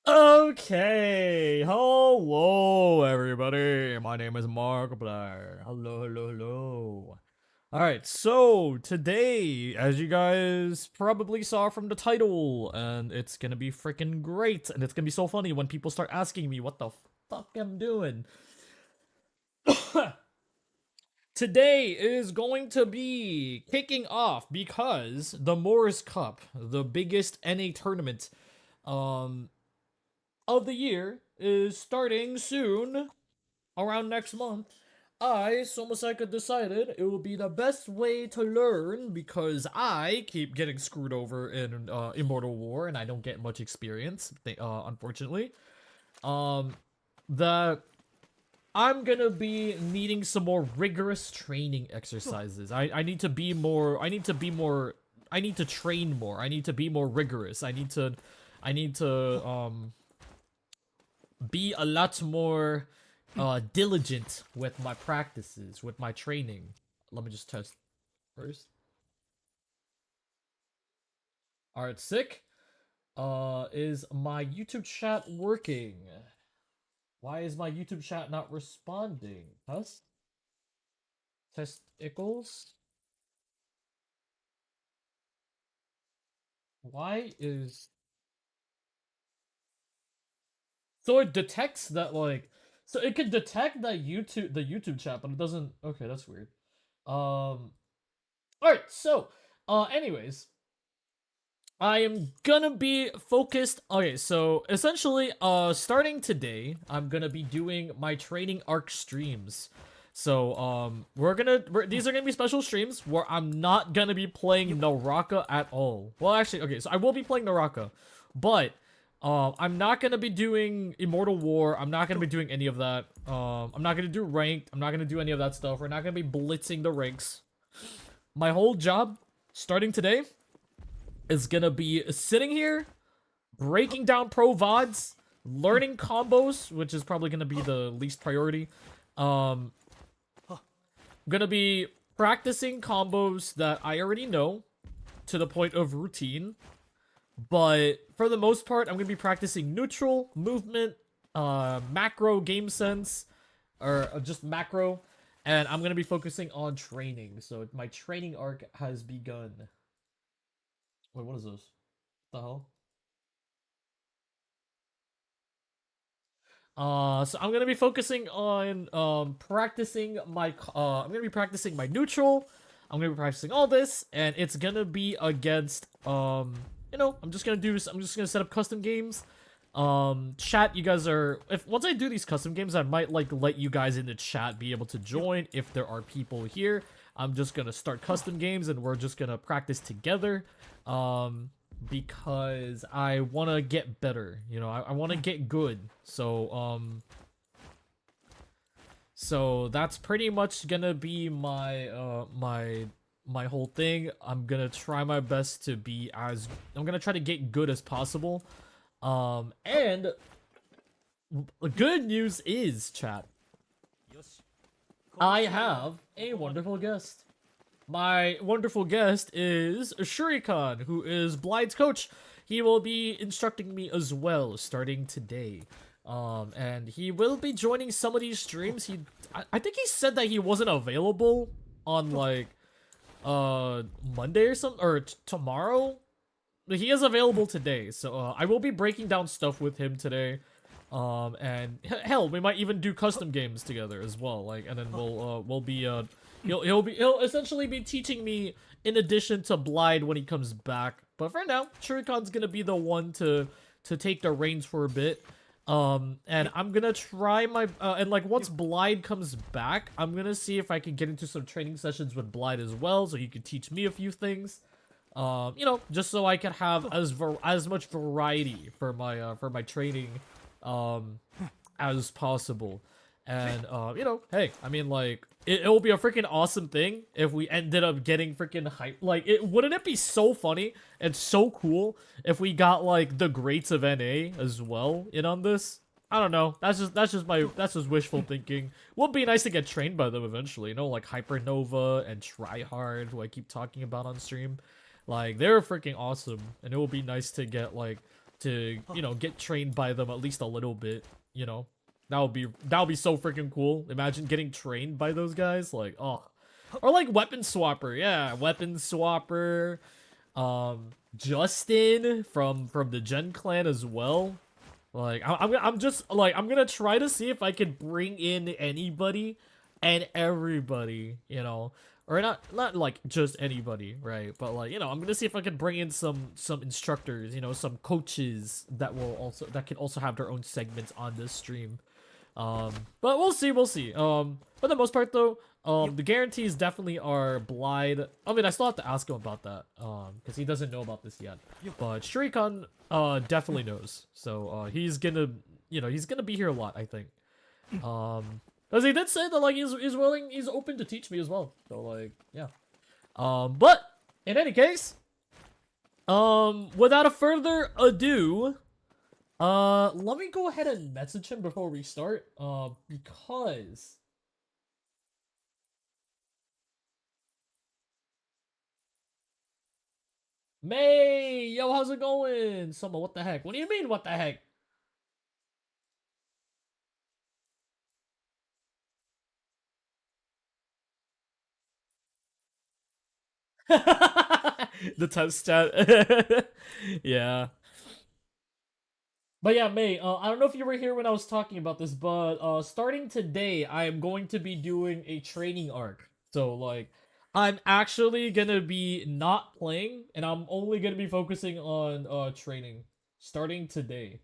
Okay, hello everybody. My name is Markiplier. Hello. Alright, so today, as you guys probably saw from the title, and it's gonna be freaking great, and it's gonna be so funny when people start asking me what the fuck I'm doing. Today is going to be kicking off because the Morris Cup, the biggest NA tournament, um, of the year is starting soon, around next month. SomaSaika, decided it will be the best way to learn because I keep getting screwed over in Immortal War and I don't get much experience, unfortunately. That I'm gonna be needing some more rigorous training exercises. I need to be more. I need to be more. I need to train more. I need to be more rigorous. I need to be a lot more diligent with my practices, with my training. Let me just test first. Alright, sick. Is my YouTube chat working? Why is my YouTube chat not responding? Testicles? Why is... So it detects that, like... So it can detect that the YouTube chat, but it doesn't... Okay, that's weird. Alright, so... anyways... I am gonna be focused. Okay, so essentially, starting today, I'm gonna be doing my training arc streams. So, these are gonna be special streams where I'm not gonna be playing NARAKA at all. Well, actually, okay, so I will be playing NARAKA, but, I'm not gonna be doing Immortal War. I'm not gonna be doing any of that. I'm not gonna do ranked. I'm not gonna do any of that stuff. We're not gonna be blitzing the ranks. My whole job, starting today, is gonna be sitting here, breaking down pro VODs, learning combos, which is probably gonna be the least priority. Gonna be practicing combos that I already know to the point of routine. But for the most part, I'm gonna be practicing neutral, movement, macro game sense, or just macro, and I'm gonna be focusing on training. So my training arc has begun. Wait, what is this? What the hell? So I'm gonna be focusing on practicing my I'm gonna be practicing my neutral. I'm gonna be practicing all this, and it's gonna be against I'm just gonna set up custom games. Chat, you guys are once I do these custom games, I might like let you guys in the chat be able to join if there are people here. I'm just gonna start custom games and we're just gonna practice together. Because I want to get better, you know, I want to get good. So, so that's pretty much gonna be my, my whole thing. I'm gonna try my best to be I'm gonna try to get good as possible. And the good news is, chat, I have a wonderful guest. My wonderful guest is Shurikan, who is Blide's coach. He will be instructing me as well, starting today. And he will be joining some of these streams. I think he said that he wasn't available on, like, Monday or something, or tomorrow. But he is available today, so, I will be breaking down stuff with him today. And hell, we might even do custom games together as well, like, and then we'll be, He'll essentially be teaching me in addition to Blide when he comes back. But for now, Shurikan's gonna be the one to take the reins for a bit. And I'm gonna try my and like once Blide comes back, I'm gonna see if I can get into some training sessions with Blide as well, so he can teach me a few things. You know, just so I can have as much variety for my training as possible. And you know, hey, I mean, like, it will be a freaking awesome thing if we ended up getting freaking hype. Like, wouldn't it be so funny and so cool if we got like the greats of NA as well in on this? I don't know. That's just wishful thinking. Would be nice to get trained by them eventually. You know, like Hypernova and Tryhard, who I keep talking about on stream. Like, they're freaking awesome, and it will be nice to get like you know, get trained by them at least a little bit. You know. That would be so freaking cool. Imagine getting trained by those guys. Like, oh. Or like Weapon Swapper. Yeah, Weapon Swapper. Justin from the Gen Clan as well. Like, I'm just like, I'm gonna try to see if I could bring in anybody and everybody, you know. Or not like just anybody, right? But like, you know, I'm gonna see if I can bring in some instructors, you know, some coaches that can also have their own segments on this stream. But we'll see. For the most part though, the guarantees definitely are Blythe. I mean, I still have to ask him about that, because he doesn't know about this yet. But Shurikan, definitely knows. So, he's gonna, you know, he's gonna be here a lot, I think. Because he did say that, like, he's open to teach me as well. So, like, yeah. But, in any case, without a further ado, let me go ahead and message him before we start, because... May! Yo, how's it going? Soma, what the heck? What do you mean, what the heck? The test chat. Yeah. But yeah, May, I don't know if you were here when I was talking about this, but starting today, I am going to be doing a training arc. So, like, I'm actually gonna be not playing, and I'm only gonna be focusing on training starting today.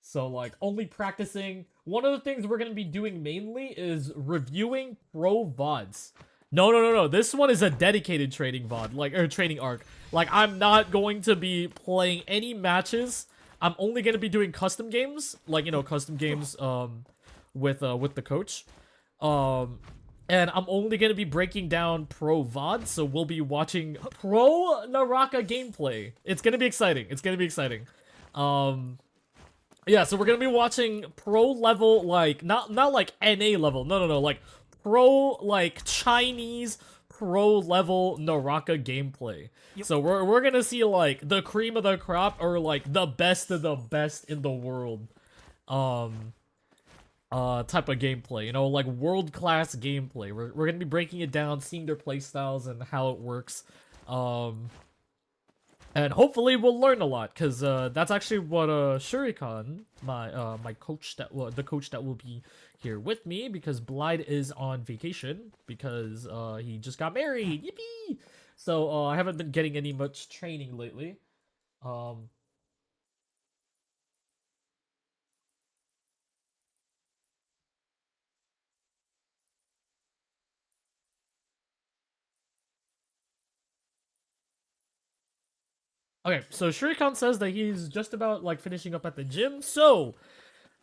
So, like, only practicing. One of the things we're gonna be doing mainly is reviewing pro VODs. No. This one is a dedicated training VOD, like, or training arc. Like, I'm not going to be playing any matches. I'm only gonna be doing custom games, like, you know, custom games, with the coach. And I'm only gonna be breaking down pro VOD, so we'll be watching pro NARAKA gameplay. It's gonna be exciting. Yeah, so we're gonna be watching pro level, like, not like NA level, no, like pro, like, Chinese pro level NARAKA gameplay. Yep. So we're gonna see like the cream of the crop, or like the best of the best in the world, type of gameplay, you know, like world-class gameplay. We're gonna be breaking it down, seeing their playstyles and how it works, and hopefully we'll learn a lot, because that's actually what Shurikan, my coach, the coach that will be here with me, because Blythe is on vacation because he just got married. Yippee! So I haven't been getting any much training lately. Okay, so Shurikan says that he's just about like finishing up at the gym. So,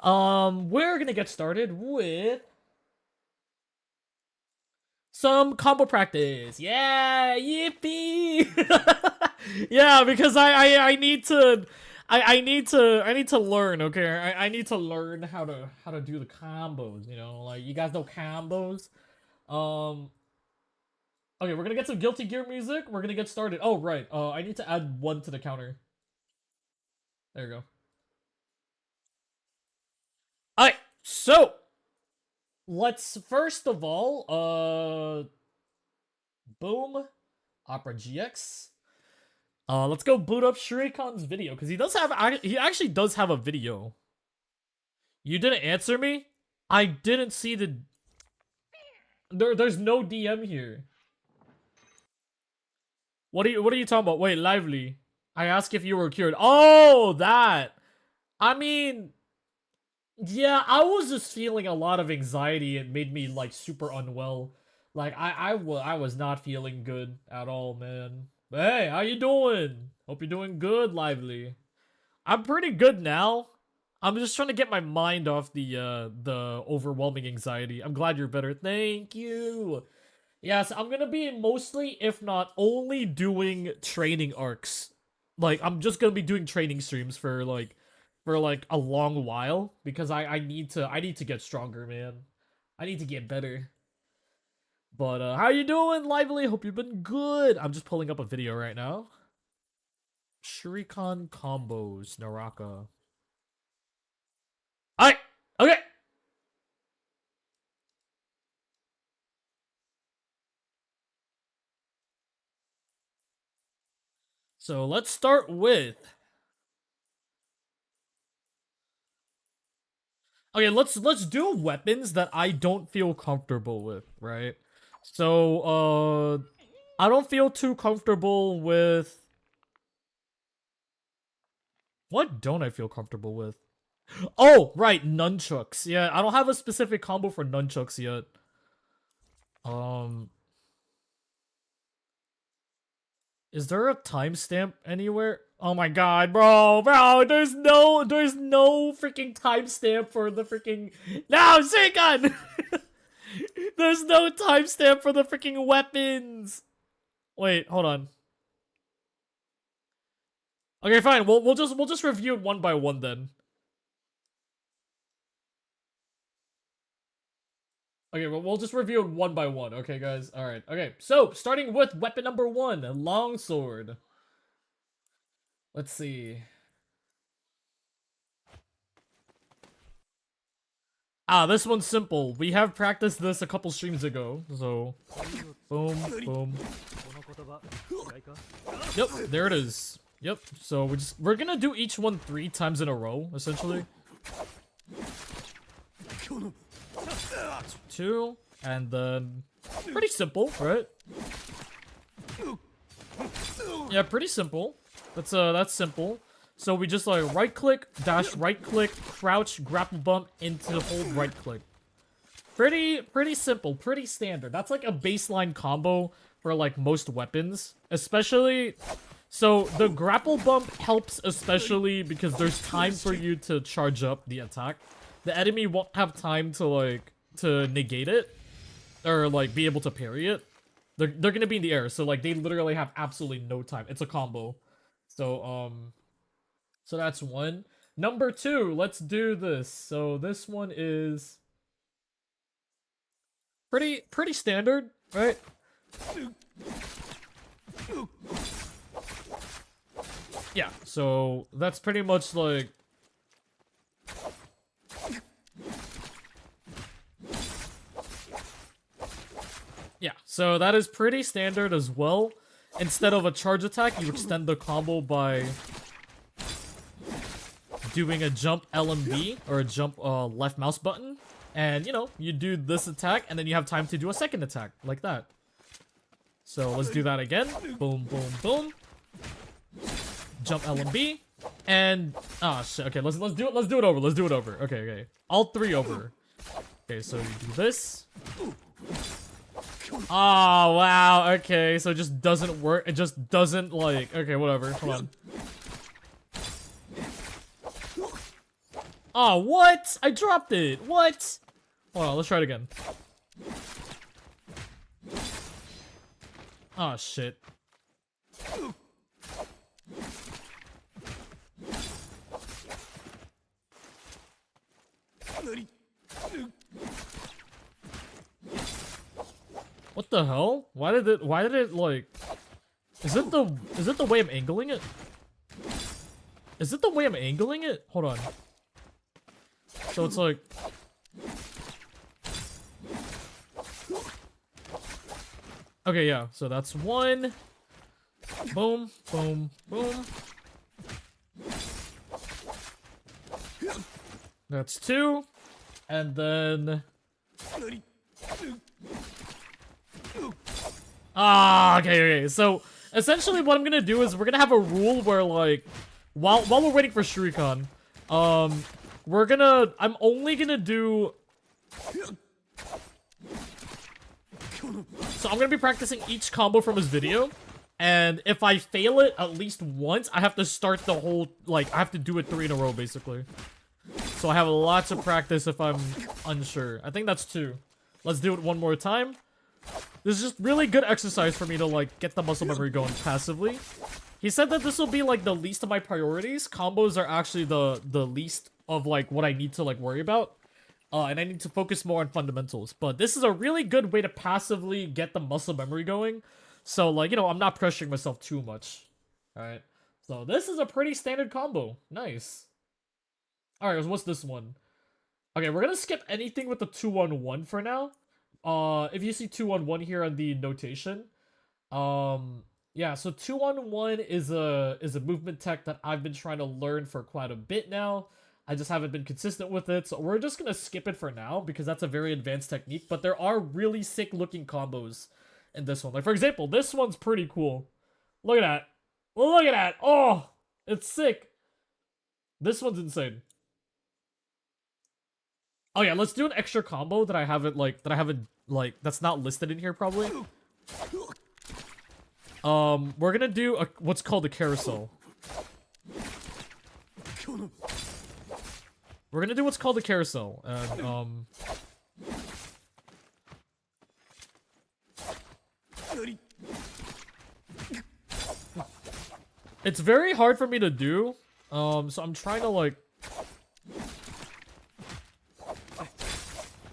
we're gonna get started with some combo practice. Yeah, yippee! Yeah, because I need to I need to learn, okay? I need to learn how to do the combos, you know? Like, you guys know combos? Um Okay, we're gonna get some Guilty Gear music. We're gonna get started. Oh, right. I need to add one to the counter. There you go. Alright, so let's first of all, boom, Opera GX. Let's go boot up Shurikan's video, because he actually does have a video. You didn't answer me? I didn't see the... There's no DM here. What are you talking about? Wait, Lively. I asked if you were cured. Oh, that. I mean, yeah, I was just feeling a lot of anxiety. It made me like super unwell. Like, I was not feeling good at all, man. But hey, how you doing? Hope you're doing good, Lively. I'm pretty good now. I'm just trying to get my mind off the overwhelming anxiety. I'm glad you're better. Thank you. Yes, I'm gonna be mostly, if not only, doing training arcs. Like, I'm just gonna be doing training streams for a long while because I need to get stronger, man. I need to get better. But how you doing, Lively? Hope you've been good. I'm just pulling up a video right now. Shuriken combos, Naraka. Alright, okay. So let's start with. Okay, let's do weapons that I don't feel comfortable with, right? So I don't feel too comfortable with. What don't I feel comfortable with? Oh, right, nunchucks. Yeah, I don't have a specific combo for nunchucks yet. Is there a timestamp anywhere? Oh my god, bro, there's no freaking timestamp for the freaking. No, Seikan! There's no timestamp for the freaking weapons. Wait, hold on. Okay, fine. We'll just review it one by one then. Okay, well, we'll just review it one by one. Okay, guys. All right. Okay, so starting with weapon number 1, longsword. Let's see. Ah, this one's simple. We have practiced this a couple streams ago, so boom, boom. Yep, there it is. Yep. So we're gonna do each one 3 times in a row, essentially. 2, and then pretty simple, right? Yeah, pretty simple. That's simple. So we just like right click, dash, right click, crouch, grapple bump into hold right click. Pretty simple, pretty standard. That's like a baseline combo for like most weapons, especially. So the grapple bump helps especially because there's time for you to charge up the attack. The enemy won't have time to negate it or like be able to parry it. They're gonna be in the air, so like they literally have absolutely no time. It's a combo. So that's 1. Number 2, let's do this. So this one is pretty standard, right? Yeah, so that's pretty much like. Yeah, so that is pretty standard as well. Instead of a charge attack, you extend the combo by doing a jump LMB or a jump left mouse button. And, you know, you do this attack and then you have time to do a second attack like that. So let's do that again. Boom, boom, boom. Jump LMB. And, shit. Okay, let's do it over. Let's do it over. Okay. All 3 over. Okay, so you do this. Oh, wow. Okay, so it just doesn't work. It just doesn't, like... Okay, whatever. Hold on. Oh, what? I dropped it. What? Hold on, let's try it again. Oh, shit. What the hell? Why did it like... Is it the way I'm angling it? Is it the way I'm angling it? Hold on. So it's like... Okay, yeah. So that's 1. Boom, boom, boom. That's 2. And then... Okay. So essentially what I'm gonna do is we're gonna have a rule where like while we're waiting for Shuriken, I'm only gonna do. So I'm gonna be practicing each combo from his video, and if I fail it at least once, I have to start the whole I have to do it 3 in a row basically. so I have lots of practice if I'm unsure. I think that's 2. Let's do it one more time. This is just really good exercise for me to, like, get the muscle memory going passively. He said that this will be, like, the least of my priorities. Combos are actually the least of, like, what I need to, like, worry about. And I need to focus more on fundamentals. But this is a really good way to passively get the muscle memory going. So, like, you know, I'm not pressuring myself too much. Alright. So, this is a pretty standard combo. Nice. Alright, what's this one? Okay, we're gonna skip anything with the 2-1-1 for now. If you see 2-1-1 here on the notation, yeah, so 2-1-1 is a movement tech that I've been trying to learn for quite a bit now. I just haven't been consistent with it, so we're just gonna skip it for now because that's a very advanced technique. But there are really sick looking combos in this one. Like, for example, this one's pretty cool. Look at that. Look at that. Oh, it's sick. This one's insane. Oh yeah, let's do an extra combo that I haven't that's not listed in here probably. We're gonna do what's called a carousel. We're gonna do what's called a carousel, and it's very hard for me to do, so I'm trying to, like,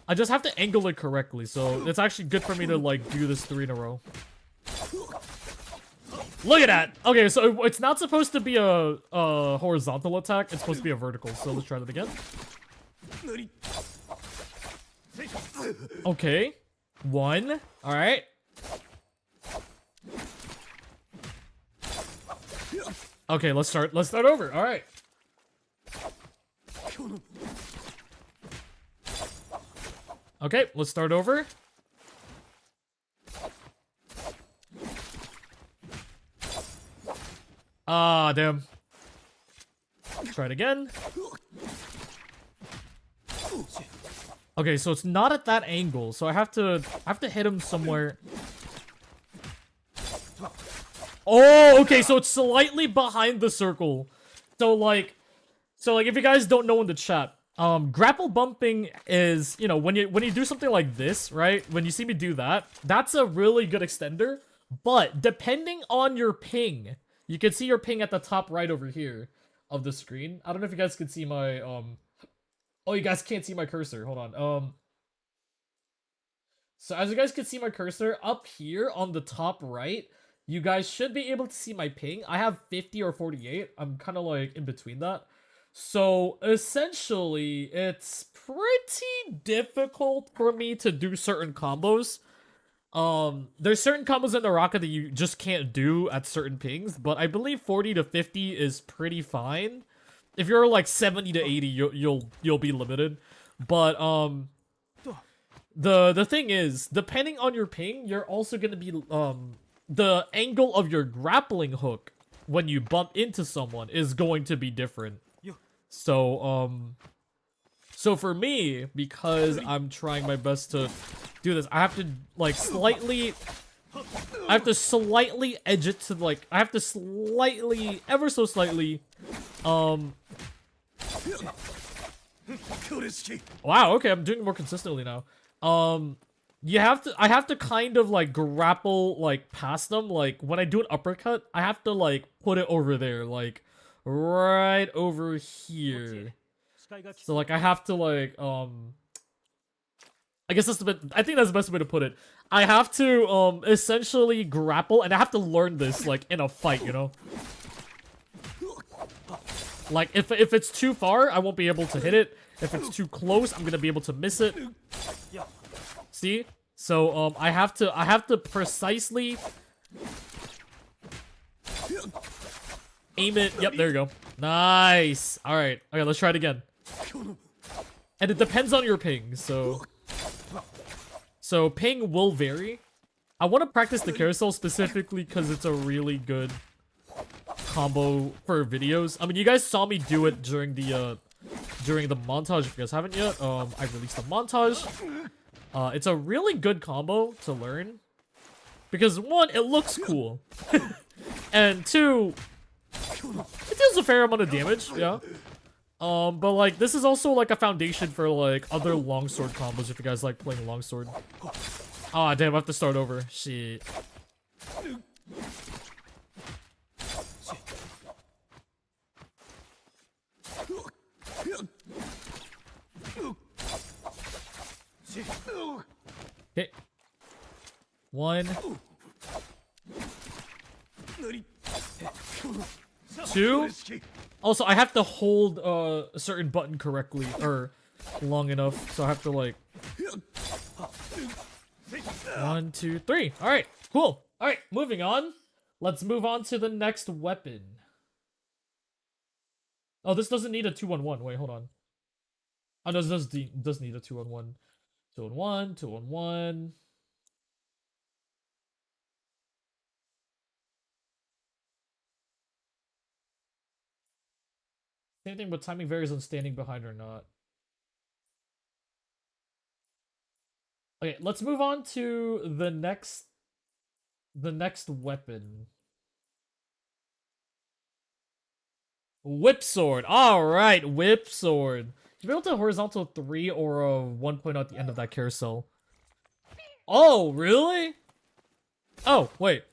I just have to angle it correctly, so it's actually good for me to, like, do this 3 in a row. Look at that! Okay, so it's not supposed to be a horizontal attack, it's supposed to be a vertical, so let's try that again. Okay. 1. Alright. Okay, let's start over, alright. Okay, let's start over. Ah, damn. Try it again. Okay, so it's not at that angle, so I have to hit him somewhere. Oh, okay, so it's slightly behind the circle. So like if you guys don't know in the chat, grapple bumping is, you know, when you do something like this, right? When you see me do that, that's a really good extender. But depending on your ping, you can see your ping at the top right over here of the screen. I don't know if you guys can see my oh, you guys can't see my cursor. Hold on. So as you guys can see my cursor up here on the top right, you guys should be able to see my ping. I have 50 or 48. I'm kind of like in between that. So essentially, it's pretty difficult for me to do certain combos. There's certain combos in NARAKA that you just can't do at certain pings, but I believe 40 to 50 is pretty fine. If you're like 70 to 80, you'll be limited. But the thing is, depending on your ping, you're also gonna be the angle of your grappling hook when you bump into someone is going to be different. So so for me, because I'm trying my best to do this, I have to like slightly edge it to, like, I have to slightly, ever so slightly, wow, okay, I'm doing it more consistently now. I have to kind of like grapple like past them. Like when I do an uppercut, I have to like put it over there, like right over here. So like I have to like I guess I think that's the best way to put it. I have to essentially grapple, and I have to learn this like in a fight, you know? Like if it's too far, I won't be able to hit it. If it's too close, I'm gonna be able to miss it. See? So I have to precisely aim it. Yep, there you go. Nice. All right. Okay, let's try it again. And it depends on your ping. So ping will vary. I want to practice the carousel specifically because it's a really good combo for videos. I mean, you guys saw me do it during the montage. If you guys haven't yet, I released a montage. It's a really good combo to learn because 1, it looks cool, and 2, it deals a fair amount of damage. Yeah. But like this is also like a foundation for like other longsword combos if you guys like playing longsword. Ah, damn, I have to start over. Shit. Okay. 1, 2. Also, I have to hold a certain button correctly or long enough, so I have to like 1, 2, 3. All right, cool. All right, moving on. Let's move on to the next weapon. Oh, this doesn't need a 2-on-1. Wait, hold on. Oh, no, this does need a 2-on-1. 2-on-1, 2-on-1. Same thing, but timing varies on standing behind or not. Okay, let's move on to the next weapon. Whip sword. All right, whip sword. You be able to horizontal 3 or a 1 point at the end of that carousel. Oh, really? Oh, wait.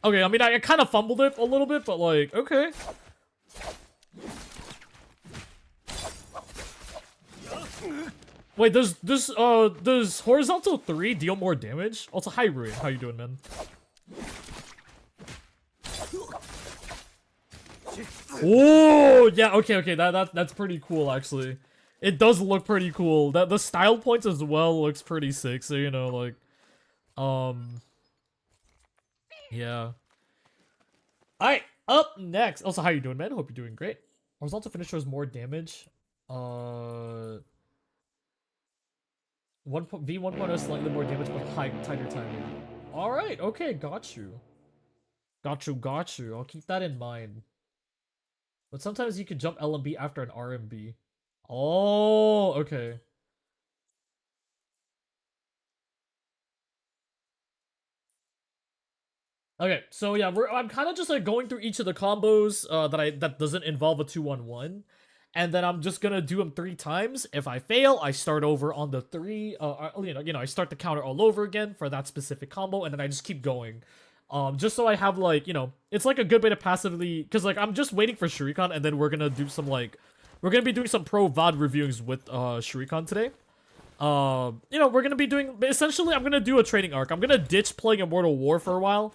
Okay, I mean, I kind of fumbled it a little bit, but like, okay. Wait, does horizontal 3 deal more damage? Also, hi, Ruin. How you doing, man? Oh, yeah, okay, that's pretty cool, actually. It does look pretty cool. That the style points as well looks pretty sick, so you know, like, yeah. Alright, up next. Also, how you doing, man? Hope you're doing great. Horizontal finisher has more damage. V 1.0 slightly more damage, but tighter timing. Alright, okay, got you. Got you. I'll keep that in mind. But sometimes you can jump LMB after an RMB. Oh, okay. Okay, so yeah, I'm kind of just like going through each of the combos that doesn't involve a 2-on-1, and then I'm just gonna do them 3 times. If I fail, I start over on the 3. I start the counter all over again for that specific combo, and then I just keep going. Just so I have like it's like a good way to passively, because like I'm just waiting for Shuriken, and then we're gonna be doing some pro VOD reviewings with Shuriken today. We're gonna be doing essentially. I'm gonna do a training arc. I'm gonna ditch playing Immortal War for a while,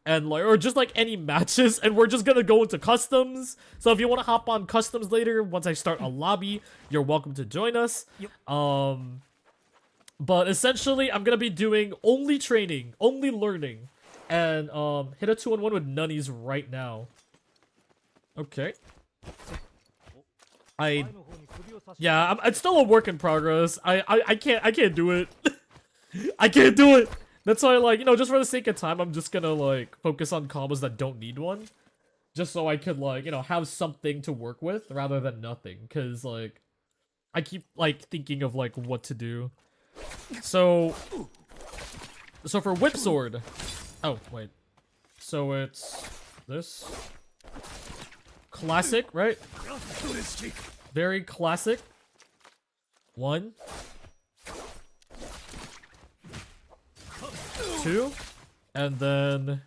and like, or just like any matches, and we're just gonna go into customs. So if you want to hop on customs later, once I start a lobby, you're welcome to join us. Yep. But essentially, I'm gonna be doing only training, only learning, and hit a 2-on-1 with nunnies right now. Okay. It's still a work in progress. I can't do it. I can't do it. That's why, like, just for the sake of time, I'm just gonna, like, focus on combos that don't need one. Just so I could, like, have something to work with rather than nothing. Because, like, I keep, like, thinking of, like, what to do. So for Whip Sword. Oh, wait. So it's this. Classic, right? Very classic. 1, 2, and then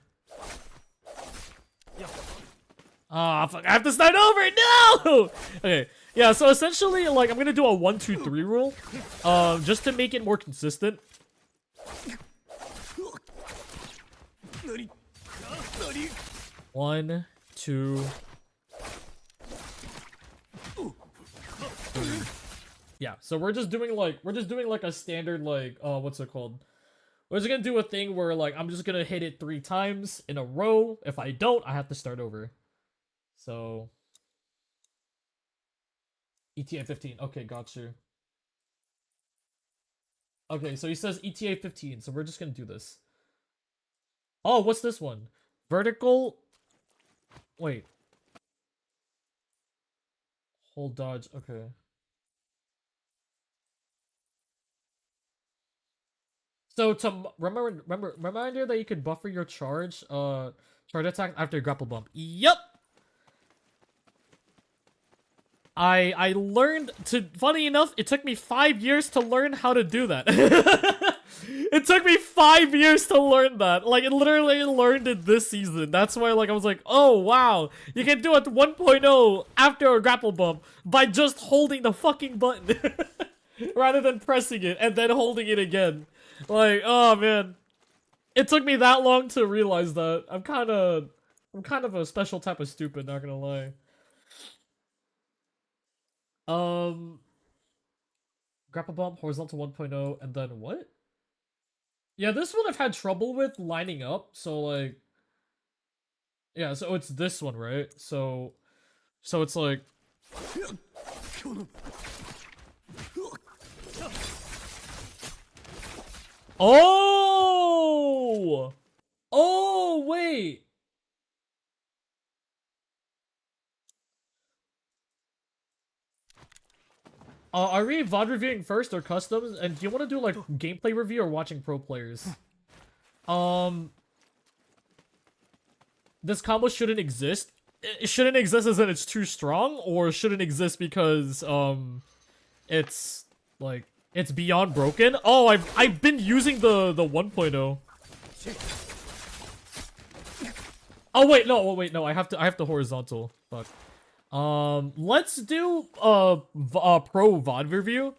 fuck, I have to start over. No. Okay, yeah. So essentially, like, I'm gonna do a 1, 2, 3 rule, just to make it more consistent. 1, 2. Yeah, so we're just doing like a standard, like, what's it called? We're just gonna do a thing where, like, I'm just gonna hit it 3 times in a row. If I don't, I have to start over. So ETA 15. Okay, got you. Okay, so he says ETA 15, so we're just gonna do this. Oh, what's this one? Vertical. Wait. Hold dodge. Okay. So to reminder that you could buffer your charge. Charge attack after grapple bump. Yep. I learned to. Funny enough, it took me 5 years to learn how to do that. It took me 5 years to learn that. Like, it literally learned it this season. That's why, like, I was like, oh wow, you can do it 1.0 after a grapple bump by just holding the fucking button rather than pressing it and then holding it again. Like, oh man, it took me that long to realize that. I'm kind of a special type of stupid. Not gonna lie. Grapple bump, horizontal 1.0, and then what? Yeah, this one I've had trouble with lining up, so like... Yeah, so it's this one, right? So it's like... Oh! Oh, wait! Are we VOD reviewing first or customs? And do you want to do like gameplay review or watching pro players? This combo shouldn't exist. It shouldn't exist as in it's too strong, or shouldn't exist because it's like it's beyond broken. Oh, I've been using the 1.0. Oh wait, no, I have to horizontal. Fuck. Let's do pro VOD review,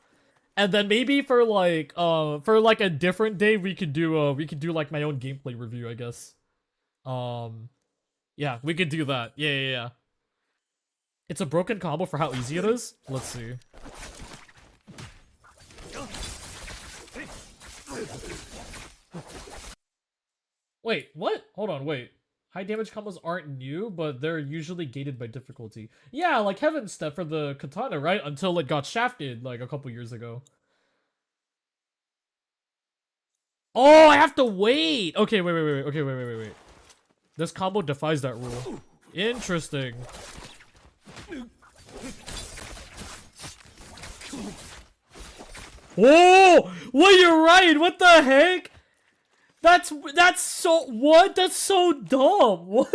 and then maybe for like a different day we could do like my own gameplay review, I guess. Yeah, we could do that. Yeah. It's a broken combo for how easy it is. Let's see. Wait, what? Hold on, wait. High damage combos aren't new, but they're usually gated by difficulty. Yeah, like Heaven's Step for the katana, right? Until it got shafted, like, a couple years ago. Oh, I have to wait! Okay, wait. Okay, wait. This combo defies that rule. Interesting. Whoa! Well, you're right! What the heck? That's so what? That's so dumb.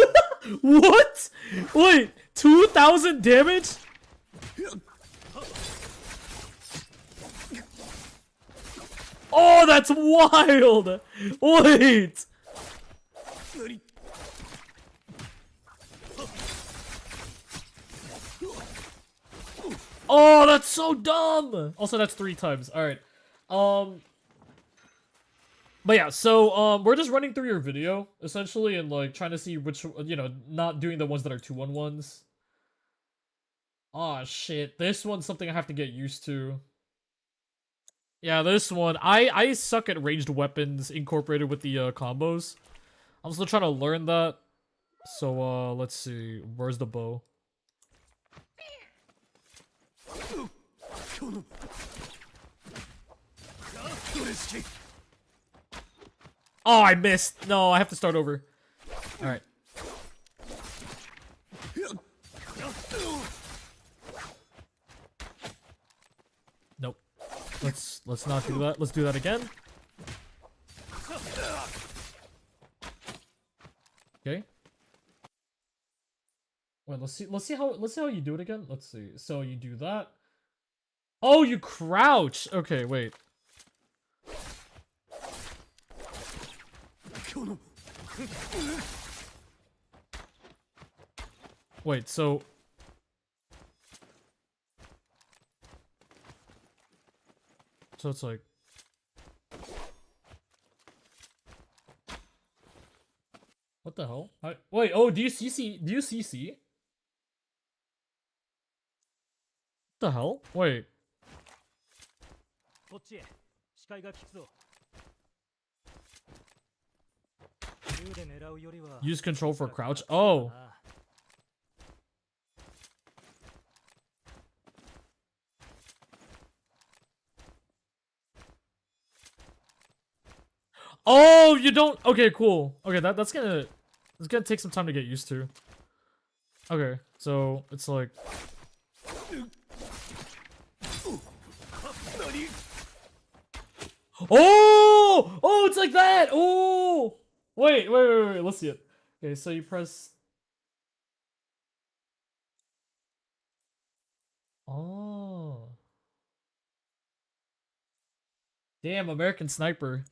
What? Wait, 2,000 damage? Oh, that's wild. Wait. Oh, that's so dumb. Also, that's 3 times. All right. But yeah, so we're just running through your video essentially, and like trying to see which, you know, not doing the ones that are 2-on-1s. Oh shit, this one's something I have to get used to. Yeah, this one, I suck at ranged weapons incorporated with the combos. I'm still trying to learn that. So let's see, where's the bow? Oh, I missed. No, I have to start over. All right. Nope. Let's not do that. Let's do that again. Okay. Wait, let's see how you do it again. Let's see. So you do that. Oh, you crouch. Okay, wait. Wait, so it's like what the hell? Wait, oh, do you CC? Do you CC? What the hell? Wait. Use control for crouch. Oh. Oh, you don't. Okay, cool. Okay, that's gonna take some time to get used to. Okay, so it's like. Oh! Oh, it's like that! Oh! Wait. Let's see it. Okay, so you press. Oh. Damn, American Sniper.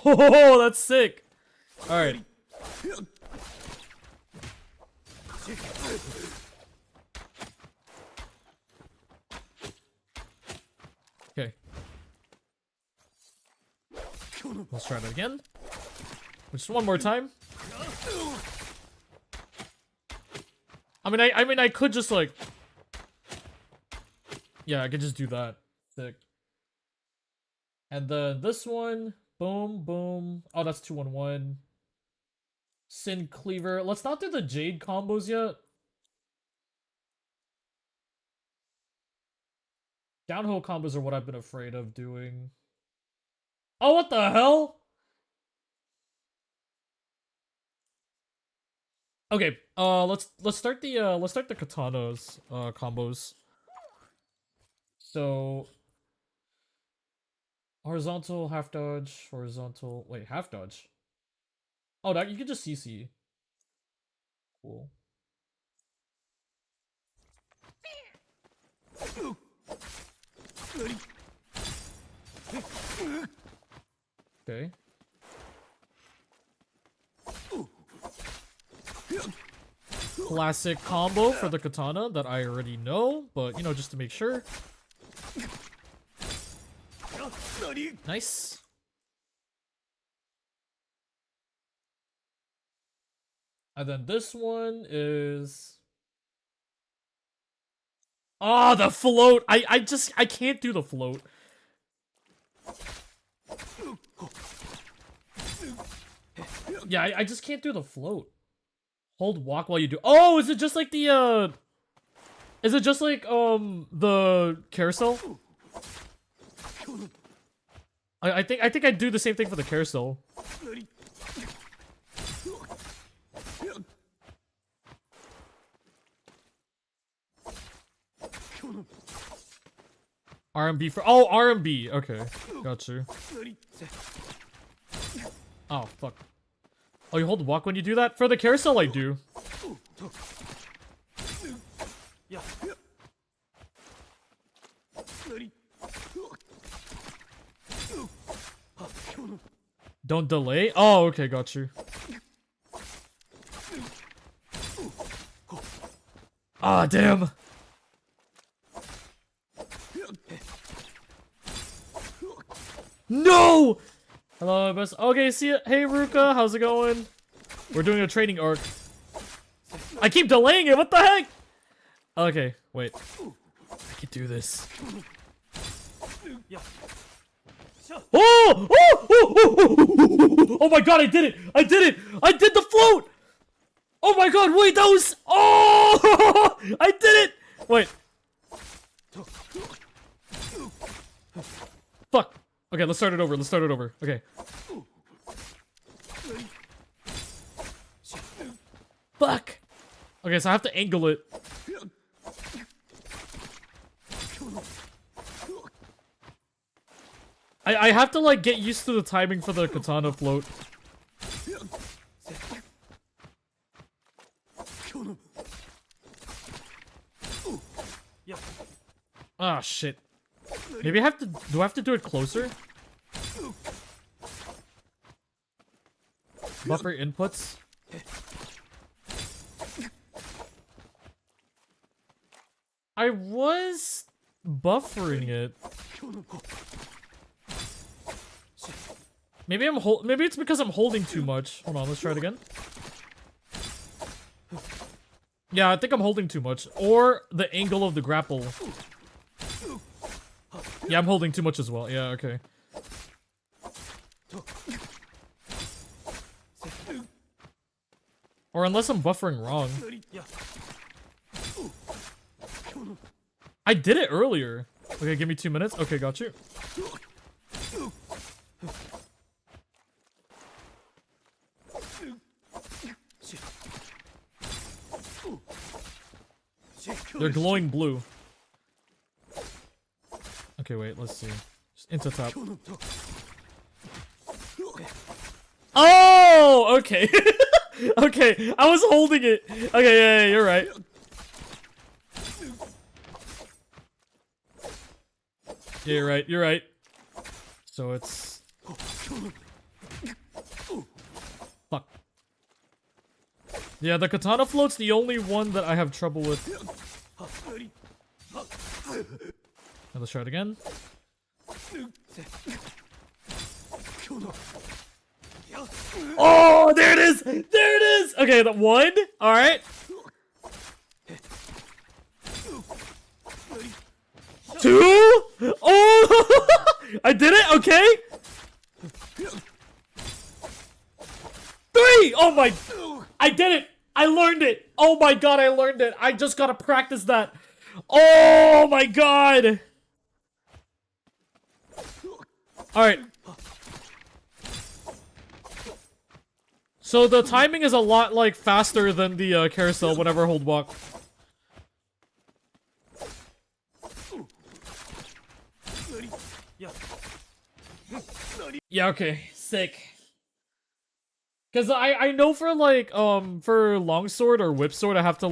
Oh, that's sick. All right. Okay. Let's try that again. Just one more time. I mean, I could just like. Yeah, I could just do that. Sick. And then this one, boom, boom. Oh, that's 2-1-1. Sin Cleaver. Let's not do the Jade combos yet. Downhill combos are what I've been afraid of doing. Oh, what the hell? Okay, let's start the katanas combos. So horizontal half dodge, horizontal wait, half dodge. Oh, that you can just CC. Cool. Okay. Classic combo for the katana that I already know, but you know, just to make sure. Nice. And then this one is ah, the float. I can't do the float. Yeah, I just can't do the float. Hold walk while you do. Oh, is it just like the is it just like the carousel? I think I do the same thing for the carousel. RMB for RMB. Okay, got you. Oh fuck. Oh, you hold walk when you do that? For the carousel, I do. Don't delay? Oh, okay, got you. Ah, damn. No! Hello, best. Okay, see ya. Hey, Ruka, how's it going? We're doing a training arc. I keep delaying it. What the heck? Okay, wait. I can do this. Oh! Oh! Oh! Oh! Oh my god, I did it! I did it! I did the float! Oh my god, wait, that was... Oh! I did it! Wait. Fuck. Okay, let's start it over. Let's start it over. Okay. Fuck. Okay, so I have to angle it. I have to like get used to the timing for the katana float. Ah, shit. Maybe I have to... Do I have to do it closer? Buffer inputs? I was buffering it. Maybe maybe it's because I'm holding too much. Hold on, let's try it again. Yeah, I think I'm holding too much. Or the angle of the grapple. Yeah, I'm holding too much as well. Yeah, okay. Or unless I'm buffering wrong. I did it earlier. Okay, give me 2 minutes. Okay, got you. They're glowing blue. Okay, wait, let's see. Just into top. Oh, okay. Okay, I was holding it. Okay, yeah, you're right. Yeah, you're right. So it's... Fuck. Yeah, the katana float's the only one that I have trouble with. Now let's try it again. Oh, there it is! There it is! Okay, the one. Alright. Two? Oh! I did it? Okay. Three! Oh my... I did it! I learned it! Oh my god, I learned it! I just gotta practice that! Oh my god! Alright. So the timing is a lot, like, faster than the carousel whenever I hold walk. Yeah, okay. Sick. Cause I know for like for longsword or whipsword I have to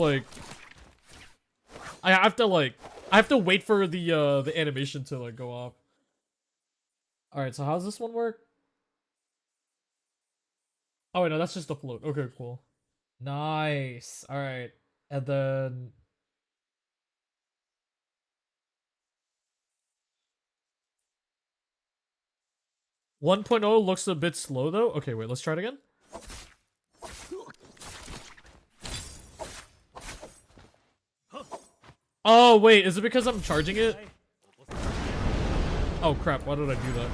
wait for the animation to like go off. Alright, so how's this one work? Oh wait, no, that's just the float. Okay, cool. Nice. Alright. And then 1.0 looks a bit slow though. Okay, wait, let's try it again. Oh, wait, is it because I'm charging it? Oh, crap, why did I do that?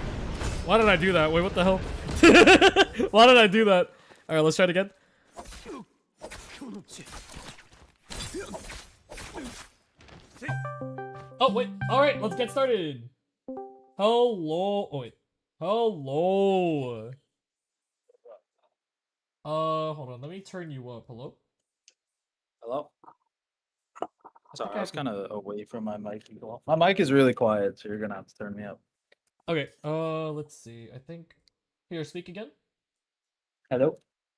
Why did I do that? Wait, what the hell? Why did I do that? Alright, let's try it again. Oh, wait, alright, let's get started. Hello. Oh, wait. Hello. Hold on, let me turn you up. Hello? Hello? Sorry, think I I was can- kind of away from my mic. My mic is really quiet, so you're gonna have to turn me up. Okay, let's see. I think... Here, speak again. Hello?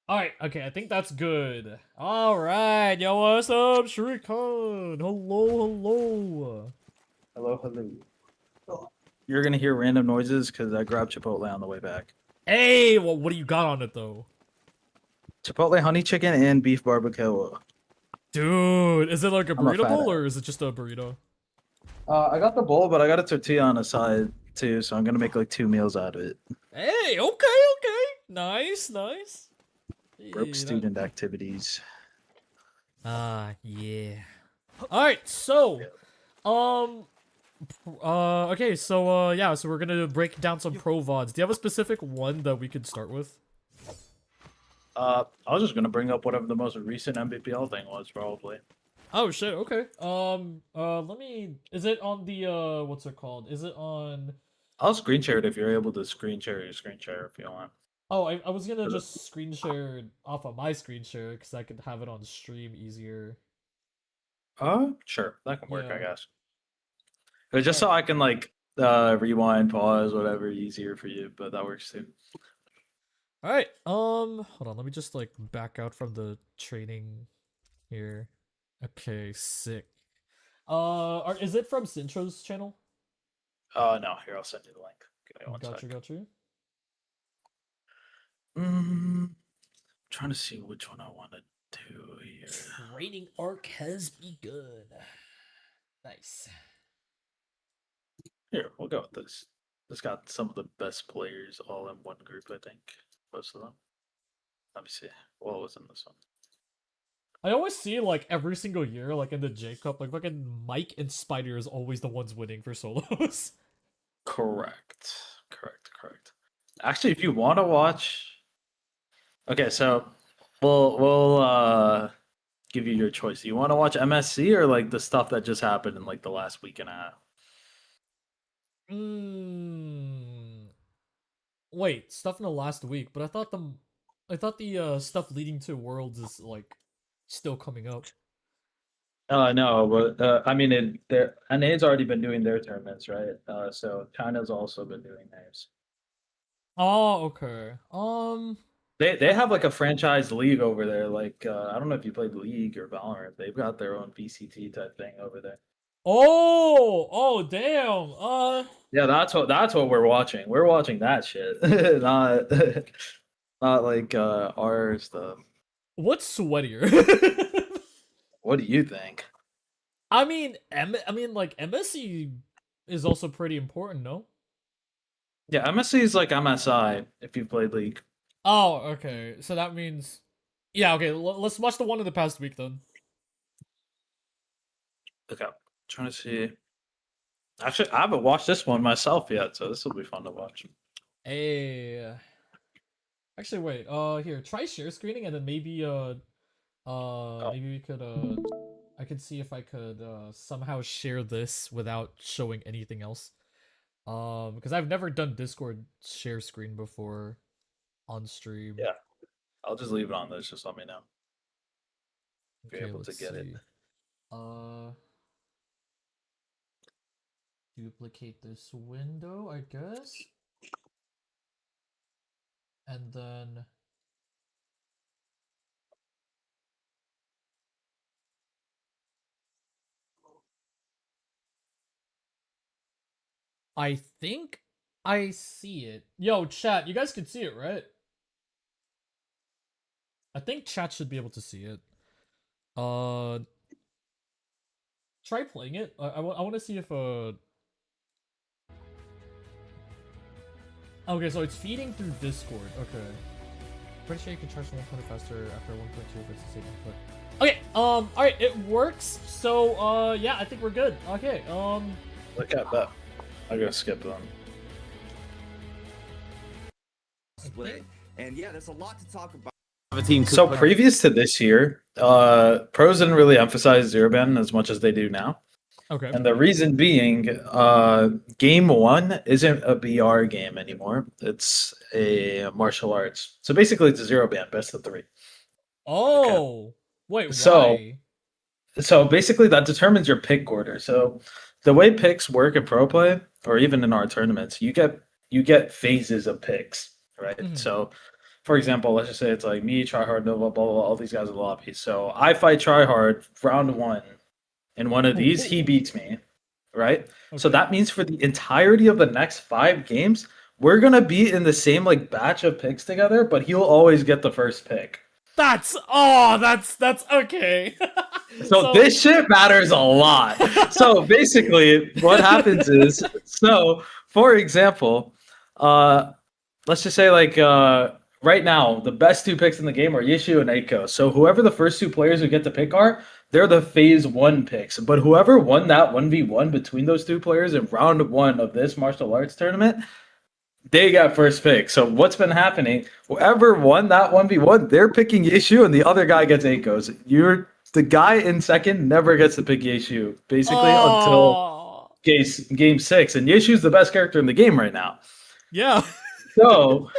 Alright, okay, I think that's good. Alright, yo, what's up, Shuriken? Hello, hello. Hello, hello. You're gonna hear random noises because I grabbed Chipotle on the way back. Hey, well, what do you got on it, though? Chipotle honey chicken and beef barbacoa. Dude, is it like a I'm a burrito fat bowl, ass. or is it just a burrito? I got the bowl, but I got a tortilla on the side too, so I'm gonna make like 2 meals out of it. Hey, okay. Nice. Broke Yeah, student activities. yeah. Alright, so, okay, so, yeah, so we're gonna break down some pro VODs. Do you have a specific one that we could start with? I was just gonna bring up whatever the most recent MVPL thing was, probably. Oh, shit, okay. Let me, is it on the, what's it called? Is it on, I'll screen share it if you're able to screen share your screen share if you want. oh, I was gonna just screen share it off of my screen share, because I could have it on stream easier. Sure, that can work, I Yeah. guess. But just so I can like rewind, pause, whatever easier for you, but that works too. Alright, hold on, let me just, like, back out from the training here. Okay, sick. Is it from Sintro's channel? No, here I'll send you the link. Give me one Got sec. you. Trying to see which one I want to do here. Training arc has begun. Nice. Here, we'll go with this. It's got some of the best players all in one group, I think. Most of them. Let me see. What was in this one? I always see, like, every single year, like, in the J Cup, like, fucking Mike and Spider is always the ones winning for solos. Correct. Actually, if you want to watch, okay, so we'll give you your choice. Do you want to watch MSC or like the stuff that just happened in like the last week and a half? Wait, stuff in the last week, but I thought the stuff leading to Worlds is, like, still coming up. No, but I mean, NA's already been doing their tournaments, right? So China's also been doing theirs. Oh, okay. They I have like a franchise league over there. Like I don't know if you played League or Valorant. They've got their own VCT type thing over there. oh damn. Yeah, that's what we're watching. We're watching that shit, not not like our stuff. What's sweatier? What do you think? I mean, like MSC is also pretty important, no? Yeah, MSC is like MSI if you played League. Oh, okay. So that means, yeah. Okay, let's watch the one in the past week then. Okay, trying to see. Actually, I haven't watched this one myself yet, so this will be fun to watch. Hey, actually, wait. Here, try share screening, and then Oh, maybe we could I could see if I could somehow share this without showing anything else. Because I've never done Discord share screen before on stream. yeah. I'll just leave it on this. Just let me know if you're Okay, able to let's get it. see. Uh, duplicate this window, I guess, and then I think I see it. Yo, chat, you guys can see it, right? I think chat should be able to see it. Uh, try playing it. I want to see if Okay, so it's feeding through Discord. Okay. Pretty sure you can charge 1 point faster after 1.2 if it's the same input. Okay, alright, it works. So, yeah, I think we're good. Okay, Look at that. I'm gonna skip them. Split. And yeah, there's a lot to talk about. So previous to this year, pros didn't really emphasize zero ban as much as they do now. Okay. And the reason being, game one isn't a BR game anymore. It's a martial arts. So basically, it's a zero ban, best of three. Oh, wait, So, why? so basically, that determines your pick order. So, the way picks work in pro play, or even in our tournaments, you get phases of picks, right? Mhm. So, for example, let's just say it's like me, Tryhard, Nova, blah, blah, blah, all these guys in the lobby. So I fight Tryhard round one. In one of these, he beats me, right? So Okay. that means for the entirety of the next 5 games, we're gonna be in the same like batch of picks together, but he'll always get the first pick. That's okay. So this shit matters a lot. So basically, what happens is, so for example, let's just say like right now, the best 2 picks in the game are Yishu and Eiko. So whoever the first 2 players who get the pick are, they're the phase one picks. But whoever won that 1v1 between those 2 players in round one of this martial arts tournament, they got first pick. So what's been happening? Whoever won that 1v1, they're picking Yishu and the other guy gets Eiko's. You're the guy in second never gets to pick Yishu, basically, until Oh, game 6. And Yishu's the best character in the game right now. yeah. So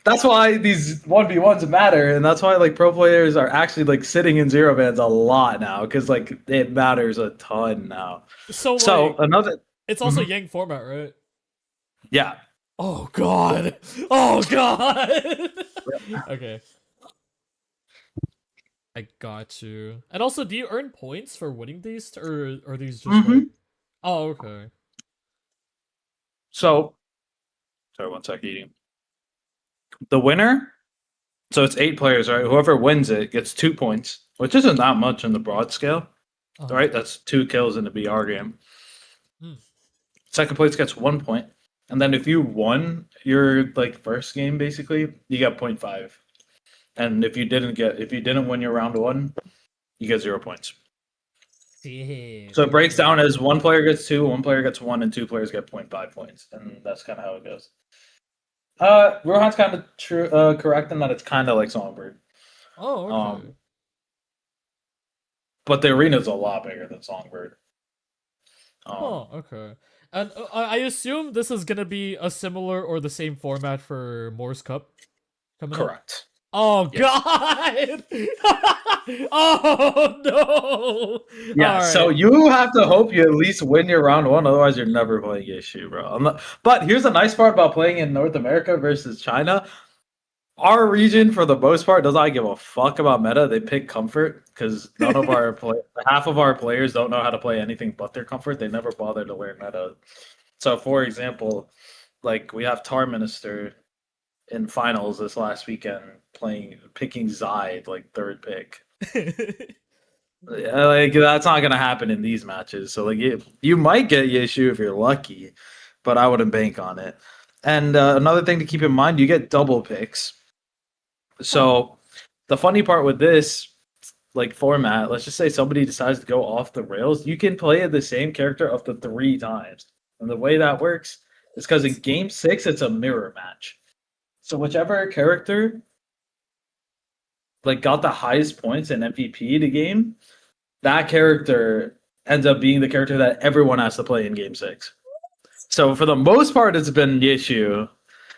that's why these 1v1s matter, and that's why like pro players are actually like sitting in zero bans a lot now, because like it matters a ton now. So So like, another it's also Mhm. Yang format, right? Yeah. Oh god. Oh god. Okay. I got you. And also, do you earn points for winning these, or are these just like? hmm Oh, okay. So sorry, one sec eating. The winner, so it's 8 players, right? Whoever wins it gets 2 points, which isn't that much in the broad scale. Uh-huh. Right? That's 2 kills in a BR game. Hmm. Second place gets 1 point. And then if you won your like first game, basically, you get 0.5. And if you didn't win your round one, you get 0 points. Shit. So it breaks Okay. down as 1 player gets 2, 1 player gets 1, and 2 players get 0.5 points, and that's kind of how it goes. Rohan's kind of true, correct in that it's kind of like Songbird. Oh, okay. Um, but the arena is a lot bigger than Songbird. Huh. Okay. And I assume this is gonna be a similar or the same format for Moore's Cup coming up. Correct. Oh Yes. god. Oh no! Yeah, so Alright. you have to hope you at least win your round one, otherwise you're never playing issue, bro. But here's the nice part about playing in North America versus China. Our region, for the most part, does not give a fuck about meta. They pick comfort because none of our half of our players don't know how to play anything but their comfort. They never bother to learn meta. So, for example, like we have Tar Minister in finals this last weekend picking Zide like third pick. Yeah, like that's not gonna happen in these matches. So like you might get Yeshu if you're lucky, but I wouldn't bank on it. And another thing to keep in mind, you get double picks. So the funny part with this like format, let's just say somebody decides to go off the rails, you can play the same character up to 3 times. And the way that works is because in game 6 it's a mirror match. So whichever character like got the highest points in MVP the game, that character ends up being the character that everyone has to play in game 6. So for the most part, it's been Yeshu,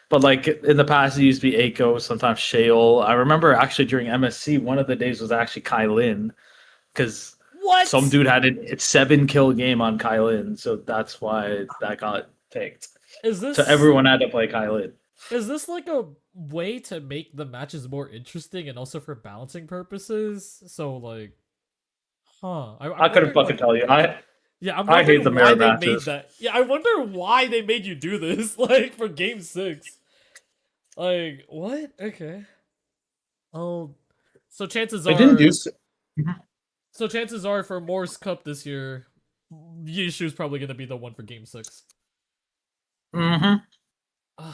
but like in the past, it used to be Aiko, sometimes Shale. I remember actually during MSC, one of the days was actually Kylin, because some dude had a 7-kill game on Kylin, so that's why that got picked. So everyone had to play Kylin. Is this like a way to make the matches more interesting and also for balancing purposes? So like, I couldn't fucking tell you. I hate the mirror matches. Yeah, I wonder why they made you do this, like for game 6. Like what? Okay. Oh, so chances are. They didn't do. So chances are for Morse Cup this year, Yeshu's probably gonna be the one for game 6. Mm-hmm.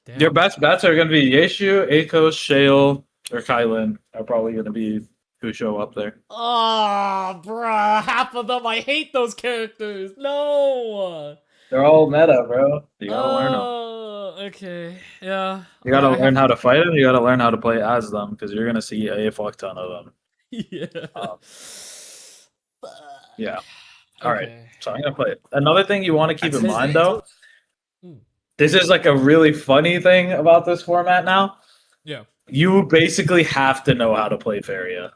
Damn. Your best bets are gonna be Yeshu, Aiko, Shale, or Kylin are probably gonna be who show up there. Oh, bruh, half of them, I hate those characters. No. They're all meta, bro. You gotta learn them. Okay, yeah. You gotta learn how to fight them. You gotta learn how to play as them because you're gonna see a fuck ton of them. Yeah. Yeah. All right. So I'm gonna play it. Another thing you want to keep in mind, though, this is like a really funny thing about this format now. Yeah. You basically have to know how to play Faria.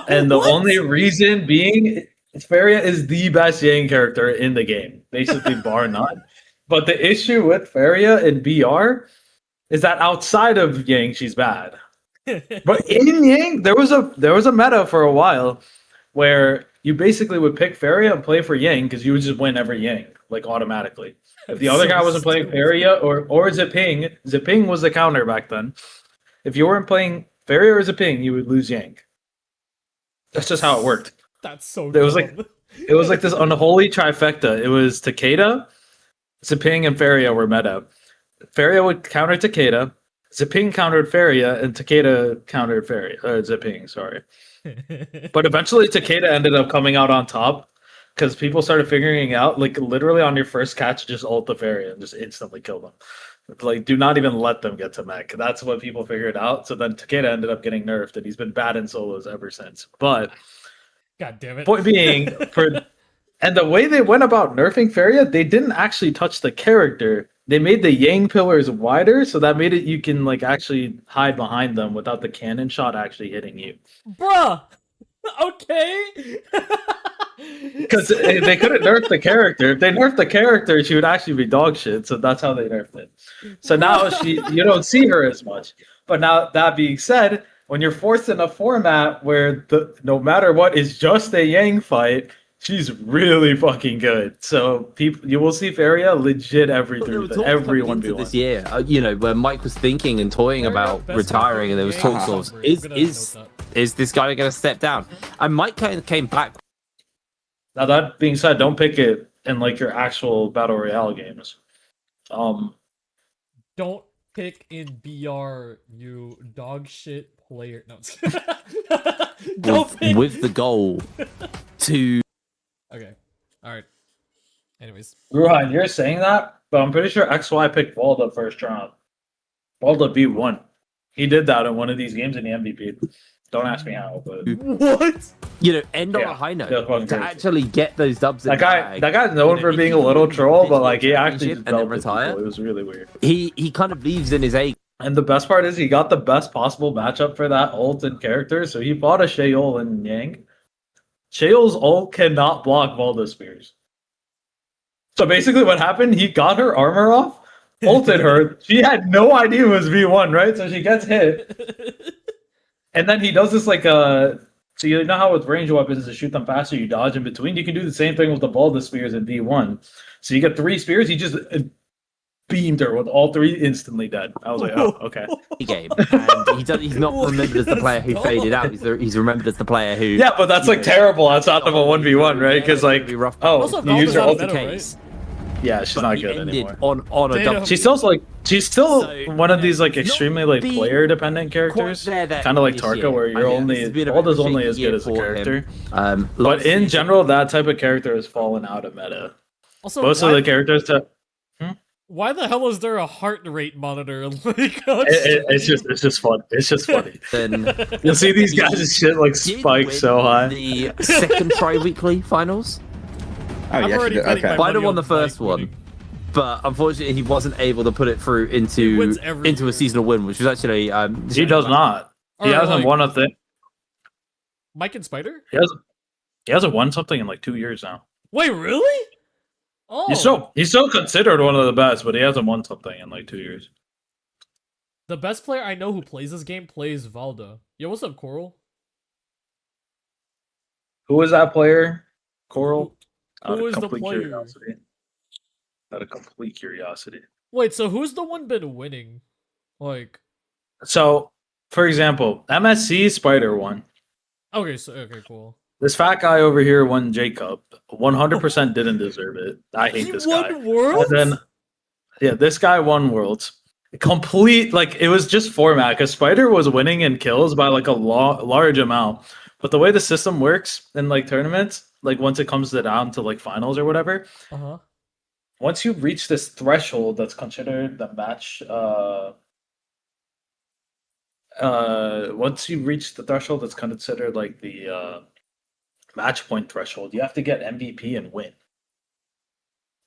And the only reason being, Faria is the best Yang character in the game, basically bar none. But the issue with Faria in BR is that outside of Yang, she's bad. But in Yang, there was a meta for a while where you basically would pick Faria and play for Yang because you would just win every Yang, like automatically. If the other guy wasn't playing Faria or Ziping was the counter back then. If you weren't playing Faria or Ziping, you would lose Yang. That's just how it worked. That's so It was like this unholy trifecta. It was Takeda, Ziping, and Faria were meta. Faria would counter Takeda, Ziping countered Faria, and Takeda countered Ziping, sorry. But eventually Takeda ended up coming out on top because people started figuring out, like literally on your first catch, just ult the Faria and just instantly kill them. Like, do not even let them get to mech. That's what people figured out. So then Takeda ended up getting nerfed, and he's been bad in solos ever since. But God damn it. Point being, and the way they went about nerfing Faria, they didn't actually touch the character. They made the Yang pillars wider, so that made it you can like actually hide behind them without the cannon shot actually hitting you. Bruh. Okay. Because they couldn't nerf the character. If they nerfed the character, she would actually be dog shit. So that's how they nerfed it. So now you don't see her as much. But now that being said, when you're forced in a format where no matter what is just a Yang fight, she's really fucking good. So you will see Faria legit everyone be this year. You know, where Mike was thinking and toying about retiring, and there was talks of is this guy going to step down? And Mike came back. Now that being said, don't pick it in like your actual battle royale games. Don't pick in BR, you dog shit player. No. with the goal to. Okay. All right. Anyways, Ruhan, you're saying that, but I'm pretty sure XY picked Valda first round. Valda beat 1. He did that in one of these games in the MVP. Don't ask me how, but what? You know, end on a high note to actually get those dubs. That guy's known for being a little troll, but like he actually just and then retire. It was really weird. He kind of leaves in his A. And the best part is he got the best possible matchup for that ult and character. So he fought a Sheol and Yang. Sheol's ult cannot block Volda spears. So basically what happened, he got her armor off, ulted her. She had no idea it was V1, right? So she gets hit. And then he does this like so you know how with range weapons to shoot them faster, you dodge in between? You can do the same thing with the Volda spears in V1. So you get 3 spears, he just beamed her with all 3 instantly dead. I was like, oh, okay. Game. And he's not remembered as the player who faded out. He's remembered as the player who. Yeah, but that's like terrible outside of a 1v1, right? Because like, also, you use your ult. Case. Yeah, she's not good anymore. On a double. She's still one of these like extremely like player dependent characters, kind of like Tarka, where you're Volda's only as good as a character. But in general, that type of character has fallen out of meta. Also, most of the characters why the hell is there a heart rate monitor? It's just fun. It's just funny. You'll see these guys' shit like spike so high. The second tri-weekly finals. Oh, yeah, okay. Spider won the first one, but unfortunately he wasn't able to put it through into a seasonal win, which was actually he does not. He hasn't won a thing. Mike and Spider? He hasn't won something in like 2 years now. Wait, really? Oh, he's still considered one of the best, but he hasn't won something in like 2 years. The best player I know who plays this game plays Valda. Yo, what's up, Coral? Who is that player? Coral? Who is the player? Curiosity. Out of complete curiosity. Wait, so who's the one been winning? Like, so for example, MSC Spider won. Okay, cool. This fat guy over here won Jacob. 100% didn't deserve it. I hate this guy. Worlds? And then, yeah, this guy won Worlds. Complete, like, it was just format, because Spider was winning in kills by, like, a large amount. But the way the system works in, like, tournaments, like, once it comes down to, like, finals or whatever, once you reach this threshold that's considered the match, once you reach the threshold that's considered, like, the match point threshold, you have to get MVP and win.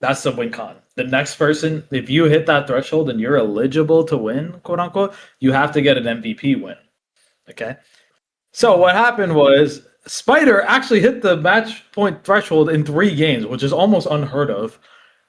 That's the win con. The next person, if you hit that threshold and you're eligible to win, quote unquote, you have to get an MVP win. Okay. So what happened was Spider actually hit the match point threshold in 3 games, which is almost unheard of.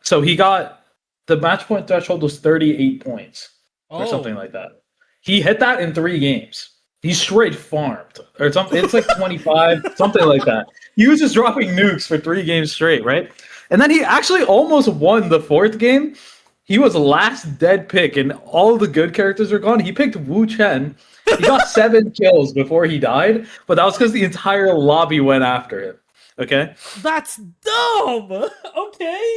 So he got the match point threshold was 38 points or something like that. He hit that in 3 games. He straight farmed or something. It's like 25, something like that. He was just dropping nukes for 3 games straight, right? And then he actually almost won the 4th game. He was last dead pick, and all the good characters were gone. He picked Wu Chen. He got 7 kills before he died, but that was because the entire lobby went after him. Okay? That's dumb! Okay.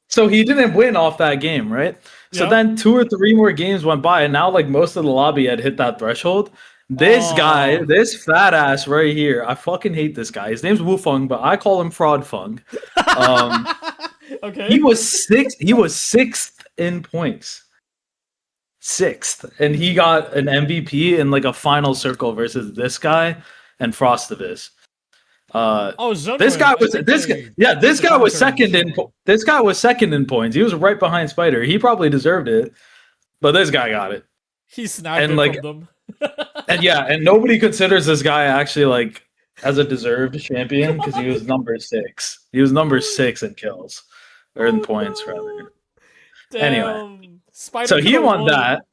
So he didn't win off that game, right? So then 2 or 3 more games went by, and now like most of the lobby had hit that threshold. This guy, this fat ass right here, I fucking hate this guy. His name's Wufeng, but I call him Fraud Fung. Okay. He was 6th in points. 6th. And he got an MVP in like a final circle versus this guy and Frostavis. This guy was second in points. He was right behind Spider. He probably deserved it, but this guy got it. He snagged it from them. and nobody considers this guy actually like as a deserved champion because he was number 6. He was number 6 in kills or in points rather. Damn. Anyway, so he won that,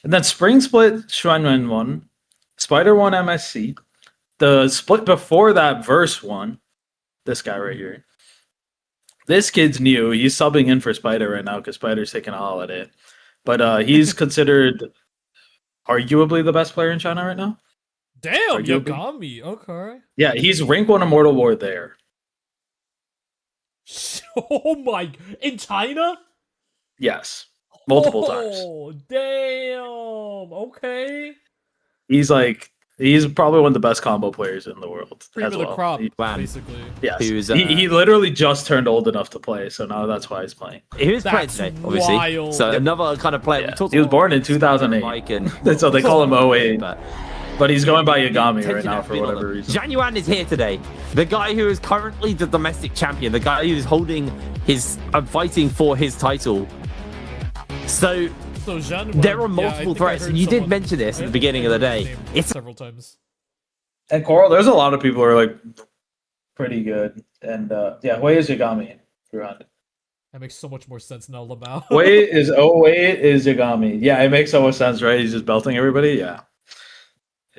and then Spring Split Xuanwen won. Spider won MSC. The split before that, Verse won. This guy right here. This kid's new. He's subbing in for Spider right now because Spider's taking a holiday. But he's considered arguably the best player in China right now. Damn, Yagami. Okay. Yeah, he's rank 1 Immortal War there. Oh my! In China? Yes, multiple times. Oh damn! Okay. He's probably one of the best combo players in the world. Cream as of the well. crop, basically. Yes. He literally just turned old enough to play, so now that's why he's playing. He was playing today, obviously. Wild. So another kind of player. Yeah. He was born in 2008, and so they call him 08. But he's going by Yagami right now for whatever reason. Zhang Yuan is here today. The guy who is currently the domestic champion. The guy who is holding his, fighting for his title. So So Jean, There are multiple threats, and you did mention this at the beginning of the day. It's several times. And Coral, there's a lot of people who are like pretty good. And yeah, Hui is Yagami. That makes so much more sense now, Lamau. Wait is Yagami. Yeah, it makes so much sense, right? He's just belting everybody. Yeah.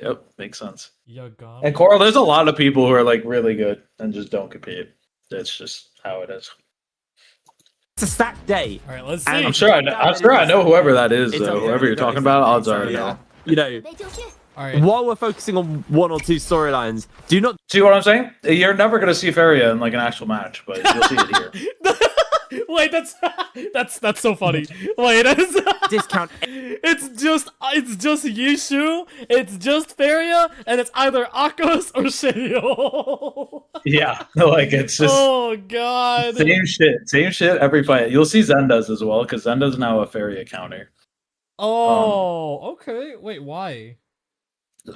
Yep, makes sense. Yagami. And Coral, there's a lot of people who are like really good and just don't compete. That's just how it is. It's a stacked day. All right, let's see. I'm sure I know whoever that is, though. Whoever you're talking about, odds are I know. You know, all right. While we're focusing on one or two storylines, do not see what I'm saying. You're never gonna see Feria in like an actual match, but you'll see it here. Wait, that's so funny. Wait, discount. It's just Yishu, it's just Feria, and it's either Akos or Sheo. Yeah, like it's just. Oh god. Same shit every fight. You'll see Zenda's as well because Zenda's now a Feria counter. Oh, okay. Wait, why?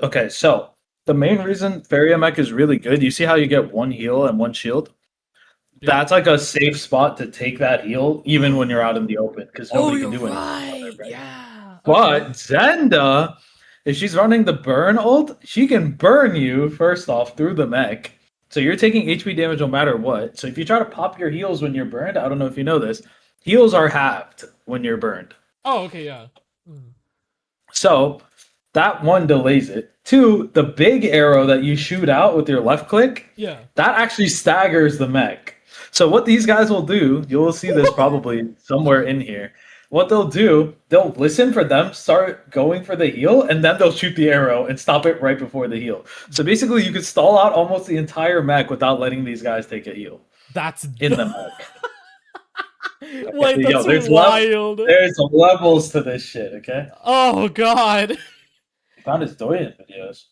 Okay, so the main reason Feria mech is really good. You see how you get one heal and one shield. Yeah. That's like a safe spot to take that heal, even when you're out in the open, because nobody can do anything. Right? Yeah. But Zenda, if she's running the burn ult, she can burn you first off through the mech. So you're taking HP damage no matter what. So if you try to pop your heals when you're burned, I don't know if you know this, heals are halved when you're burned. Oh, okay, yeah. So that one delays it. Two, the big arrow that you shoot out with your left click, yeah, that actually staggers the mech. So what these guys will do, you'll see this probably somewhere in here. What they'll do, they'll listen for them, start going for the heal, and then they'll shoot the arrow and stop it right before the heal. So basically, you could stall out almost the entire mech without letting these guys take a heal. That's in the mech. Wait, that's wild. There's levels to this shit, okay? Oh, God. I found his Doyen videos.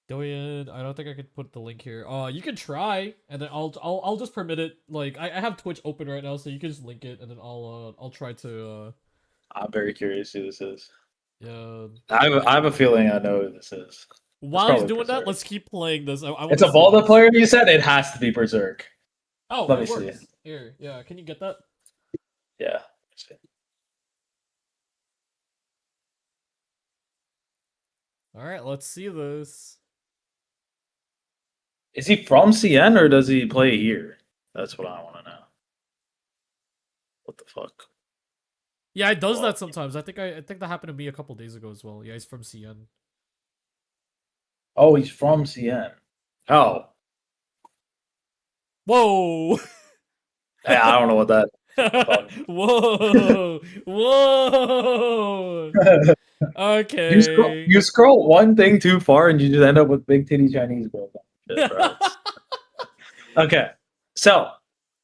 Doyen, I don't think I could put the link here. You can try, and then I'll just permit it. Like I have Twitch open right now, so you can just link it, and then I'll try to. I'm very curious who this is. Yeah. I have a feeling I know who this is. While he's doing that, let's keep playing this. It's a VOD player. You said it has to be Berserk. Oh, let me see. Here, yeah. Can you get that? Yeah. All right, let's see this. Is he from CN or does he play here? That's what I want to know. What the fuck? Yeah, it does that sometimes. I think that happened to me a couple days ago as well. Yeah, he's from CN. Oh, he's from CN. Oh. Whoa. Hey, I don't know what that. Whoa. Whoa. Okay. You scroll one thing too far and you just end up with big titty Chinese girl. Okay, so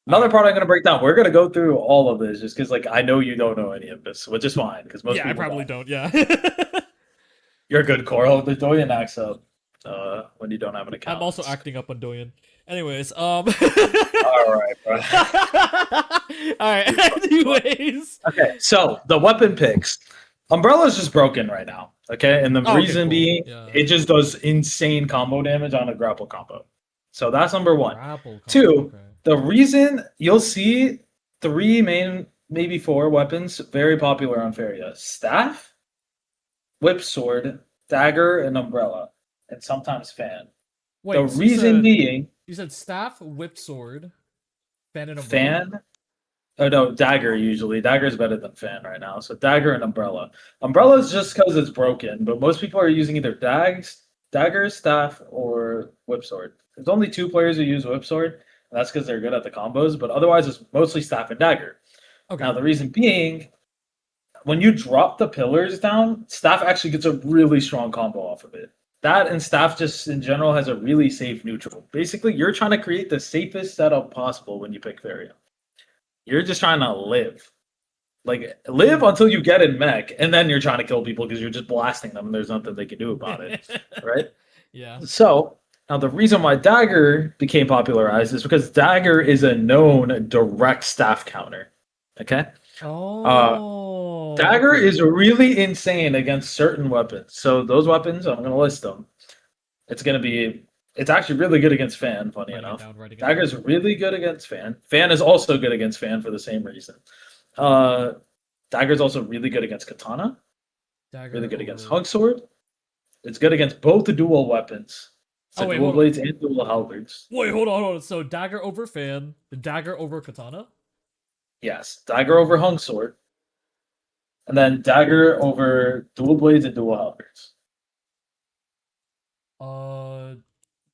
another part I'm gonna break down. We're gonna go through all of this just because, like, I know you don't know any of this, which is fine because most people I probably don't. Yeah, you're a good Coral. The Doyen acts up when you don't have an account. I'm also acting up on Doyen. Anyways, all right, bro. All right. Anyways, okay. So the weapon picks. Umbrella's just broken right now. Okay, and the reason being, it just does insane combo damage on a grapple combo. So that's number one. Two, the reason you'll see 3 main, maybe 4 weapons very popular on Feria: staff, whip sword, dagger, and umbrella, and sometimes fan. Wait, the reason being, you said staff, whip sword, fan, and umbrella. Fan. Oh no, dagger usually. Dagger is better than fan right now. So dagger and umbrella. Umbrella is just because it's broken, but most people are using either dagger, staff, or whip sword. There's only 2 players who use whip sword, and that's because they're good at the combos. But otherwise, it's mostly staff and dagger. Okay. Now the reason being, when you drop the pillars down, staff actually gets a really strong combo off of it. That and staff just in general has a really safe neutral. Basically, you're trying to create the safest setup possible when you pick Feria. You're just trying to live. Like, live until you get in mech, and then you're trying to kill people because you're just blasting them and there's nothing they can do about it. Right? Yeah. So, now the reason why dagger became popularized is because dagger is a known direct staff counter. Okay? Oh. Dagger is really insane against certain weapons. So those weapons, I'm going to list them. It's actually really good against fan, funny enough. Dagger is really good against fan. Fan is also good against fan for the same reason. Dagger's also really good against katana. Dagger Really good against over- hug sword. It's good against both the dual weapons. So Oh, wait, dual hold on. blades and dual halberds. Wait, hold on. So dagger over fan, the dagger over katana. Yes, dagger over hung sword. And then dagger over dual blades and dual halberds.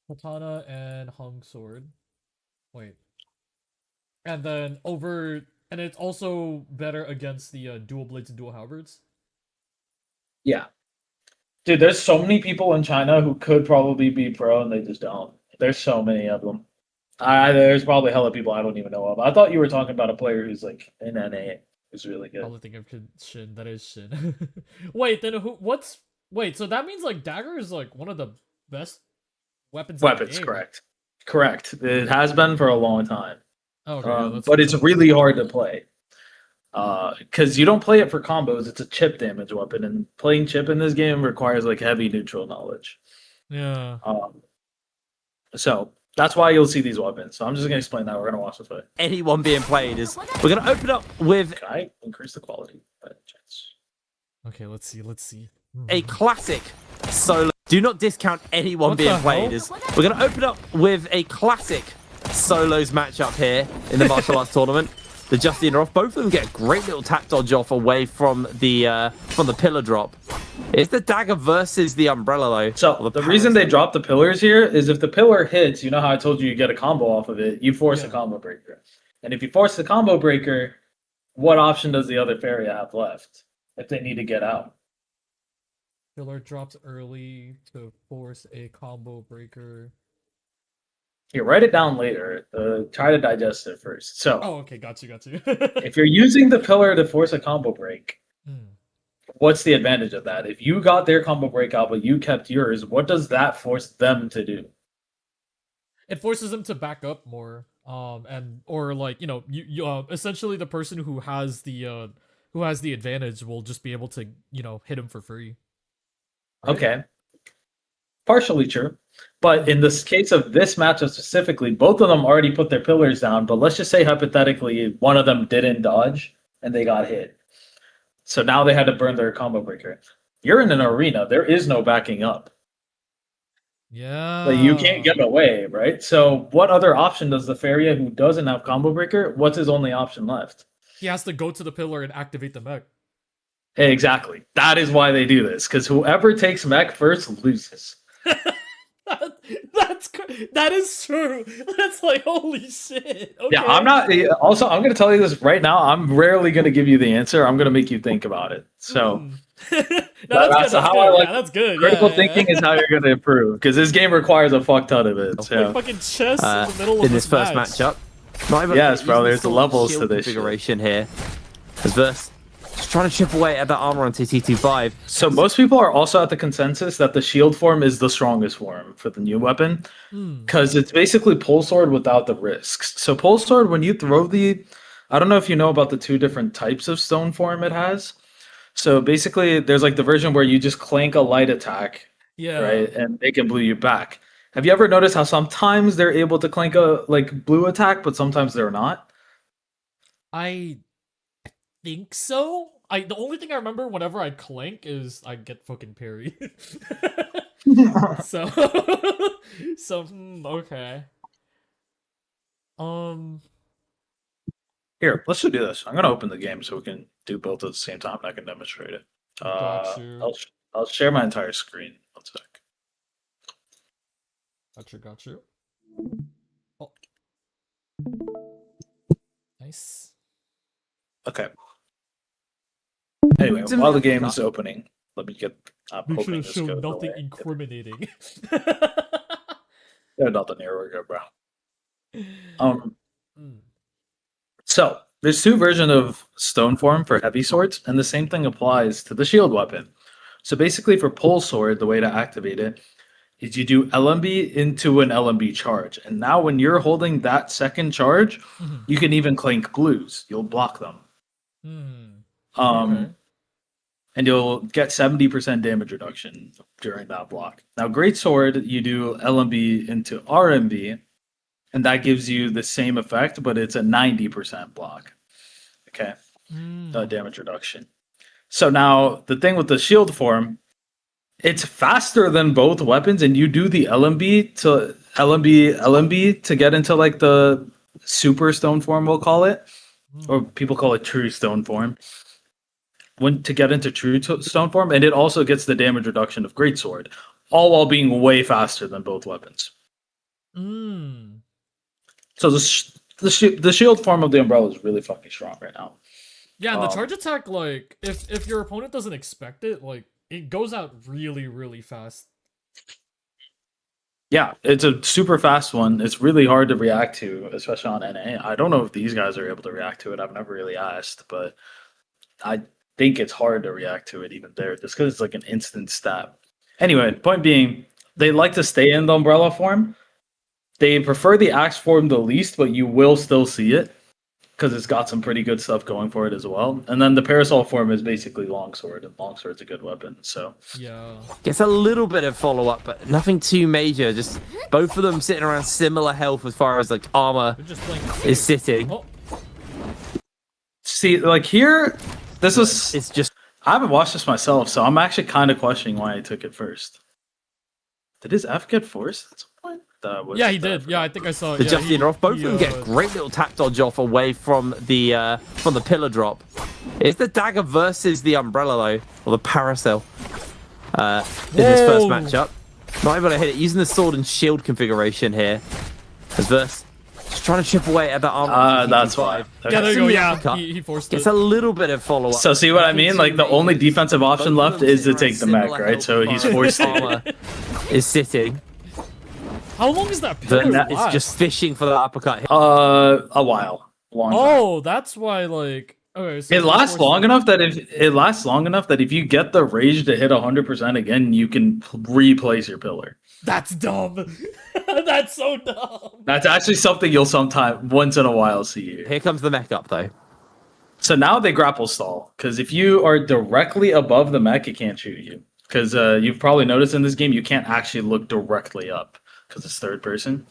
Katana and hung sword. Wait. And then over, and it's also better against the dual blades and dual halberds. Yeah. Dude, there's so many people in China who could probably be pro and they just don't. There's so many of them. There's probably hella people I don't even know of. I thought you were talking about a player who's like in NA who's really good. Probably think of Shin. That is Shin. Wait, then what's? Wait, so that means like dagger is like one of the best weapons. Weapons, in the game. correct. Correct. It has been for a long time. Okay, yeah, that's but it's really hard to play. Because you don't play it for combos, it's a chip damage weapon, and playing chip in this game requires like heavy neutral knowledge. Yeah. So that's why you'll see these weapons. So I'm just gonna explain that. We're gonna watch the fight. Anyone being played is. We're gonna open up with Can I increase the quality by any chance? Okay, let's see. a classic solo. Do not discount anyone What being the played. hell? Is we're gonna open up with a classic solos matchup here in the martial arts tournament. The Justine are off. Both of them get a great little tap dodge off away from the pillar drop. It's the dagger versus the umbrella though. So the reason they drop the pillars here is if the pillar hits, you know how I told you you get a combo off of it, you force a combo breaker. And if you force the combo breaker, what option does the other fairy have left if they need to get out? Pillar drops early to force a combo breaker. Here, write it down later. Try to digest it first. So Oh, okay, got you. if you're using the pillar to force a combo break, Hmm. what's the advantage of that? If you got their combo break out but you kept yours, what does that force them to do? It forces them to back up more, or like you essentially the person who has the advantage will just be able to hit him for free. Right? Okay. Partially true. But in this case of this matchup specifically, both of them already put their pillars down, but let's just say hypothetically one of them didn't dodge and they got hit. So now they had to burn their combo breaker. You're in an arena. There is no backing up. Yeah. Like you can't get away, right? So what other option does the Faria who doesn't have combo breaker, what's his only option left? He has to go to the pillar and activate the mech. Exactly. That is why they do this, because whoever takes mech first loses. That is true. That's like holy shit. Okay. Yeah, I'm not. Also, I'm going to tell you this right now. I'm rarely going to give you the answer. I'm going to make you think about it. So that's how good. I like. Yeah, that's good. Critical yeah, thinking is how you're going to improve, because this game requires a fuck ton of it. So. Like fucking chess in the middle of in this first match. matchup. Not even Yes, bro, using there's full levels to shield this shit. configuration here. As Verse just trying to chip away at that armor on TT25. So most people are also at the consensus that the shield form is the strongest form for the new weapon, because it's basically pole sword without the risks. So pole sword, when you throw I don't know if you know about the two different types of stone form it has. So basically, there's like the version where you just clank a light attack, right, and they can blue you back. Have you ever noticed how sometimes they're able to clank a blue attack, but sometimes they're not? I think so. The only thing I remember whenever I clank is I get fucking parry. so okay. Here, let's just do this. I'm gonna open the game so we can do both at the same time and I can demonstrate it. Got you. I'll share my entire screen. One sec. Got you. Oh. Nice. Okay. Anyway, while the game is opening, let me get. I'm We should hoping have this shown goes nothing away. incriminating. Yeah, nothing here, we go, bro. Mm. So there's two versions of stone form for heavy swords, and the same thing applies to the shield weapon. So basically, for pole sword, the way to activate it is you do LMB into an LMB charge, and now when you're holding that second charge, you can even clank blues. You'll block them. Okay. And you'll get 70% damage reduction during that block. Now, great sword, you do LMB into RMB, and that gives you the same effect, but it's a 90% block. Okay. damage reduction. So now the thing with the shield form, it's faster than both weapons, and you do the LMB to get into like the super stone form, we'll call it, or people call it true stone form. When to get into true stone form, and it also gets the damage reduction of greatsword, all while being way faster than both weapons. So the shield form of the umbrella is really fucking strong right now. Yeah, and the charge attack, like, if your opponent doesn't expect it, like, it goes out really, really fast. Yeah, it's a super fast one. It's really hard to react to, especially on NA. I don't know if these guys are able to react to it. I've never really asked, but I think it's hard to react to it even there, just because it's like an instant stab. Anyway, point being, they like to stay in the umbrella form. They prefer the axe form the least, but you will still see it because it's got some pretty good stuff going for it as well. And then the parasol form is basically longsword, and longsword's a good weapon. So yeah, gets a little bit of follow up, but nothing too major. Just both of them sitting around similar health as far as like armor is sitting. Oh. See, like here, this is it's just. I haven't watched this myself, so I'm actually kind of questioning why I took it first. Did his F get forced at some point? Yeah, he did. Yeah, I think I saw it. The Yeah, Justine off. Both of them get a great little tap dodge off away from the pillar drop. It's the dagger versus the umbrella though, or the parasol. In this first matchup, not able to hit it using the sword and shield configuration here. As Verse just trying to chip away at that armor. That's why. Yeah, there you go. Yeah, Cut. he forced it. It's a little bit of follow up. So see what I mean? Like the only defensive option left is to take the mech, right? So he's forced to. Is sitting. How long is that pillar It's just fishing for the uppercut. A while. Long time. Oh, that's why. Like, okay, so It lasts long enough that if you get the rage to hit 100% again, you can replace your pillar. That's dumb. That's so dumb. That's actually something you'll once in a while see. Here comes the mech up though. So now they grapple stall, because if you are directly above the mech, it can't shoot you. Because you've probably noticed in this game, you can't actually look directly up because it's third person.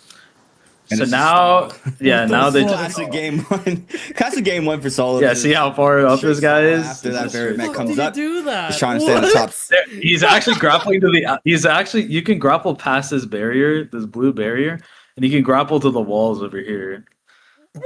And so it's now, yeah, now they classic game one. Classic game one for solo. Yeah, see how far up this guy is? After that very mech How comes did up, you do that? he's trying to stay on the top. He's actually grappling to the. He's actually, you can grapple past this barrier, this blue barrier, and you can grapple to the walls over here.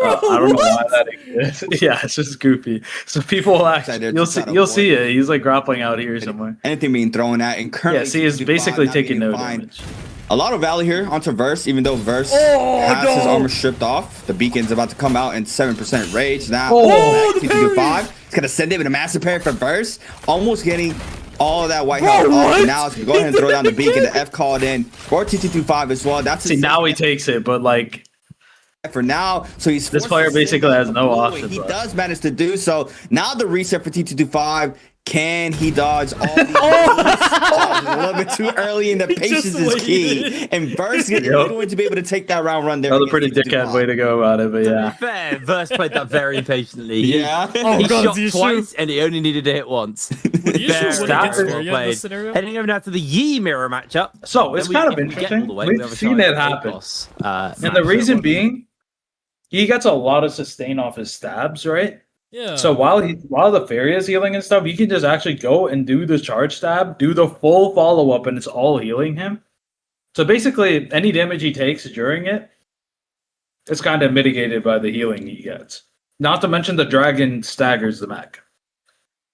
I don't know why that exists. Yeah, it's just goofy. So people will actually, you'll see it. He's like grappling out here somewhere. Anything being thrown at, and currently, Yeah, see, he's basically taking no fine. damage. A lot of value here onto Verse, even though Verse has his armor stripped off. The beacon's about to come out in 7% rage. Now, T225. It's going to send him in a massive parry for Verse. Almost getting all of that white health off. Now it's going to go ahead and throw down the beacon. The F called in for T225 as well. That's See, now he takes it, but like, for now, so he's this player basically has no option. He does manage to do so. Now the reset for T225. Can he dodge all these a little bit too early, and the patience is key. And Verse is going to be able to take that round run there. Another pretty dickhead way to go about it, but yeah. Fair. Verse played that very patiently. Yeah. He shot twice, and he only needed to hit once. Heading over now to the Yi mirror matchup. So it's kind of interesting. We've seen it happen. And the reason being, he gets a lot of sustain off his stabs, right? Yeah. So while the fairy is healing and stuff, you can just actually go and do the charge stab, do the full follow up, and it's all healing him. So basically, any damage he takes during it, it's kind of mitigated by the healing he gets. Not to mention the dragon staggers the mech.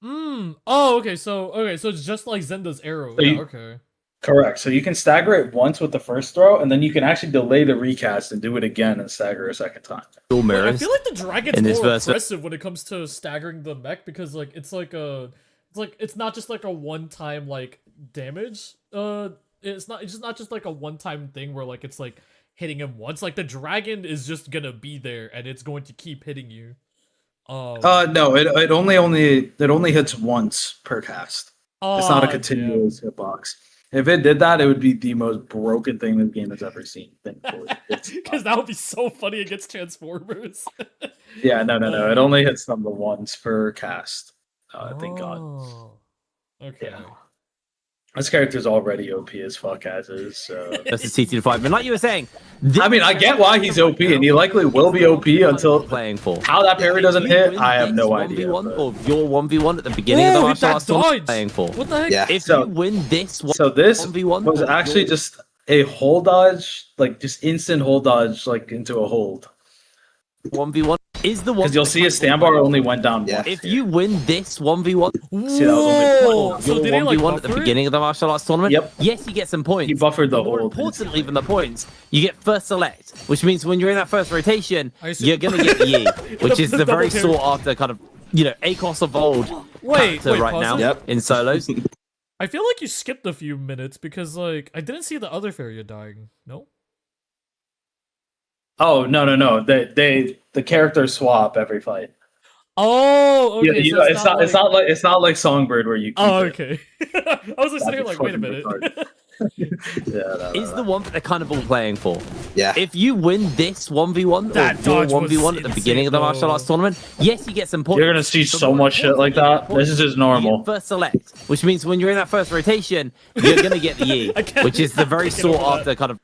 Oh, okay. So it's just like Zenda's arrow. So Okay. Correct. So you can stagger it once with the first throw, and then you can actually delay the recast and do it again and stagger a second time. Like, I feel like the dragon's more impressive when it comes to staggering the mech, because like it's not just like a one-time like damage. It's not just like a one-time thing where like it's like hitting him once. Like the dragon is just gonna be there and it's going to keep hitting you. No, it only hits once per cast. It's not a continuous hitbox. If it did that, it would be the most broken thing this game has ever seen. Thankfully, because that would be so funny against Transformers. Yeah, no. It only hits them the once per cast. Thank God. Okay. Yeah. This character's already OP as fuck as is. So. That's the CT5. And like you were saying, I mean, I get why he's OP, and he likely will be OP until playing for. how that parry doesn't If you hit. win I have this no idea. 1v1 but- or your 1v1 at the beginning of the Ooh, martial that arts tournament, dodge! playing for. What the heck? Yeah. If So- you win this one, So this 1v1 was or actually your- just a hold dodge, like just instant hold dodge, like into a hold. 1v1 is the one. Because you'll see his stand bar only went down Yeah. once. If here. you win this 1v1 See, that was only Whoa! one. So your did he like 1v1 at the buffer it? beginning of the martial arts tournament, Yep. yes, you get some points. He buffered the But more hold importantly instantly. than the points, you get first select, which means when you're in that first rotation, I see. you're going to get the E, which is The the very double sought after kind of, ACOS of old Wait, character right pause now it. Yep. in solos. I feel like you skipped a few minutes because like I didn't see the other Faria dying. No. Oh no! The characters swap every fight. Oh, okay. Yeah, so it's not like Songbird where you. Keep Oh, it. okay. I was like sitting here like, wait a minute. Is the one that they're kind of all playing for. Yeah. If you win this 1v1 That or your dodge was 1v1 at the beginning of the insane, martial arts though. tournament, yes, you get some points. You're gonna see But so more much shit like that. importantly, This is just you normal. get first select, which means when you're in that first rotation, you're going to get the E, I can't- which is the I very can't get over sought that. after kind of.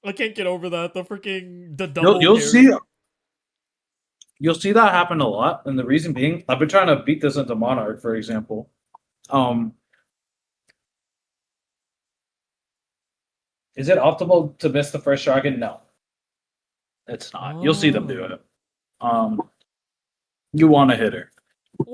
I can't get over that. The double. You'll parry. see. You'll see that happen a lot, and the reason being, I've been trying to beat this into Monarch, for example. Is it optimal to miss the first dragon? No, it's not. You'll see them do it. You want to hit her.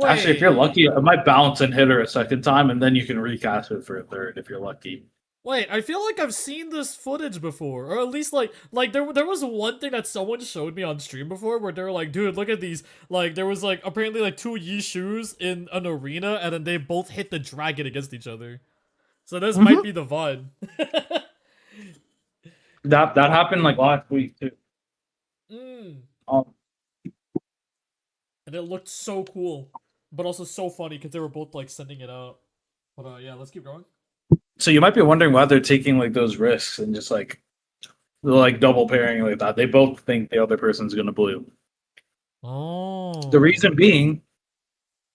Actually, if you're Wait. lucky, it might bounce and hit her a second time, and then you can recast it for a third if you're lucky. Wait, I feel like I've seen this footage before, or at least like there was one thing that someone showed me on stream before where they were like, dude, look at these. Like there was like apparently like two Yi shoes in an arena, and then they both hit the dragon against each other. So this might be the VOD. That happened like last week too. Mm. Um, And it looked so cool, but also so funny because they were both like sending it out. But yeah, let's keep going. so you might be wondering why they're taking like those risks and just like double pairing like that. They both think the other person's gonna blue. Oh. The reason being,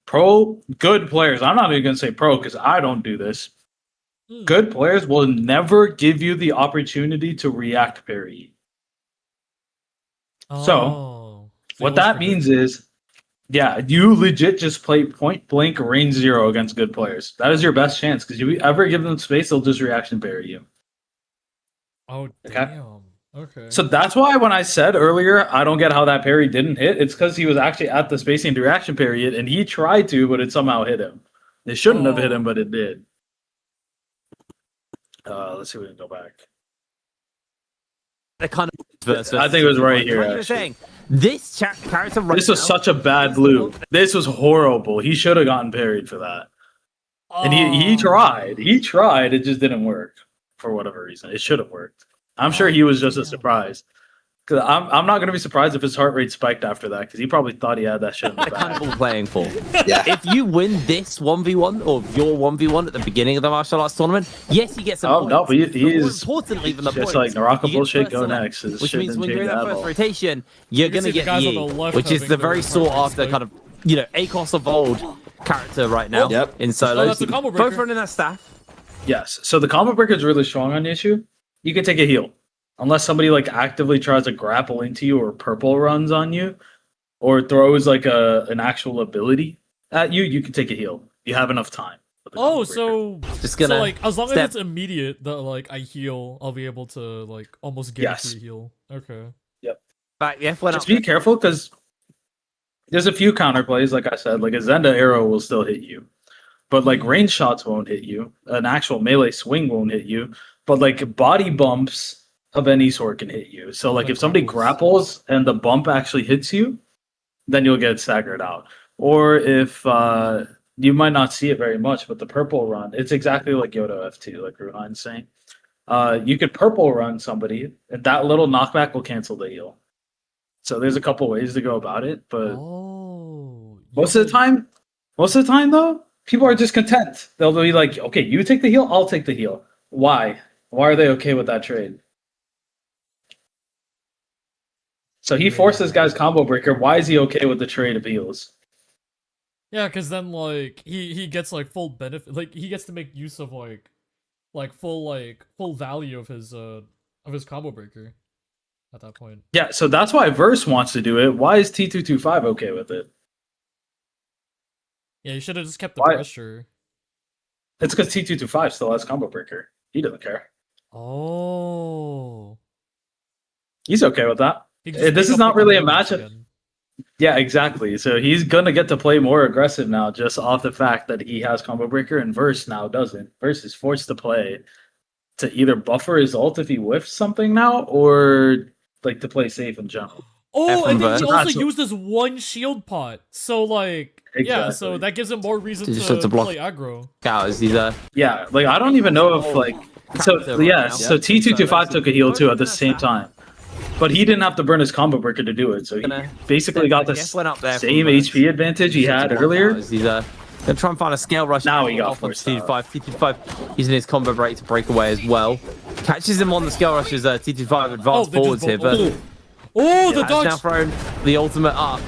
good players. I'm not even gonna say pro because I don't do this. Mm. Good players will never give you the opportunity to react parry. Oh. What that means is, yeah, you legit just play point blank range 0 against good players. That is your best chance because if you ever give them space, they'll just reaction parry you. Oh Okay. damn. Okay. So that's why when I said earlier, I don't get how that parry didn't hit. It's because he was actually at the spacing to reaction period and he tried to, but it somehow hit him. It shouldn't have hit him, but it did. Let's see if we can go back. The kind of I think it was right here, Like you were actually. saying, this character right This was now- such a bad blue. This was horrible. He should have gotten parried for that. And he tried. He tried. It just didn't work for whatever reason. It should have worked. I'm sure he was just a surprise. Because I'm not going to be surprised if his heart rate spiked after that because he probably thought he had that shit in the They're kind bag. of all playing for. Yeah. If you win this 1v1 or your 1v1 at the beginning of the martial arts tournament, yes, you get some Oh, points. no, but he more is importantly than the just points, like NARAKA you get bullshit, first go select, next. This which shit means didn't when you're in change that at first all. rotation, you're You can going to see the get guys the on the E, left which is having the their very sought heart rate after spike. kind of, ACOS of old character right now Yep. in solos. that's the combo breaker. Both running that staff. Yes. So the combo breaker is really strong on issue. You can take a heal. Unless somebody like actively tries to grapple into you or purple runs on you or throws like an actual ability at you, you can take a heal. You have enough time. with the combo Oh, breaker. so Just gonna like as long as step- it's immediate that like I heal, I'll be able to like almost guarantee Yes. a heal. Okay. back the F1 just be careful because there's a few counterplays, like I said, like a Zenda arrow will still hit you. But like range shots won't hit you. An actual melee swing won't hit you. But like body bumps of any sort can hit you. So like Like if somebody grapples and the bump actually hits you, then you'll get staggered out. Or if you might not see it very much, but the purple run, it's exactly like Yodo F2, like Ruhan's saying. You could purple run somebody, and that little knockback will cancel the heal. So there's a couple ways to go about it, but Oh. most of the time though, people are just content. They'll be like, okay, you take the heal, I'll take the heal. Why? Why are they okay with that trade? So he forced this guy's combo breaker. Why is he okay with the trade of heals? Yeah, because then like he gets like full benefit, like he gets to make use of like full value of his combo breaker at that point. Yeah, so that's why Verse wants to do it. Why is T225 okay with it? Yeah, you should have just kept the Why? pressure. It's because T225 still has combo breaker. He doesn't care. Oh. He's okay with that. He can just This make is up not with the really a moments matchup. again. Yeah, exactly. So he's gonna get to play more aggressive now, just off the fact that he has combo breaker and Verse now doesn't. Verse is forced to play to either buffer his ult if he whiffs something now, or like to play safe in general. Oh, and then he So also that's- used his one shield pot. So like, yeah, so Exactly. that gives him more reason So you just have to to block play aggro. Cows, he's Yeah, like I don't even know if like so Counter right yeah, now. so T225 took a heal too at the same time. But he didn't have to burn his combo breaker to do it, so he basically got the went up there same from, HP advantage he had earlier. He's gonna try and find a scale rush. Now he got off on forced out. T25 using his combo break to break away as well. Catches him on the scale rush as T25 advance they just forwards here, but Oh, the has now dodge! thrown the ultimate up.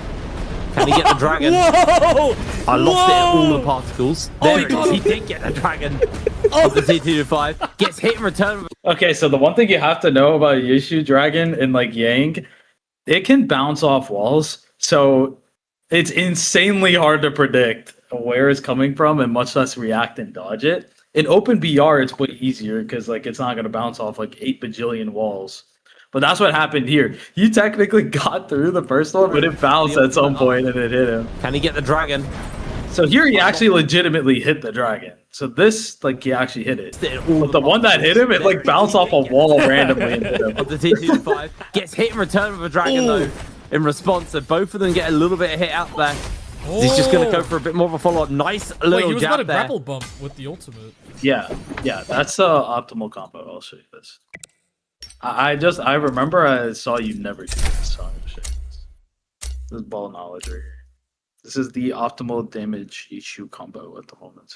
Can he get the dragon? Whoa! I lost it at all the Whoa! particles. Oh, There he it got is. He him. did get the dragon of the T225. Gets hit in return. Okay, so the one thing you have to know about Yishu Dragon and like Yang, it can bounce off walls. So it's insanely hard to predict where it's coming from and much less react and dodge it. In open BR, it's way easier because like it's not gonna bounce off like 8 bajillion walls. But that's what happened here. He technically got through the first one, but it bounced at some point and it hit him. Can he get the dragon? So here he actually legitimately hit the dragon. So this, like, he actually hit it. But the one that hit him, it like bounced off a wall randomly and hit him. Of the T225. Gets hit in return with a dragon though. In response, so both of them get a little bit of hit out there. He's just gonna go for a bit more of a follow-up. Nice little Wait, he was about jab to there. grapple bump with the ultimate. Yeah, that's the optimal combo. I'll show you this. I remember I saw you never do this. So I'm gonna show you this. This is ball knowledge right here. This is the optimal damage issue combo at the moment.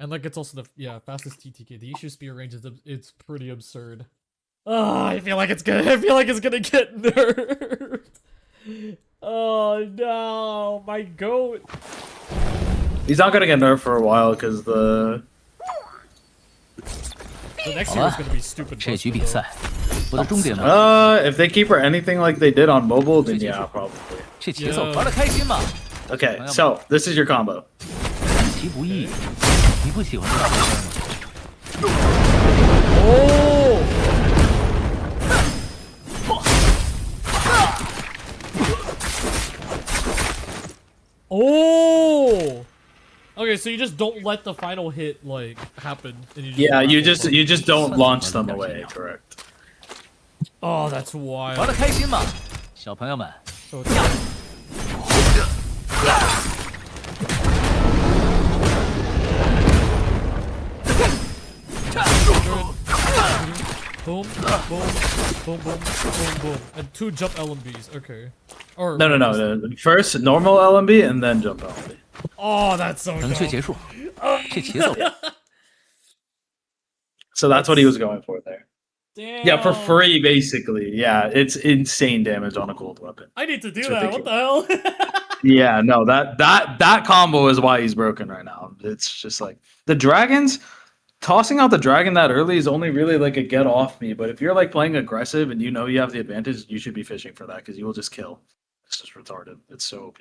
And like it's also the fastest TTK. The issue spear range is it's pretty absurd. Oh, I feel like it's gonna get nerfed. Oh no, my goat. He's not gonna get nerfed for a while because the next year is gonna be stupid. 这局 busted, 比 though. 赛，我的终点目 if they keep her anything like they did on mobile, then yeah, probably. 这节奏 Yeah. 玩的开心嘛， Okay, so this is your combo. 其不易。你不喜欢这样吗？ Oh! Oh! Okay, so you just don't let the final hit like happen. And you just Yeah, you grapple just them. you just don't launch them away, correct? Oh, that's 玩 wild. 的开心嘛，小朋友们。 So it's- Boom, boom, boom, boom, boom, boom, and 2 jump LMBs. Okay. Or No. First normal LMB and then jump LMB. Oh, that's so 能却 dumb. 结束，这节奏 So that's what he was going for there. Damn. Yeah, for free basically. Yeah, it's insane damage on a gold weapon. I need to do It's that. What the hell? Yeah, no, that combo is why he's broken right now. It's just like the dragons. Tossing out the dragon that early is only really like a get off me. But if you're like playing aggressive and you know you have the advantage, you should be fishing for that because you will just kill. It's just retarded. It's so OP.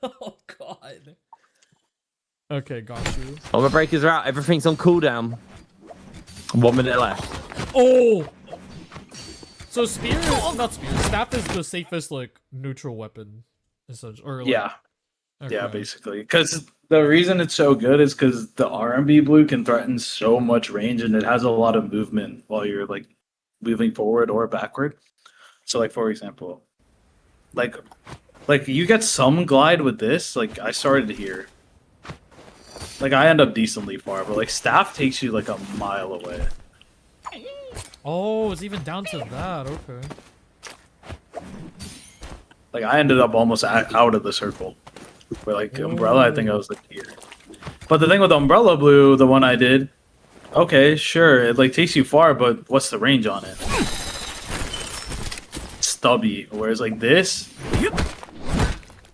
Oh god. Okay, got you. Combo breakers are out. Everything's on cooldown. 1 minute left. Oh. So spear, not spear. Staff is the safest like neutral weapon, essentially. Or like, Yeah, yeah, okay. basically. Because the reason it's so good is because the RMB blue can threaten so much range and it has a lot of movement while you're like moving forward or backward. So like for example, like you get some glide with this. Like I started here. Like I end up decently far, but like staff takes you like a mile away. Oh, it's even down to that. Okay. Like I ended up almost out of the circle. Where like umbrella, I think I was like here. But the thing with umbrella blue, the one I did, okay, sure, it like takes you far, but what's the range on it? Stubby. Whereas like this,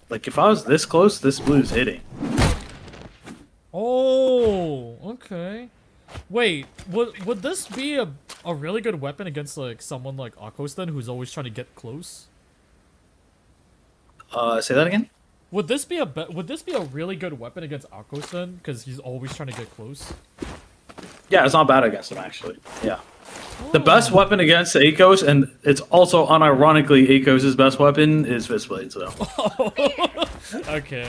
like if I was this close, this blue's hitting. Wait, would this be a really good weapon against like someone like Akos then, who's always trying to get close? Say that again. Would this be a really good weapon against Akos then, because he's always trying to get close? Yeah, it's not bad against him actually. Yeah. The best weapon against Akos, and it's also unironically Akos' best weapon, is Fist Blades, though. Okay.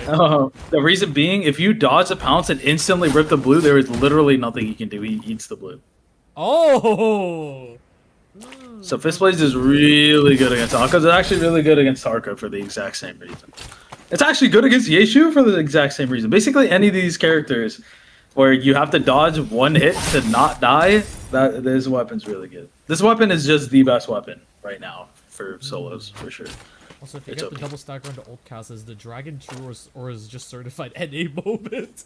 The reason being, if you dodge the pounce and instantly rip the blue, there is literally nothing he can do. He eats the blue. Oh! So Fist Blades is really good against Akos. It's actually really good against Tarka for the exact same reason. It's actually good against Yeshu for the exact same reason. Basically, any of these characters where you have to dodge one hit to not die, this weapon's really good. This weapon is just the best weapon right now for solos, for sure. Also, if you It's get the OP. double stacker into ult cast, is the dragon true or is just certified NA moment?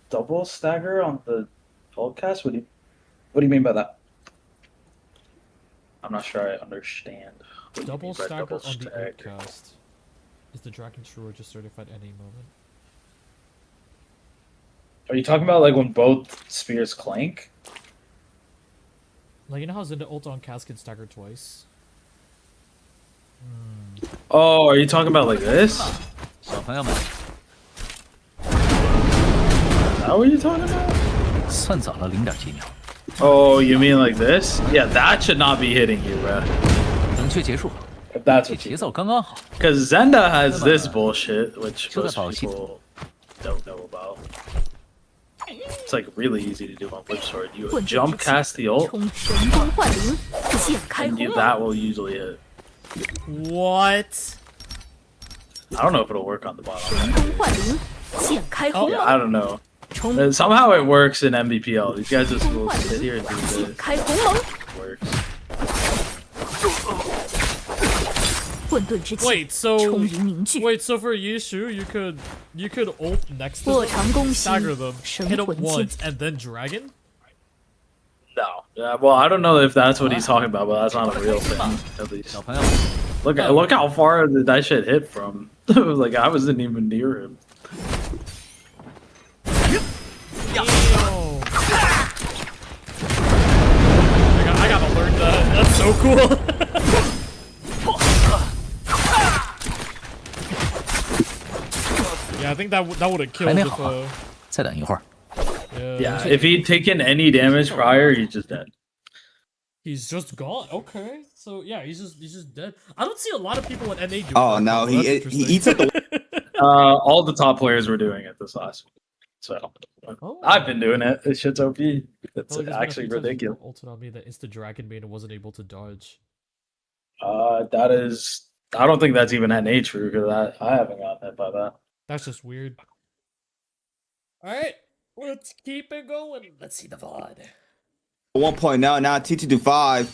Double stagger on the ult cast? What do you mean by that? I'm not sure I understand. What do you Double mean by stacker double on the ult stagger? cast. Is the dragon true or just certified NA moment? Are you talking about like when both spears clank? Like, you know how Zinda ult on cast can stagger twice? Oh, are you talking about like this? 小朋友们， Is that what you're talking about? 算早了0.几秒， Oh, you mean like this? Yeah, that should not be hitting you, bro. 冷却结束， If that's 这 what 节 you... 奏刚刚好。 Because Zenda has this bullshit, which Chill most out, Chill. people don't know about. It's like really easy to do on Whip Sword. You 混沌 jump 之气 cast the ult, 冲神光幻灵，剑开 and 鸿蒙。 that will usually hit. What? I don't know if it'll work on the bottom. 神光幻灵，剑开鸿 Yeah, 蒙。 I don't know. 冲 Somehow it works in MVPL. These guys just will sit here and do 剑 this. 开鸿蒙， It works. 混沌之气 Wait, so 充盈凝聚， wait, so for Yishu, you could ult next to 破 them, 长攻心 stagger them, 神 hit them 魂 once, 剑。 and then dragon? No. Well, I don't know if that's what he's talking about, but that's not a real thing, at least. 小朋友们， Look how far did that shit hit from. Like I wasn't even near him. I gotta learn that. That's so cool. Yeah, I think that would have killed 还没 if 好啊，再等一会儿。 Yeah, if he'd taken any damage prior, he's just dead. he's just gone. Okay, so yeah, he's just dead. I don't see a lot of people in NA doing Oh that, no, though. he That's he eats up the All the top players were doing it this last week. So Oh. I've been doing it. This shit's OP. It's Well, there's been a actually few times ridiculous. people ulted on me that insta dragon main wasn't able to dodge. That is. I don't think that's even NA true because I haven't gotten hit by that. That's just weird. Alright, let's keep it going. Let's see the VOD. 1.0 now T225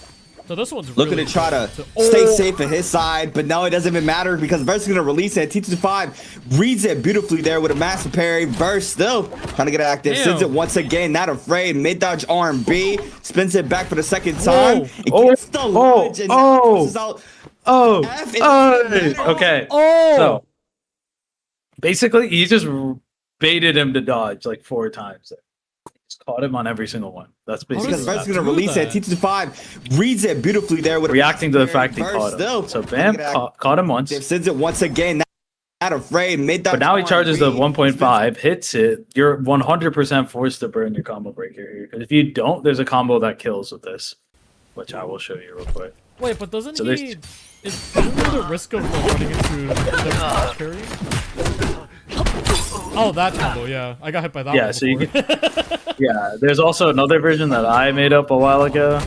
So this one's looking really to try to Oh. stay safe at his side, but no, it doesn't even matter because Verse is gonna release it. T225 reads it beautifully there with a massive parry. Verse still trying to get active, Damn. sends it once again, not afraid. Mid dodge R&B, spins it back for the second time. Whoa. It Oh. gets the lunge and now Oh. pushes out. Oh. F is Okay. Oh! So basically, he just baited him to dodge like 4 times. Just caught him on every single one. That's Because basically Verse is that. gonna do release it. that? T225 reads it beautifully there with a Reacting to the massive parry. fact he Verse caught him. still So trying bam, to get active. caught him once. Sends it once again. Not afraid. Mid dodge But now he charges the R&B, 1.5, hits it. You're 100% forced to burn your combo breaker here. Because if you don't, there's a combo that kills with this, which I will show you real quick. Wait, but doesn't So he... Isn't there the risk of like, running into the carry? Oh, that combo, yeah. I got hit by that Yeah, one so you before. Yeah, there's also another version that I made up a while ago.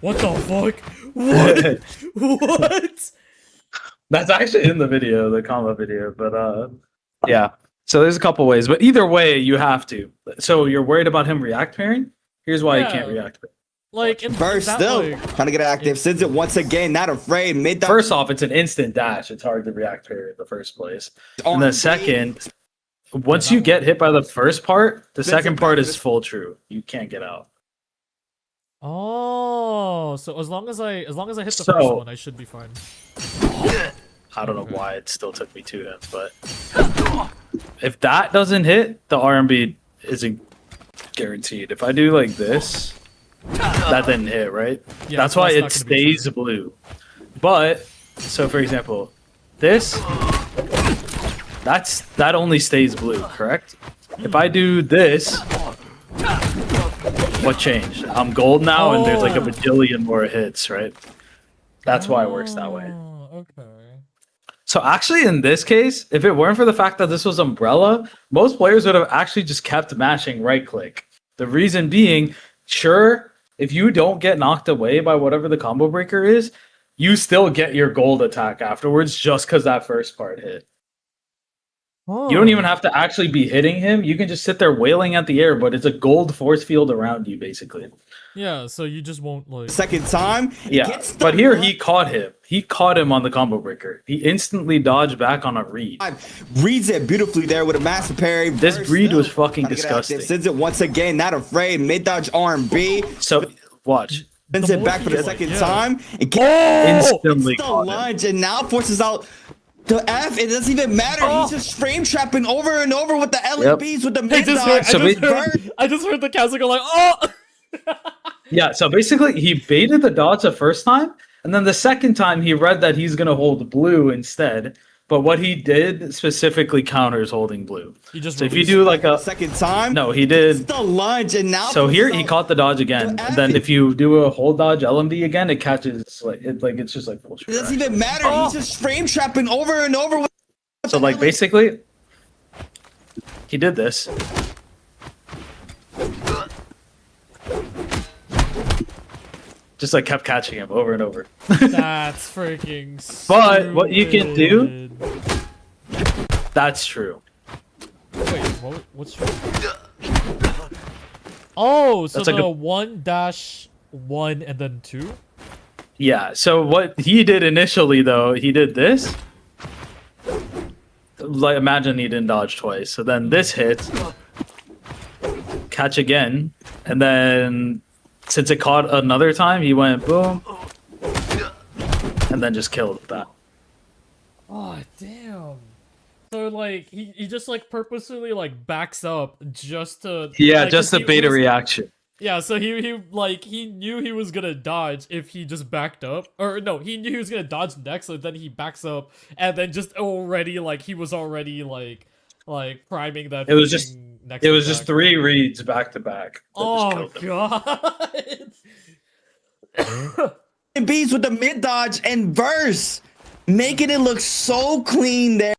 What the fuck? What? What? That's actually in the video, the combo video, but yeah. So there's a couple ways, but either way, you have to. So you're worried about him react pairing? Here's why Yeah. you can't react pair. Like, in Verse that, still like, trying to get active. Sends it once again. Not afraid. Mid dodge First off, it's an instant dash. It's hard to react pair in the first place. And the R&B. second, once you get hit by the first part, the That's second a- part is full true. You can't get out. oh, so as long as I hit the So- first one, I should be fine. I don't know why it still took me 2 hits, but if that doesn't hit, the RMB isn't guaranteed. If I do like this, that didn't hit, right? Yeah, That's so why that's it not gonna be stays blue. But so for example, this that only stays blue, correct? If I do this, what changed? I'm gold now, and there's like a bajillion more hits, right? That's why it works that way. Oh, okay. So actually, in this case, if it weren't for the fact that this was Umbrella, most players would have actually just kept mashing right click. The reason being, sure, if you don't get knocked away by whatever the combo breaker is, you still get your gold attack afterwards just because that first part hit. You don't even have to actually be hitting him. You can just sit there wailing at the air, but it's a gold force field around you, basically. Yeah, so you just won't like. Second time. Yeah, but here he caught him. He caught him on the combo breaker. He instantly dodged back on a read. Reads it beautifully there with a massive parry. This Burst read still. was fucking Gotta get active. disgusting. Sends it once again, not afraid. Mid dodge R&B. So watch. Sends The it back more for he the gets, second yeah. time. It Instantly it's the caught him. lunge and now forces out the F. It doesn't even matter. He's just frame trapping over and over with the LABs with the I mid just dodge. heard, I, just Burst. heard, I just heard the caster go like, oh! Yeah, so basically he baited the dodge the first time, and then the second time he read that he's gonna hold blue instead. But what he did specifically counters holding blue. He just So if you released do like a Second time. no, he It's did. the lunge and now. So here he forces out caught the dodge again, and then if you do a hold dodge LMD again, it catches it's just like full It screen. doesn't even matter. He's just frame trapping over and over with So like basically, he did this. Just like kept catching him over and over. That's freaking But what you can do- stupid. That's true. Wait, what's your... Oh, so That's like the a- 1-1 and then 2? Yeah. So what he did initially though, he did this. Like imagine he didn't dodge twice. So then this hits, catch again, and then since it caught another time, he went boom, and then just killed that. Oh, damn. So, like, he just, like, purposely, like, backs up just to... Yeah, like, just a he beta was- reaction. Yeah, so he knew he was gonna dodge if he just backed up. Or, no, he knew he was gonna dodge next, so then he backs up, and then just already, like, he was already, like priming that It was just- freaking next It was just attack. 3 reads back to back. that just Oh, killed him. God! beats with the mid dodge and verse, making it look so clean there.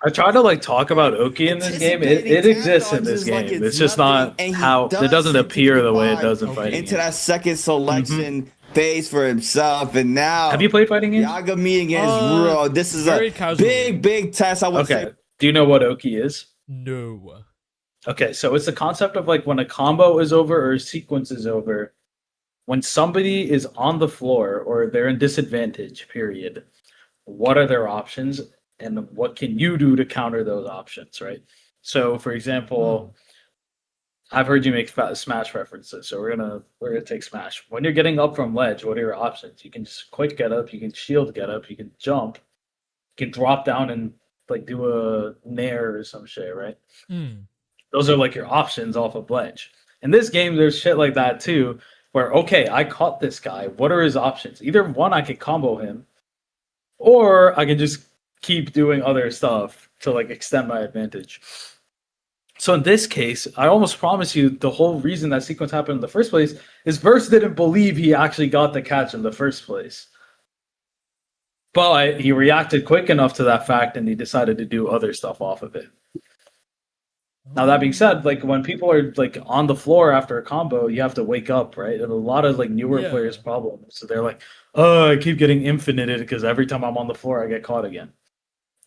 I try to like talk about Oki in this game. It exists in this Like game. it's It's just nothing, not and he how it does doesn't seem to appear the way it divide does in Okay. fighting. into games. that second selection phase for himself, and now Have you played fighting games? Yagami against Uh, Ro. This is very a casually. big test. I would Okay. say. Do you know what Oki is? No. Okay, so it's the concept of like when a combo is over or a sequence is over, when somebody is on the floor or they're in disadvantage, period, what are their options and what can you do to counter those options, right? So for example, I've heard you make Smash references, so we're gonna take Smash. When you're getting up from ledge, what are your options? You can just quick get up, you can shield get up, you can jump, you can drop down and like do a nair or some shit, right? Hmm. Those are like your options off of ledge. In this game, there's shit like that too, where okay, I caught this guy. What are his options? Either one, I could combo him, or I can just keep doing other stuff to like extend my advantage. So in this case, I almost promise you the whole reason that sequence happened in the first place is Verse didn't believe he actually got the catch in the first place. But he reacted quick enough to that fact and he decided to do other stuff off of it. Now that being said, like when people are like on the floor after a combo, you have to wake up, right? And a lot of like newer Yeah. players' problems. So they're like, "Oh, I keep getting infinited because every time I'm on the floor, I get caught again."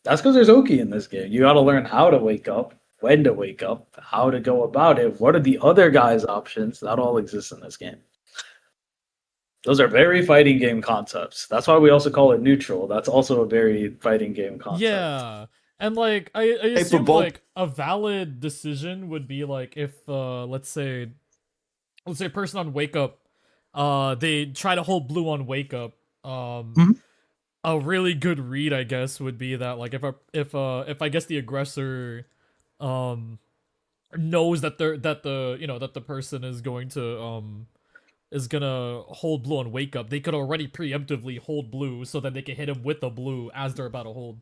That's because there's Oki in this game. You got to learn how to wake up, when to wake up, how to go about it. What are the other guys' options? That all exists in this game. Those are very fighting game concepts. That's why we also call it neutral. That's also a very fighting game concept. Yeah. And like I for assume both- like a valid decision would be like if let's say a person on wake up they try to hold blue on wake up Mhm. a really good read, I guess, would be that like if I guess the aggressor knows that the person is going to is gonna hold blue and wake up, they could already preemptively hold blue so that they can hit him with the blue as they're about to hold.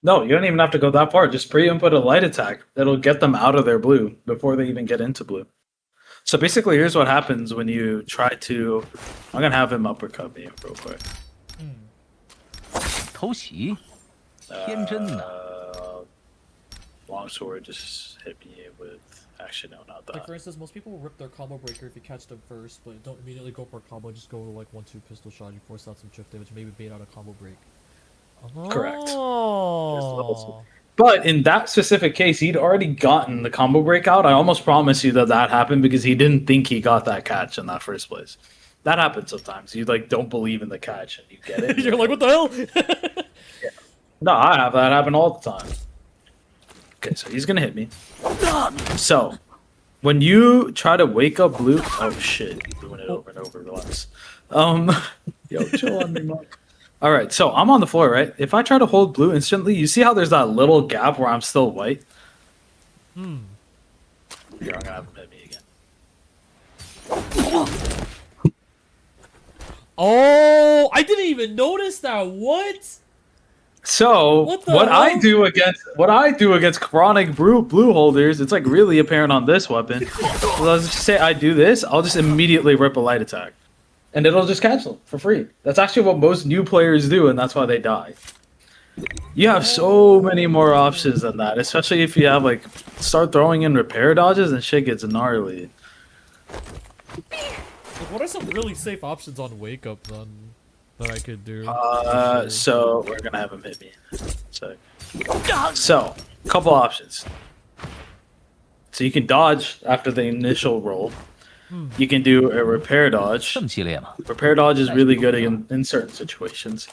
No, you don't even have to go that far. Just pre-input a light attack. That'll get them out of their blue before they even get into blue. So basically, here's what happens when you try to. I'm gonna have him uppercut me real quick. 偷袭，天真呐！ Longsword just hit me with. Actually, no, not Like that. for instance, most people rip their combo breaker if you catch them first, but don't immediately go for a combo. Just go to like 1-2 pistol shot. You force out some chip damage, maybe bait out a combo break. Correct. Oh. But in that specific case, he'd already gotten the combo breakout. I almost promise you that that happened because he didn't think he got that catch in that first place. That happens sometimes. You like don't believe in the catch and you get it. You're like, what the hell? No, I have that happen all the time. Okay, so he's gonna hit me. So, when you try to wake up blue, oh shit, he's doing it over and over. Relax. Yo, chill on me, Mark. All right, so I'm on the floor, right? If I try to hold blue instantly, you see how there's that little gap where I'm still white? Here, I'm gonna have him hit me again. Oh, I didn't even notice that. What? So What I hell? do against chronic blue holders, it's like really apparent on this weapon. So let's just say I do this, I'll just immediately rip a light attack, and it'll just catch them for free. That's actually what most new players do, and that's why they die. You have so many more options than that, especially if you have like start throwing in repair dodges and shit gets gnarly. Like, what are some really safe options on wake up then that I could do? So we're gonna have him hit me. So, couple options. So you can dodge after the initial roll. You can do a repair dodge. 这么激烈吗？ Repair dodge is really good in certain situations.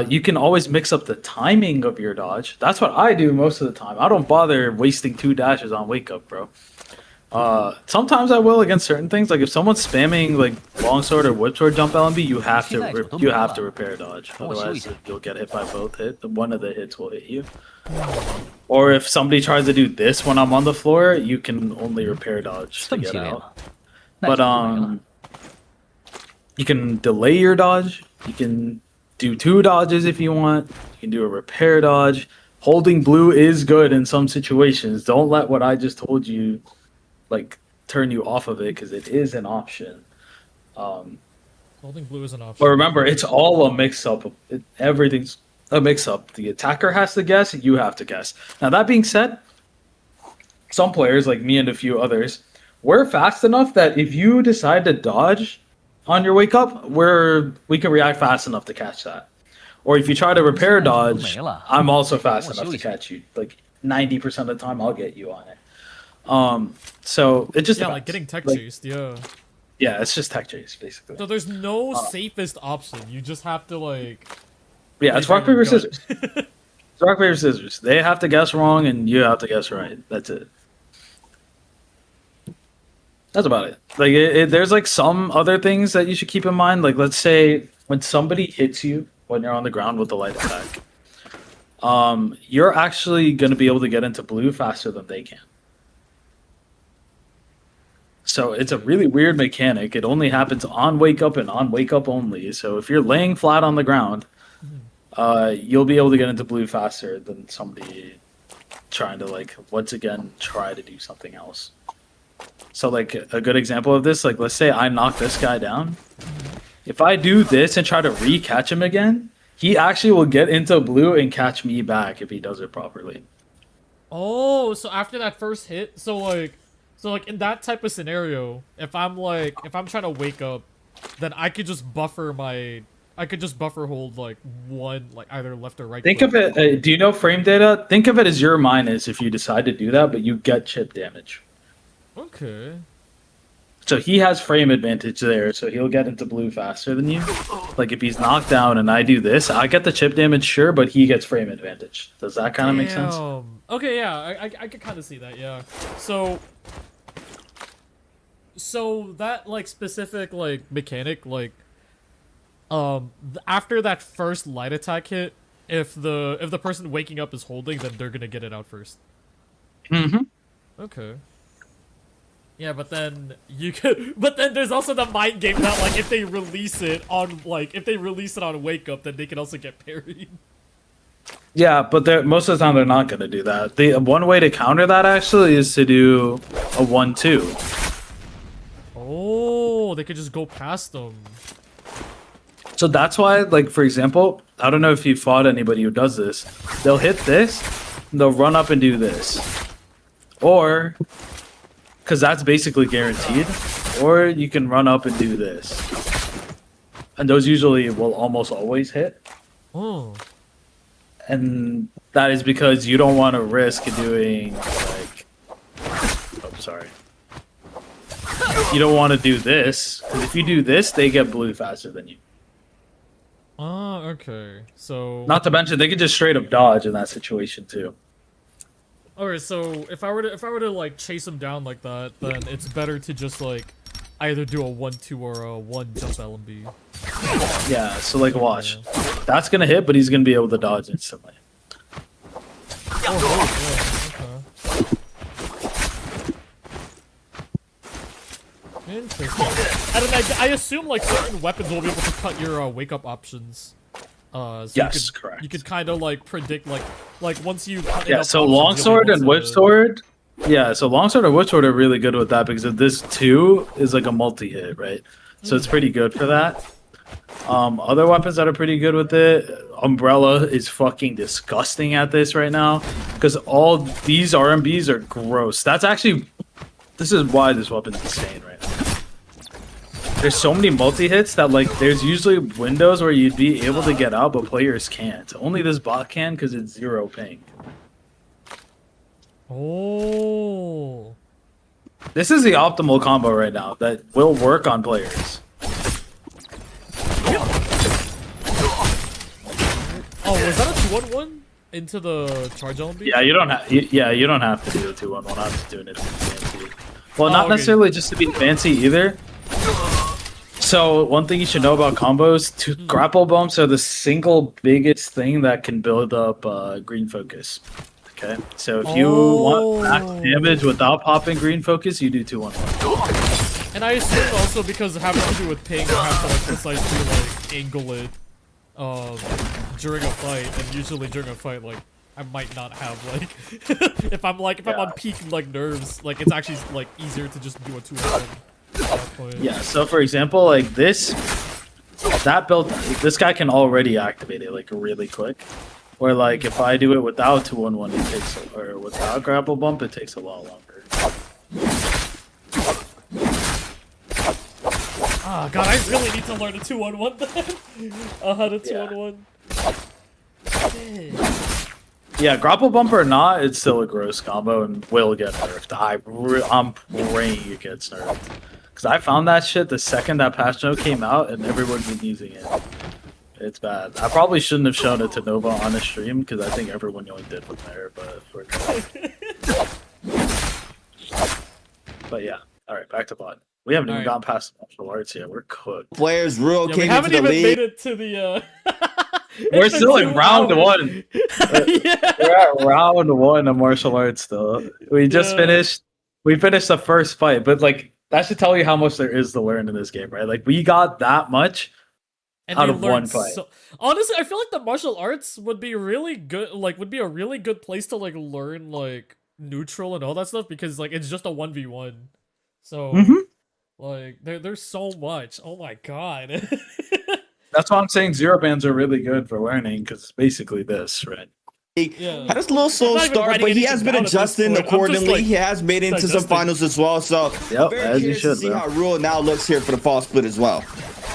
You can always mix up the timing of your dodge. That's what I do most of the time. I don't bother wasting 2 dashes on wake up, bro. Sometimes I will against certain things. Like if someone's spamming like longsword or whipsword jump LMB, you have to repair dodge. Otherwise, you'll get hit by both hit. One of the hits will hit you. Or if somebody tries to do this when I'm on the floor, you can only repair dodge to 这么 get 激烈 out. 吗？那就 But 不为了。 you can delay your dodge. You can do 2 dodges if you want. You can do a repair dodge. Holding blue is good in some situations. Don't let what I just told you like turn you off of it because it is an option. Holding blue is an option. But remember, it's all a mix-up. Everything's a mix-up. The attacker has to guess. You have to guess. Now that being said, some players like me and a few others, we're fast enough that if you decide to dodge on your wake up, we can react fast enough to catch that. Or if you try to repair dodge, I'm also fast enough to catch you. Like 90% of the time, I'll get you on it. So it just Yeah, depends. like getting tech Like, chased, yeah. yeah, it's just tech chase basically. So there's no safest option. You just have to like. Yeah, it's play rock by your paper gut. scissors. It's rock paper scissors. They have to guess wrong, and you have to guess right. That's it. That's about it. Like, there's like some other things that you should keep in mind. Like, let's say when somebody hits you when you're on the ground with the light attack, you're actually gonna be able to get into blue faster than they can. So it's a really weird mechanic. It only happens on wake up and on wake up only. So if you're laying flat on the ground, you'll be able to get into blue faster than somebody trying to like once again try to do something else. So like a good example of this, like let's say I knock this guy down. If I do this and try to re-catch him again, he actually will get into blue and catch me back if he does it properly. Oh, so after that first hit, so like in that type of scenario, if I'm trying to wake up, then I could just buffer hold like one, like either left or right. Think click. of it. Do you know frame data? Think of it as your minus if you decide to do that, but you get chip damage. Okay. So he has frame advantage there, so he'll get into blue faster than you. Like if he's knocked down and I do this, I get the chip damage, sure, but he gets frame advantage. Does that kind of make sense? Damn. Okay, yeah, I could kind of see that, yeah. So that like specific like mechanic, like after that first light attack hit, if the person waking up is holding, then they're gonna get it out first. Mm-hmm. Okay. Yeah, but then but then there's also the mind game that like if they release it on wake up, then they can also get parried. Yeah, but most of the time they're not going to do that. The one way to counter that actually is to do a 1-2. Oh, they could just go past them. So that's why, like, for example, I don't know if you fought anybody who does this. They'll hit this, they'll run up and do this. Or, because that's basically guaranteed, or you can run up and do this. And those usually will almost always hit. Oh. And that is because you don't want to risk doing, like... Oh, sorry. You don't want to do this, because if you do this, they get blue faster than you. Ah, okay. So Not to mention, they could just straight up dodge in that situation, too. alright, so if I were to like chase them down like that, then it's better to just like either do a 1-2 or a 1 jump LMB. Yeah, so like watch. That's gonna hit, but he's gonna be able to dodge instantly. Oh, yeah, okay. Interesting. And then I assume like certain weapons will be able to cut your wake up options. So Yes, correct. You could kind of like predict like once you cut Yeah, enough so options, you'll be longsword able and to- whip sword. Yeah, so longsword and whip sword are really good with that because if this 2 is like a multi-hit, right? So it's pretty good for that. Other weapons that are pretty good with it, Umbrella is fucking disgusting at this right now because all these RMBs are gross. This is why this weapon's insane right now. There's so many multi-hits that like there's usually windows where you'd be able to get out, but players can't. Only this bot can because it's 0 ping. Oh. This is the optimal combo right now that will work on players. Oh, was that a 2-on-1 into the charge LMB? Yeah, you don't have. You don't have to do a 2-on-1. I'm just doing it to be fancy. Well, not okay. necessarily just to be fancy either. So one thing you should know about combos: grapple bumps are the single biggest thing that can build up green focus. Okay, so if you want max damage without popping green focus, you do 2-on-1. And I assume also because of having to do with ping, you have to like precisely like angle it during a fight, and usually during a fight like I might not have like if I'm on peak like nerves, like it's actually like easier to just do a 2-on-1. Yeah. So for example, like this guy can already activate it like really quick. Or like if I do it without 2-on-1, it takes or without grapple bump, it takes a lot longer. Ah, God, I really need to learn a 2-on-1 then. How to 2-on-1. Yeah, grapple bump or not, it's still a gross combo and will get nerfed. I'm praying it gets nerfed. Because I found that shit the second that patch note came out and everyone's been using it. It's bad. I probably shouldn't have shown it to Nova on a stream because I think everyone only did from there, but But yeah. Alright, back to bot. We haven't even gotten past the martial arts yet. We're cooked. Players real We came into haven't the even league. made it to the We're It's still been in 2 round hours. 1. We're at round 1 of martial arts still. We just finished the first fight, but like that should tell you how much there is to learn in this game, right? Like we got that much And out they of one learned fight. Honestly, I feel like the martial arts would be really good. Like, would be a really good place to like learn like neutral and all that stuff because like it's just a 1v1. So like there's so much. Oh my god. That's why I'm saying zero bands are really good for learning because it's basically this, right? Yeah. Had a little slow I'm not even start, writing but he has anything been down at this adjusting point. I'm just, accordingly. like, He has made it into some digesting. finals as well. So Yep, very as you curious to should, see bro. how Rule now looks here for the fall split as well.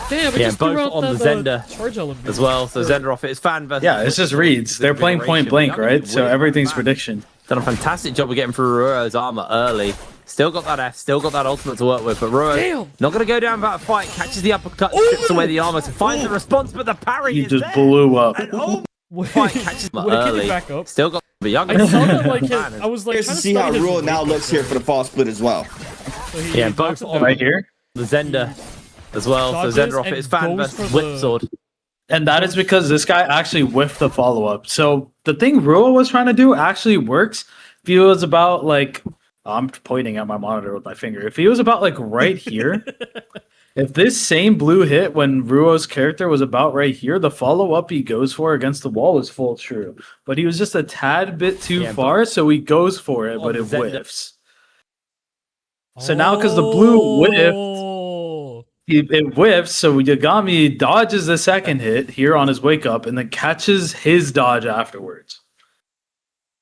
Damn, we Yeah, just both threw out on the that, Zender charge element as well. So Zender off it. It's fan versus. Yeah, it's just reads. They're playing point blank, right? So everything's prediction. Done a fantastic job of getting through Ruo's armor early. Still got that F, still got that ultimate to work with, but Ruo not going to go down without a fight. Catches the uppercut, strips away the armor to find the response, but the parry You is just there. blew up. Fight catches him Wait, can you early. back up? Still got the young. I saw that like I was like Curious trying to to see how study his Rule now weight looks here for the fall split as well. so he Yeah, knocks both him on down. Right here? The Zender as well. Dodges So Zenroff and is fan goes versus for Whip the- Sword. And that is because this guy actually whiffed the follow up. So the thing Ruo was trying to do actually works. If he was about like, I'm pointing at my monitor with my finger. If he was about like right here, if this same blue hit when Ruo's character was about right here, the follow up he goes for against the wall is full true. But he was just a tad bit too Yeah, far, so he goes for it, but it Zenda- whiffs. So now, because the blue whiffed, Oh. it whiffs, so Yagami dodges the second hit here on his wake up and then catches his dodge afterwards.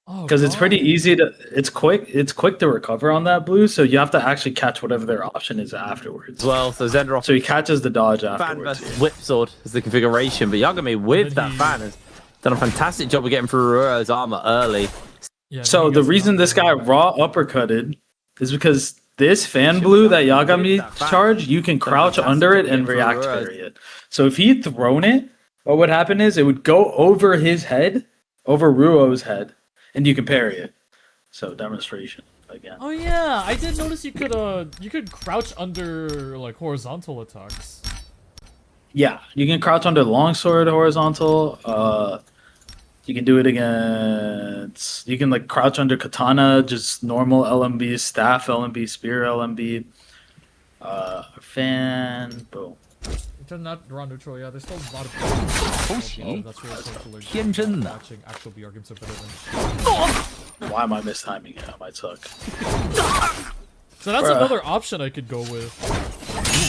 Oh, Because it's pretty God. easy to it's quick to recover on that blue, so you have to actually catch whatever their option is afterwards. As well. So Zenroff So he catches the dodge fan afterwards. versus Whip Sword is the configuration, but Yagami with And that he- fan has done a fantastic job of getting through Ruro's armor early. Yeah, So he the gets reason knocked this guy over. raw uppercutted is because this fan blue that Yagami charged, you can crouch under it and react parry it. So if he'd thrown it, what would happen is it would go over his head, over Ruo's head, and you can parry it. So demonstration again. Oh yeah, I did notice you could crouch under like horizontal attacks. Yeah, you can crouch under longsword horizontal. You can do it against. You can like crouch under katana, just normal LMB, staff LMB, spear LMB, fan. Boom. Turn that around neutral, yeah, there's still a lot of Toshi. that's really close to like 天真的 matching actual B arguments are better than. Why am I mistiming it? I might suck. So that's Bruh. another option I could go with.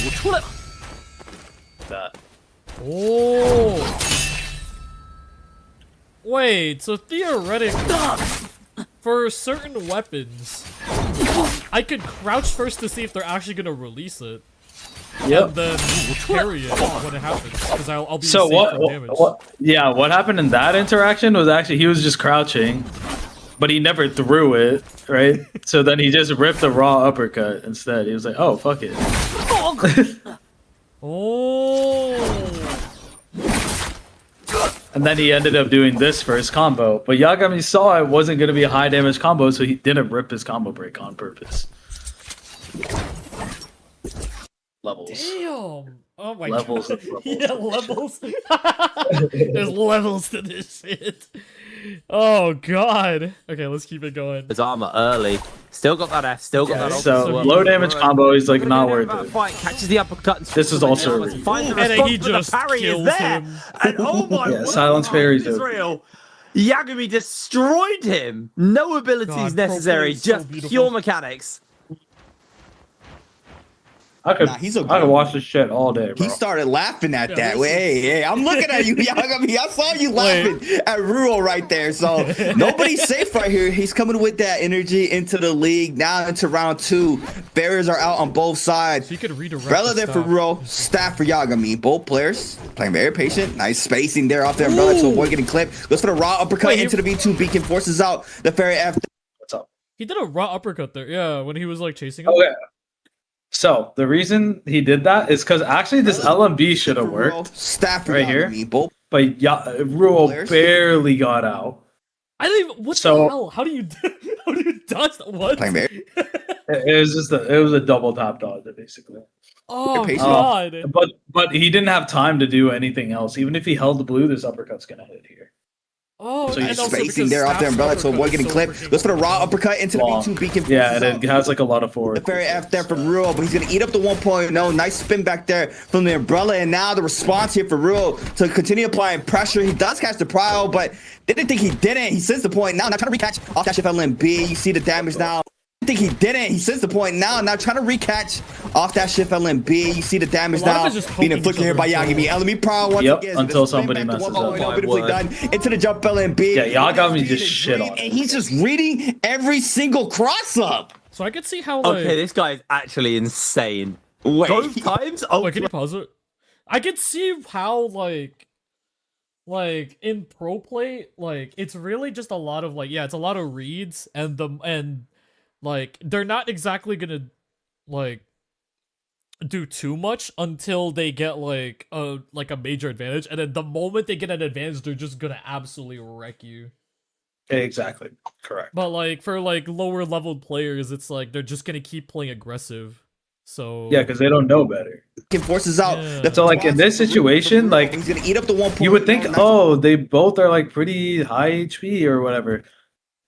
舞出来了。 That. Oh. Wait, so theoretically, for certain weapons, I could crouch first to see if they're actually gonna release it, Yep. and then parry it when it happens, because I'll be So safe from damage. what happened in that interaction was actually he was just crouching, but he never threw it, right? So then he just ripped the raw uppercut instead. He was like, oh, fuck it. Oh. And then he ended up doing this for his combo. But Yagami saw it wasn't going to be a high damage combo, so he didn't rip his combo break on purpose. Levels. Damn! Oh my Levels god. of levels. Yeah, levels. There's levels to this shit. Oh god. Okay, let's keep it going. His armor early. Still got that F. Still got that. ult So as well. low damage combo, he's like Gonna not go worth down that it. Fight, catches the uppercut. And This is also a read. finds the And then response, he but the just parry is kills there. him. And oh my Yeah, word, silence parries are- Israel. Yagami destroyed him. No abilities God, pro necessary, play is so just beautiful. pure mechanics. I could, Nah, he's a I could good watch this shit all day, bro. He started laughing at Yeah, that. this Hey, I'm looking at you, Yagami. I saw you laughing at Ruo right there. So nobody's safe right here. He's coming with that energy into the league. Now into round 2. Barriers are out on both sides. So you could redirect. Umbrella the there for stuff. Ruo, staff for Yagami. Both players playing very patient. Nice spacing there off the Umbrella to avoid getting clipped. Goes for the raw uppercut Wait, into the B2. Beacon forces out the Fairy F. What's up? He did a raw uppercut there. Yeah, when he was like chasing him. Okay. So the reason he did that is because actually this LMB should have worked, Staff for Right here? Yagami. Both but Ruo Players? barely got out. I don't even. What So- the hell? How do you dodge that? What? playing very It was just it was a double tap dodge basically. Oh patient. god. But he didn't have time to do anything else. Even if he held the blue, this uppercut's gonna hit here. Oh, So and he's also spacing because there off the Staff's Umbrella to uppercut avoid is getting so clipped. freaking Goes for the raw long. uppercut into the Long. B2. Beacon Yeah, forces and out. it has like a lot of forward. The Fairy F there from Ruo, but he's going to eat up the 1.0. Nice spin back there from the Umbrella, and now the response here for Ruo to continue applying pressure. He does catch the prio, but didn't think he didn't. He sends the point now trying to recatch off that shift LMB. You see the damage now. Think he didn't. He sends the point now trying to recatch off that shift LMB. You see the damage A lot of now it's just being poking inflicted each here by other Yagami. until- LMB prio once Yep, again. until The spin somebody back to messes up. 1.0 beautifully My done into the jump LMB. Yeah, Yagami just shit on And it. he's just reading every single cross up. So I could see how like. Okay, this guy is actually insane. Wait. Both times? Oh, Wait, can you pause it? I could see how like in pro play, like it's really just a lot of like it's a lot of reads and like they're not exactly gonna like do too much until they get like a major advantage, and then the moment they get an advantage, they're just gonna absolutely wreck you. Exactly. Correct. But like for like lower leveled players, it's like they're just gonna keep playing aggressive. So Yeah, because they don't know better. forces out. Yeah. The So, like, in this situation, like, he's gonna eat up the 1 point. You would think, oh, they both are like pretty high HP or whatever.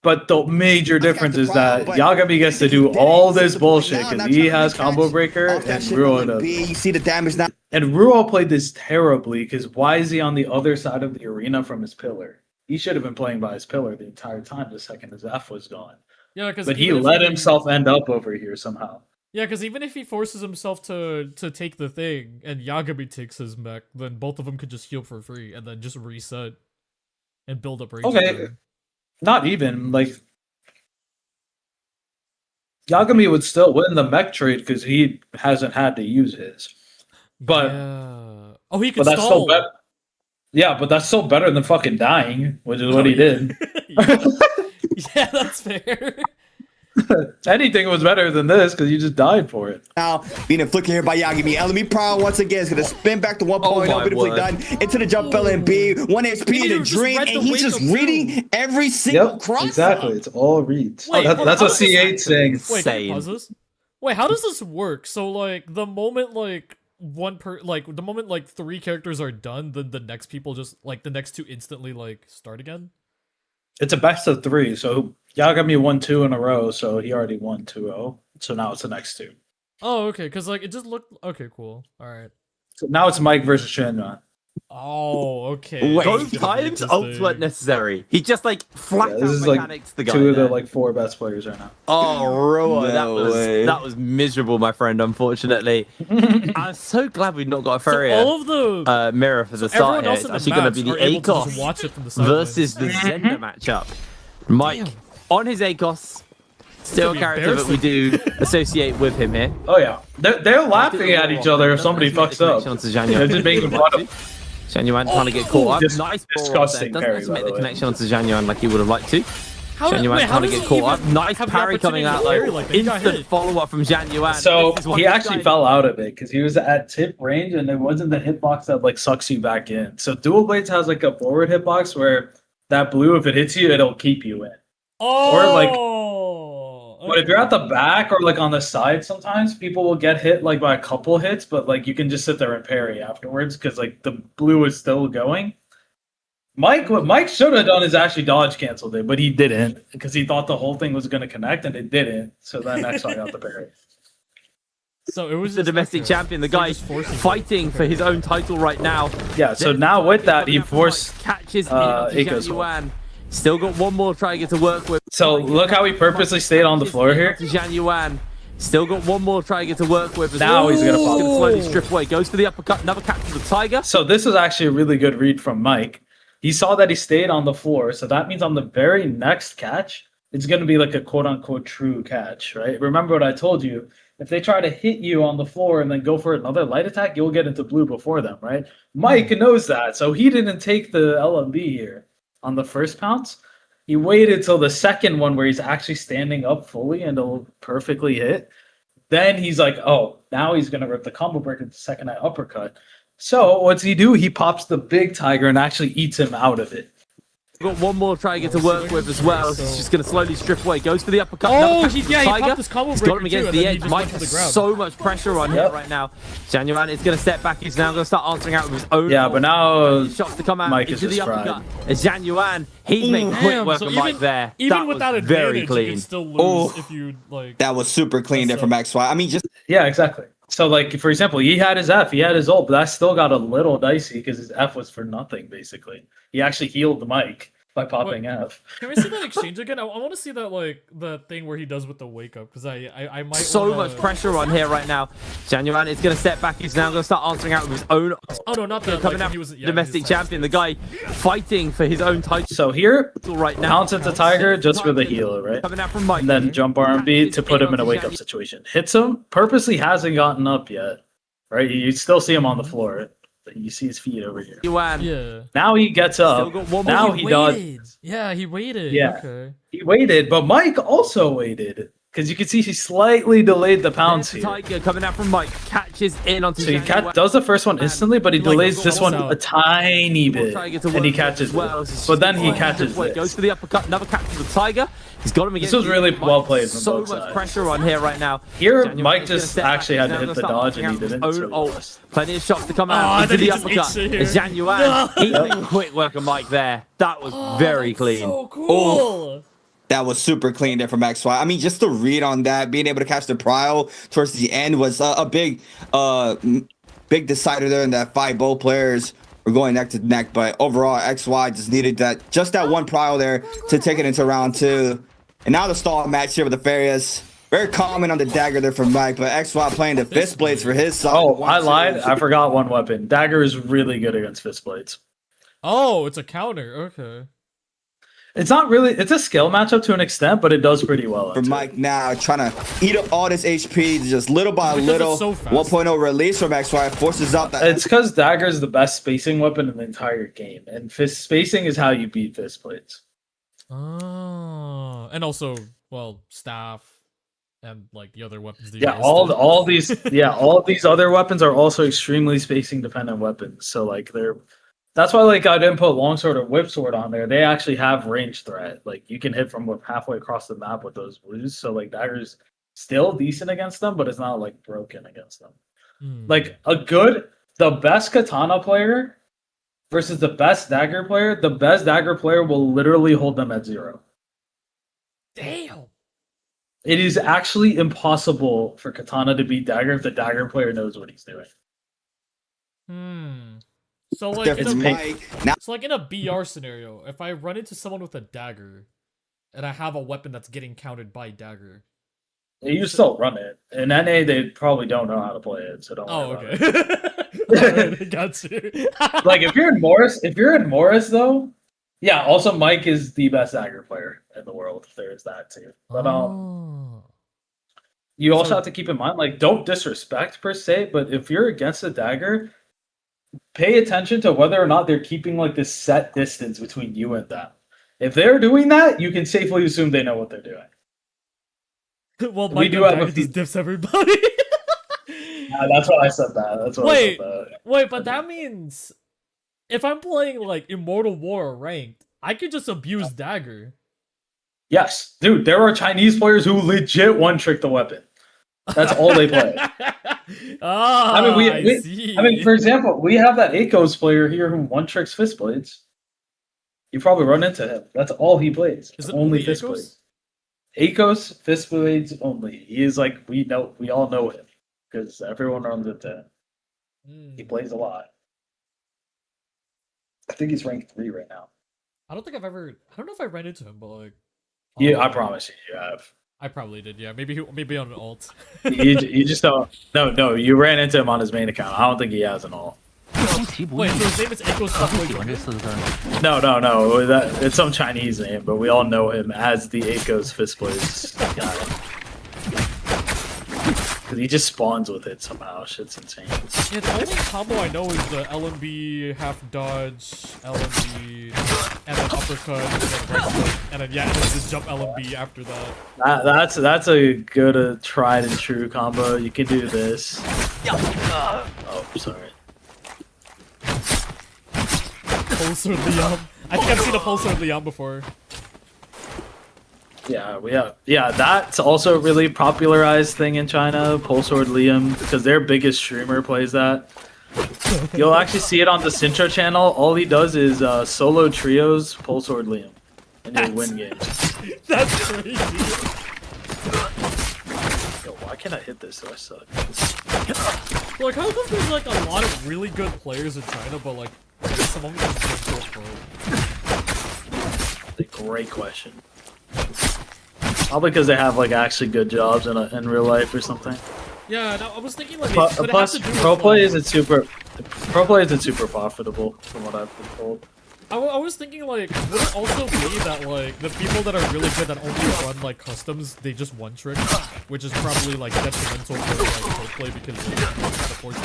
But the major difference is that Yagami gets to do all this bullshit because he has combo breaker and Ruo doesn't. You see the damage now. And Ruo played this terribly because why is he on the other side of the arena from his pillar? He should have been playing by his pillar the entire time the second his F was gone. Yeah, because But he let himself end up over here somehow. Yeah, because even if he forces himself to take the thing and Yagami takes his mech, then both of them could just heal for free and then just reset and build up range. Okay. again. Not even, like, Yagami would still win the mech trade because he hasn't had to use his. But, yeah. Oh, he could but that's stall. still better. Yeah, but that's still better than fucking dying, which is what he did. Yeah, that's fair. Anything was better than this because you just died for it. Now being inflicted here by Yagami. LME Prowl once again is gonna spin back to 1.0, my beautifully word. done into the jump LMB, 1 HP in a just dream, read the and he's just wake up reading every single cross. Exactly. It's all reads. Wait, hold on, That's how what does this C8's saying. Wait, can you Insane. pause this? Wait, how does this work? So like the moment like the moment like 3 characters are done, then the next people just like the next 2 instantly like start again? It's a best of 3, so Yagami won 2 in a row, so he already won 2-0. So now it's the next 2. Oh, okay, because like it just looked okay, cool. All right. So now it's Mike versus Shenron. Oh, okay. Wait, Both times ults weren't necessary. He just like flat Yeah, out this is like mechanics the guy. 2 of the there. like 4 best players right now. Oh, Ruo, No way. that was miserable, my friend. Unfortunately, I'm so glad we've not got a So Feria all of the mirror for the everyone start here. else It's in the actually going to maps be the are able to just ACOS watch it from the sidelines. versus the Zenda matchup. Mike on his ACOS, still a be character that we do associate with him here. Oh yeah, they're laughing at each other if somebody fucks up. They're just making fun of. Januan trying to get caught up. Dis- Nice ball disgusting there. parry, Doesn't by make the the way. connection onto Januan like he would have liked to. How did- Januan wait, how trying to does get he caught up. even Nice have the parry coming out opportunity to though. parry like that? He got Instant hit. follow up from Januan. So This is what he this actually guy- fell out of it because he was at tip range and it wasn't the hitbox that like sucks you back in. So Dual Blades has like a forward hitbox where that blue, if it hits you, it'll keep you in. Oh, Or, like- But if you're at the back or like on the side, sometimes people will get hit like by a couple hits, but like you can just sit there and parry afterwards because like the blue is still going. What Mike should have done is actually dodge canceled it, but he didn't because he thought the whole thing was going to connect and it didn't. So then next one got the parry. So it was the just- domestic okay. champion, the So guy just forcing it. fighting for his own title right now. Yeah. So now with that, he forced. catches Aiko's Januan. Still got one more try to get to work with. So look how he purposely stayed on the floor here. Januan. Still got one more try to get to work with. Now he's gonna pop. slowly strip away. Goes for the uppercut. Another catch to the Tiger. So this is actually a really good read from Mike. He saw that he stayed on the floor, so that means on the very next catch, it's going to be like a quote-unquote true catch, right? Remember what I told you. If they try to hit you on the floor and then go for another light attack, you'll get into blue before them, right? Mike knows that, so he didn't take the LMB here on the first pounce. He waited till the second one where he's actually standing up fully and it'll perfectly hit. Then he's like, oh, now he's going to rip the combo breaker the second I uppercut. So what's he do? He pops the big tiger and actually eats him out of it. Got one more try to get to work with as well. He's just going to slowly strip away. Goes for the uppercut. Oh, Another catch he- to the yeah, he Tiger. popped his combo He's got him breaker against too, the and then he edge. just Mike went to the has ground. so much pressure on Yep. him right now. Januan is going to step back. He's now going to start answering out with his own. Yeah, but now shots to come out Mike is into the just fried. uppercut. As Januan, he's making quick Damn, work so of even, Mike there. even That with was that very advantage, you clean. can still lose Oh. if you like. That was super clean there from XY. I mean, just Yeah, exactly. So, like, for example, he had his F, he had his ult, but that still got a little dicey because his F was for nothing, basically. He actually healed the mic by popping F. Can we see that exchange again? I want to see that like the thing where he does with the wake up because I might. So wanna... much pressure on here right now. Januan is going to step back. He's now going to start answering out with his own. Oh no, not that. Coming like, out he was domestic champion, the guy fighting for his own title So here, right now. pounce at the tiger just for the healer, right? Coming out from Mike. And then jump RMB to put him in a wake-up situation. Hits him, purposely hasn't gotten up yet, right? You still see him on the floor. You see his feet over here. Januan. Yeah. Now he gets up. Still got one more. Now he he waited. does. Yeah, he waited. Yeah. Okay. He waited, but Mike also waited. because you can see he slightly delayed the pounce There's the here. Tiger coming out from Mike, catches in onto So he January. does the first one instantly, but he Like, delays this one out. a tiny bit, Tiger to and he work with catches as well. it. But then he catches Goes this. for the uppercut, another capture the Tiger. He's got him again. This was really well played from So both much sides. pressure on here right now. Here, January Mike is gonna just step back. actually had He's to now hit the gonna start dodge, and he picking up didn't. his so own he ult. lost. Plenty of shots to come Oh, out and into then he the just uppercut. eats it here. It's January. Easy, quick work of Mike there. That was very clean. So cool. That was super clean there from XY. I mean, just to read on that, being able to catch the prio towards the end was a big decider there in that fight. Both players were going neck to neck, but overall, XY just needed that one prio there to take it into round 2. And now the stall match here with the Farias. Very common on the dagger there from Mike, but XY playing the fist blades for his side. Oh, I lied. I forgot one weapon. Dagger is really good against fist blades. Oh, it's a counter. Okay. It's not really. It's a skill matchup to an extent, but it does pretty well. For Mike now, trying to eat up all this HP, just little by Because little. it's so fast. 1.0 release from XY forces out that. It's because dagger is the best spacing weapon in the entire game, and fist spacing is how you beat fist blades. Oh, and also, well, staff and like the other weapons. That you Yeah, guys all did. these other weapons are also extremely spacing dependent weapons. So like that's why like I didn't put longsword or whipsword on there. They actually have range threat. Like you can hit from halfway across the map with those blues. So like dagger's still decent against them, but it's not like broken against them. Hmm. Like the best katana player versus the best dagger player, the best dagger player will literally hold them at 0. Damn. It is actually impossible for katana to beat dagger if the dagger player knows what he's doing. So like in It's a, Mike. Now so like in a BR scenario, if I run into someone with a dagger, and I have a weapon that's getting countered by dagger. You still run it. In NA, they probably don't know how to play it, so don't Oh, worry about okay. Alright, got you. it. Like if you're in Morris though, yeah. Also, Mike is the best dagger player in the world. There is that too. But Oh. you also So- have to keep in mind, like, don't disrespect per se, but if you're against a dagger, pay attention to whether or not they're keeping like this set distance between you and them. If they're doing that, you can safely assume they know what they're doing. Well, We Mike do do have a dagger few- just dips everybody. That's why I said that. That's why I Wait, said that. wait, but that means if I'm playing like Immortal War or ranked, I could just abuse dagger. Yes, dude, there are Chinese players who legit one-trick the weapon. That's all they play. Ah, I mean, I see. I mean, for example, we have that Akos player here who one-tricks fist blades. You probably run into him. That's all he plays. Is it only only fist Akos? blades. Akos, fist blades only. He is like we all know him because everyone runs into him. He plays a lot. I think he's ranked 3 right now. I don't know if I ran into him, but like, Yeah, I promise you have. I probably did. Yeah, maybe on an alt. You just don't. No, you ran into him on his main account. I don't think he has an all. 出其不意 Wait, so his name is Echo 特别 Software 喜欢这 Gamer? 4个字儿。 No. It's some Chinese name, but we all know him as the Akos fist blades guy. Because he just spawns with it somehow. Shit's insane. Yeah, the only combo I know is the LMB, half dodge, LMB, and then uppercut, and then right foot, and then and then just jump LMB after that. That's a good tried and true combo. You can do this. Oh, sorry. Pulsar Liam. I think I've seen a Pulsar Liam before. Yeah, that's also a really popularized thing in China, Pole Sword Liam, because their biggest streamer plays that. You'll actually see it on the Sintra channel. All he does is solo trios, Pole Sword Liam, and you'll win games. That's crazy. Yo, why can't I hit this? Do I suck? Like, how come there's like a lot of really good players in China, but like some of them just don't go pro? A great question. Probably because they have like actually good jobs in real life or something. Yeah, no, I was thinking like, Plus, but it has to do with, pro play like- isn't super. Pro play isn't super profitable, from what I've been told. I was thinking like, would it also be that like the people that are really good that only run like customs, they just one trick, which is probably like detrimental for like pro play because like, you can't afford to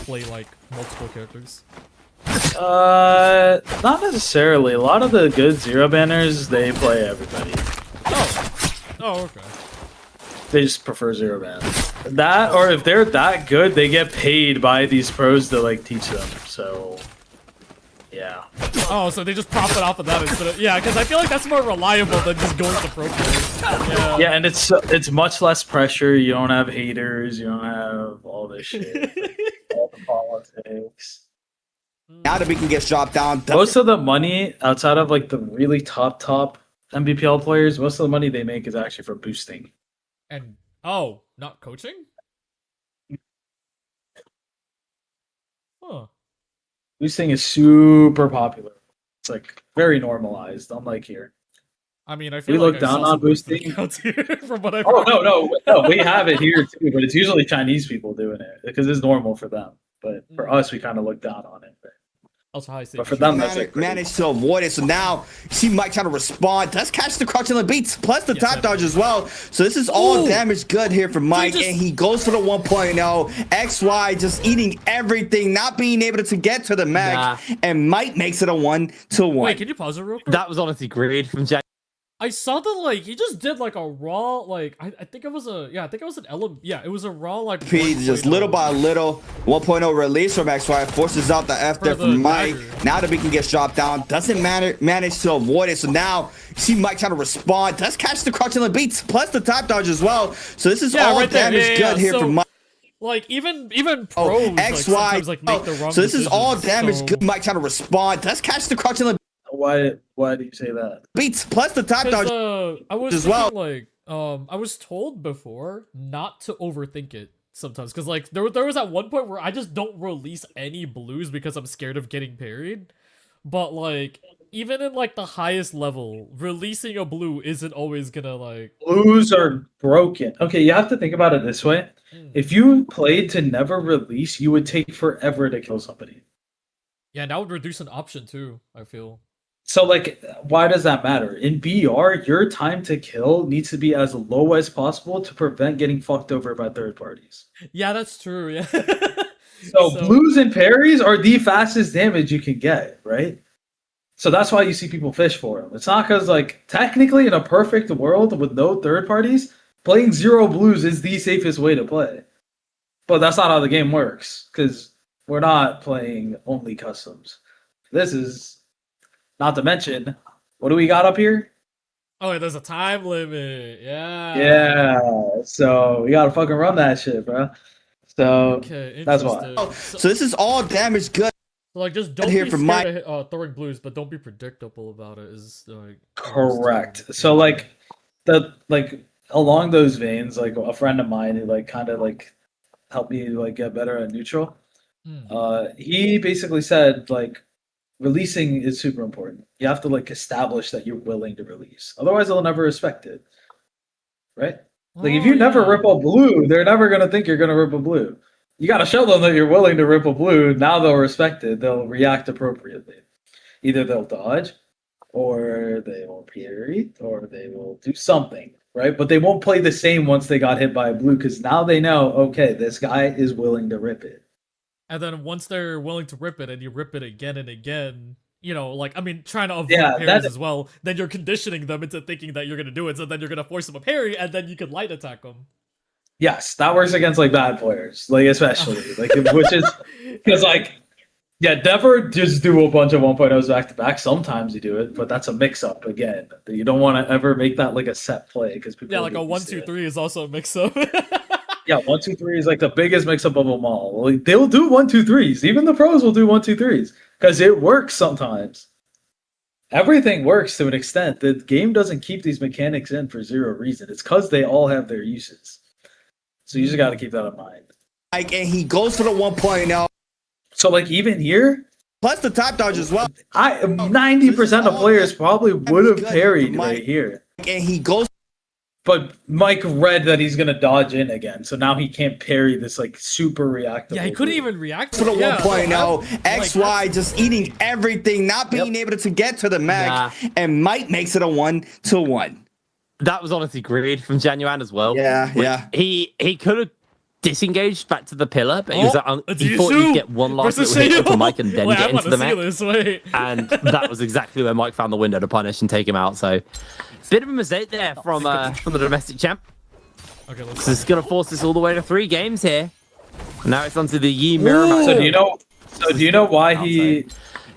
play like multiple characters. Not necessarily. A lot of the good zero banners, they play everybody. Oh, okay. They just prefer zero ban. That, or if they're that good, they get paid by these pros to like teach them. So, yeah. Oh, so they just profit off of that instead of, yeah, because I feel like that's more reliable than just going to pro players. Yeah. Yeah, and it's much less pressure. You don't have haters. You don't have all this shit. All the politics. Now that we can get dropped down. Most of the money outside of like the really top MVPL players, most of the money they make is actually for boosting. And oh, not coaching? Huh. Boosting is super popular. It's like very normalized, unlike here. I mean, I feel We like look I down saw on some boosting boosting. accounts here from what I've Oh heard. no, we have it here too, but it's usually Chinese people doing it because it's normal for them. But for us, we kind of look down on it. Also high But for them, that's like managed to avoid it. So now you see Mike trying to respond. Does catch the crotch and the beats, plus the top dodge as well. So this is all Ooh. damage good here for Mike, just- and he goes for the 1.0. XY just eating everything, not being able to get to the mech, and Mike makes it a 1-1. Wait, can you pause it real quick? That was honestly great from Jack. I saw that like he just did like a raw like I think it was a I think it was an element, yeah, it was a raw like P just little by little 1.0 release from XY forces out the F there For the from Mike. dagger. Now the beacon gets dropped down, doesn't manage to avoid it. So now you see Mike trying to respond, does catch the crotch and the beats, plus the top dodge as well. So this is all right there. damage Yeah, good here so, for Mike. Like even pros like, XY. sometimes like make the wrong So this is all decisions, damage so- good. Mike trying to respond, does catch the crotch and the why do you say that? beats, plus the top dodge. I was as thinking, well. like I was told before not to overthink it sometimes because like there was at one point where I just don't release any blues because I'm scared of getting parried, but like even in like the highest level, releasing a blue isn't always gonna like Blues are broken. Okay, you have to think about it this way. If you played to never release, you would take forever to kill somebody. yeah, and that would reduce an option too, I feel. So, like, why does that matter? In BR, your time to kill needs to be as low as possible to prevent getting fucked over by third parties. Yeah, that's true. Yeah. So blues and parries are the fastest damage you can get, right? So that's why you see people fish for them. It's not because, like, technically in a perfect world with no third parties, playing zero blues is the safest way to play. But that's not how the game works, because we're not playing only customs. This is... Not to mention, what do we got up here? Oh, yeah, there's a time limit. Yeah. Yeah, so we gotta fucking run that shit, bro. So Okay, that's why. interesting. So this is all damage good. So, like, just don't Here be for scared Mike. of throwing blues, but don't be predictable about it. Is like Correct. So like along those veins, like a friend of mine who like kind of like helped me like get better at neutral. He basically said like releasing is super important. You have to like establish that you're willing to release. Otherwise, they'll never respect it. Right? Like if you never rip a blue, they're never gonna think you're gonna rip a blue. You gotta show them that you're willing to rip a blue. Now they'll respect it. They'll react appropriately. Either they'll dodge, or they will parry, or they will do something, right? But they won't play the same once they got hit by a blue, because now they know, okay, this guy is willing to rip it. And then once they're willing to rip it, and you rip it again and again, you know, like I mean, trying to avoid parries as well. Then you're conditioning them into thinking that you're gonna do it. So then you're gonna force them a parry, and then you can light attack them. Yes, that works against like bad players, like especially like which is because like yeah, never just do a bunch of 1.0s back to back. Sometimes you do it, but that's a mix up again. You don't want to ever make that like a set play because people Yeah, like a 1-2-3 is also a mix up. Yeah, 1-2-3 is like the biggest mix up of them all. Like, they'll do 1-2-3s. Even the pros will do 1-2-3s because it works sometimes. Everything works to an extent. The game doesn't keep these mechanics in for zero reason. It's because they all have their uses. So you just got to keep that in mind. Like, and he goes for the 1.0. So like even here, plus the top dodge as well. 90% of players probably would have parried right here. And he goes. But Mike read that he's gonna dodge in again, so now he can't parry this like super reactive. Yeah, he couldn't even react For the yeah, 1.0, XY just eating everything, not being able to get to the mech, and Mike makes it a 1-1. That was honestly great from Genuine as well. Yeah, yeah. He could have disengaged back to the pillar, but he was he thought he'd get one last little hit onto Mike and then get into the mech. And that was exactly where Mike found the window to punish and take him out. So, bit of a mistake there from the domestic champ. Okay, let's So this is gonna force us all the way to 3 games here. Now it's onto the Yi mirror match. So do you know? So do you know why he?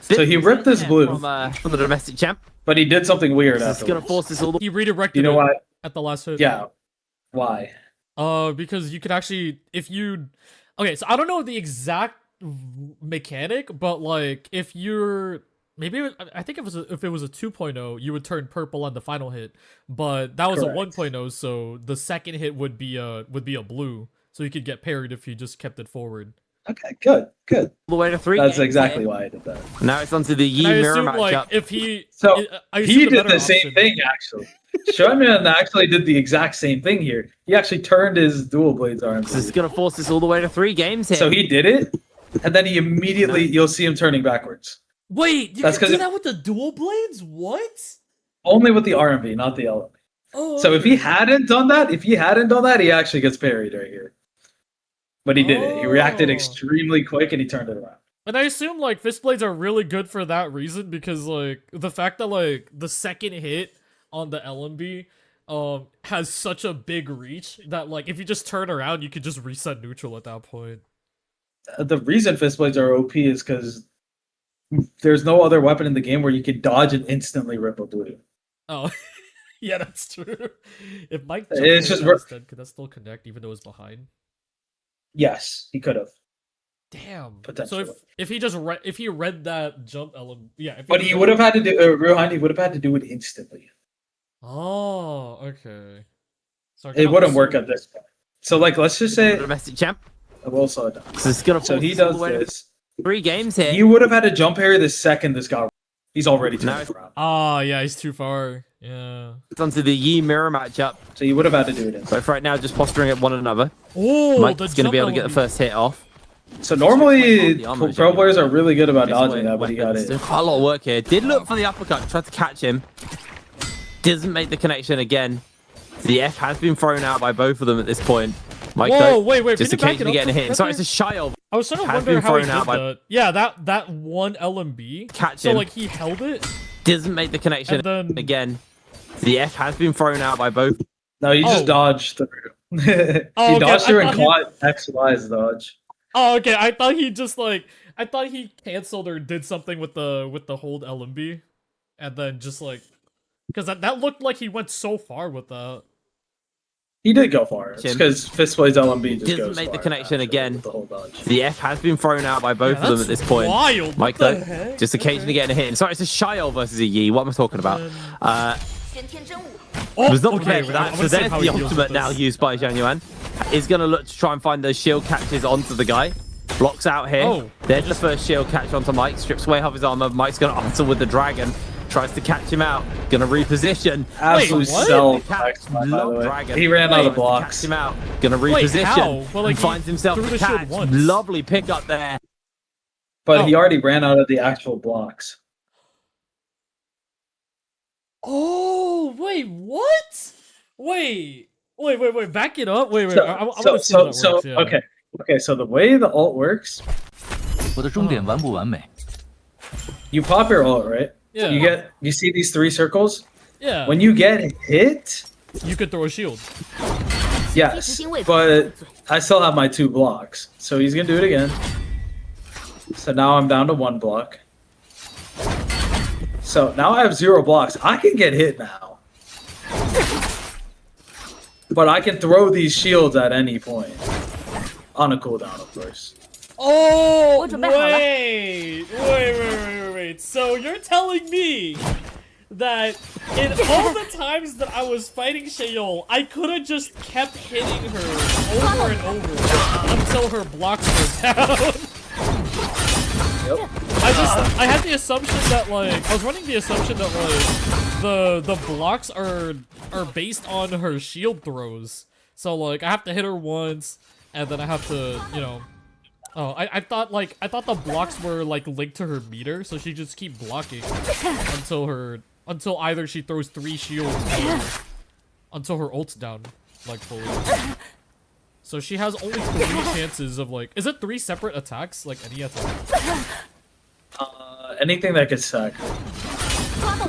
So he ripped this blue, from the domestic champ. but he did something weird So it's gonna afterwards. force us all the He redirected You know it why? at the last hit. Yeah. Why? Because you could actually, if you, okay, so I don't know the exact mechanic, but like if you're maybe I think if it was a 2.0, you would turn purple on the final hit, but that was Correct. a 1.0, so the second hit would be a blue, so you could get parried if you just kept it forward. Okay, good. way to 3 That's games exactly here. why I did that. Now it's onto the Yi And I mirror assume matchup. like if he, So I he assume did better the same option- thing actually. Shoyman actually did the exact same thing here. He actually turned his dual blades arm. So this is gonna force us all the way to 3 games here. So he did it, and then he immediately you'll see him turning backwards. Wait, you That's can 'cause do it- that with the dual blades? What? Only with the RMB, not the LMB. Oh, So if he hadn't done that, he actually gets parried right here. But he did it. He reacted Oh. extremely quick and he turned it around. And I assume like fist blades are really good for that reason, because like the fact that like the second hit on the LMB has such a big reach that like if you just turn around you could just reset neutral at that point. The reason fist blades are OP is because there's no other weapon in the game where you can dodge and instantly rip a blue. Oh, yeah, that's true. If Mike It's jumped just instead, could that still connect even though it's behind? Yes, he could have. Damn. So Potentially. if he just if he read that jump element, yeah. If But he would have had to do Ruhan, he would have had to do it instantly. Oh, okay. So I It kinda wouldn't work assume- at this point. So like let's just say domestic champ. I will slow it down. So this is gonna force So he us all does the way to this. 3 games here. He would have had to jump parry the second this got. He's already No. turned around. Ah, yeah, he's too far. Yeah. It's onto the Yi mirror matchup. So you would have had to do it instantly. Both right now just posturing at one another. Oh, Mike's gonna be able to get the first hit off. So normally The armor pro is players are really good about Takes dodging away that, but he got weapons. it. Doing quite a lot of work here. Did look for the uppercut, tried to catch him. Doesn't make the connection again. The F has been thrown out by both of them at this point. Mike, Whoa, though, wait, just can you back it occasionally up getting a for hit. a Sorry, it's second? a shy of. I was trying to has wonder been how he thrown did out by- that. Yeah, that one LMB. Catch So him. like he held it, Doesn't make the connection and then again. The F has been thrown out by both. No, he just Oh. dodged through. He Oh, okay, dodged I through and thought caught XY's dodge. Oh, okay. I thought he just like I thought he canceled or did something with the hold LMB, and then just like because that looked like he went so far with that. He did go far. It's Jim. because Fistblade's LMB just Doesn't goes make the far connection after again. with the whole dodge. The F has been thrown out by both Yeah, of them at that's this point. Wild. Mike, What though, the heck? just occasionally getting a hit. Sorry, it's a Shio versus a Yi. What am I talking about? Oh, Was not okay, prepared for I that. wanna So see there's how the he deals with ultimate now this. used by Zhang Yuan. Is going to look to try and find those shield catches onto the guy. Blocks out here. Oh. There's the first shield catch onto Mike. Strips away half his armor. Mike's going to answer with the dragon. Tries to catch him out. Going to reposition. Absolute what? self. Catch, By the long way. dragon. He ran out of Tries to blocks. Catch him out. Going to Wait, reposition. how? Well, like, and he finds himself threw a the shield catch. once. Lovely pick up there. But he Oh. already ran out of the actual blocks. Oh, wait, what? Wait, back it up. Wait. So, I wanna see how that works, yeah. okay. So the way the ult works, 我的终点完不完美？ you pop your ult, right? Yeah. You see these 3 circles? Yeah. When you get hit, you could throw a shield. yes, but I still have my 2 blocks. So he's gonna do it again. So now I'm down to 1 block. So now I have 0 blocks. I can get hit now. But I can throw these shields at any point. On a cooldown, of course. Oh, 我准备好了。 wait. So you're telling me that in all the times that I was fighting Sheol, I could have just kept hitting her over and over until her blocks were down. Yep. I had the assumption that like I was running the assumption that like the blocks are based on her shield throws. So like I have to hit her once and then I have to, you know. Oh, I thought the blocks were like linked to her meter, so she just keep blocking until either she throws 3 shields or until her ult's down like fully. So she has only 3 chances of like, is it 3 separate attacks like any attack? Anything that gets sacked.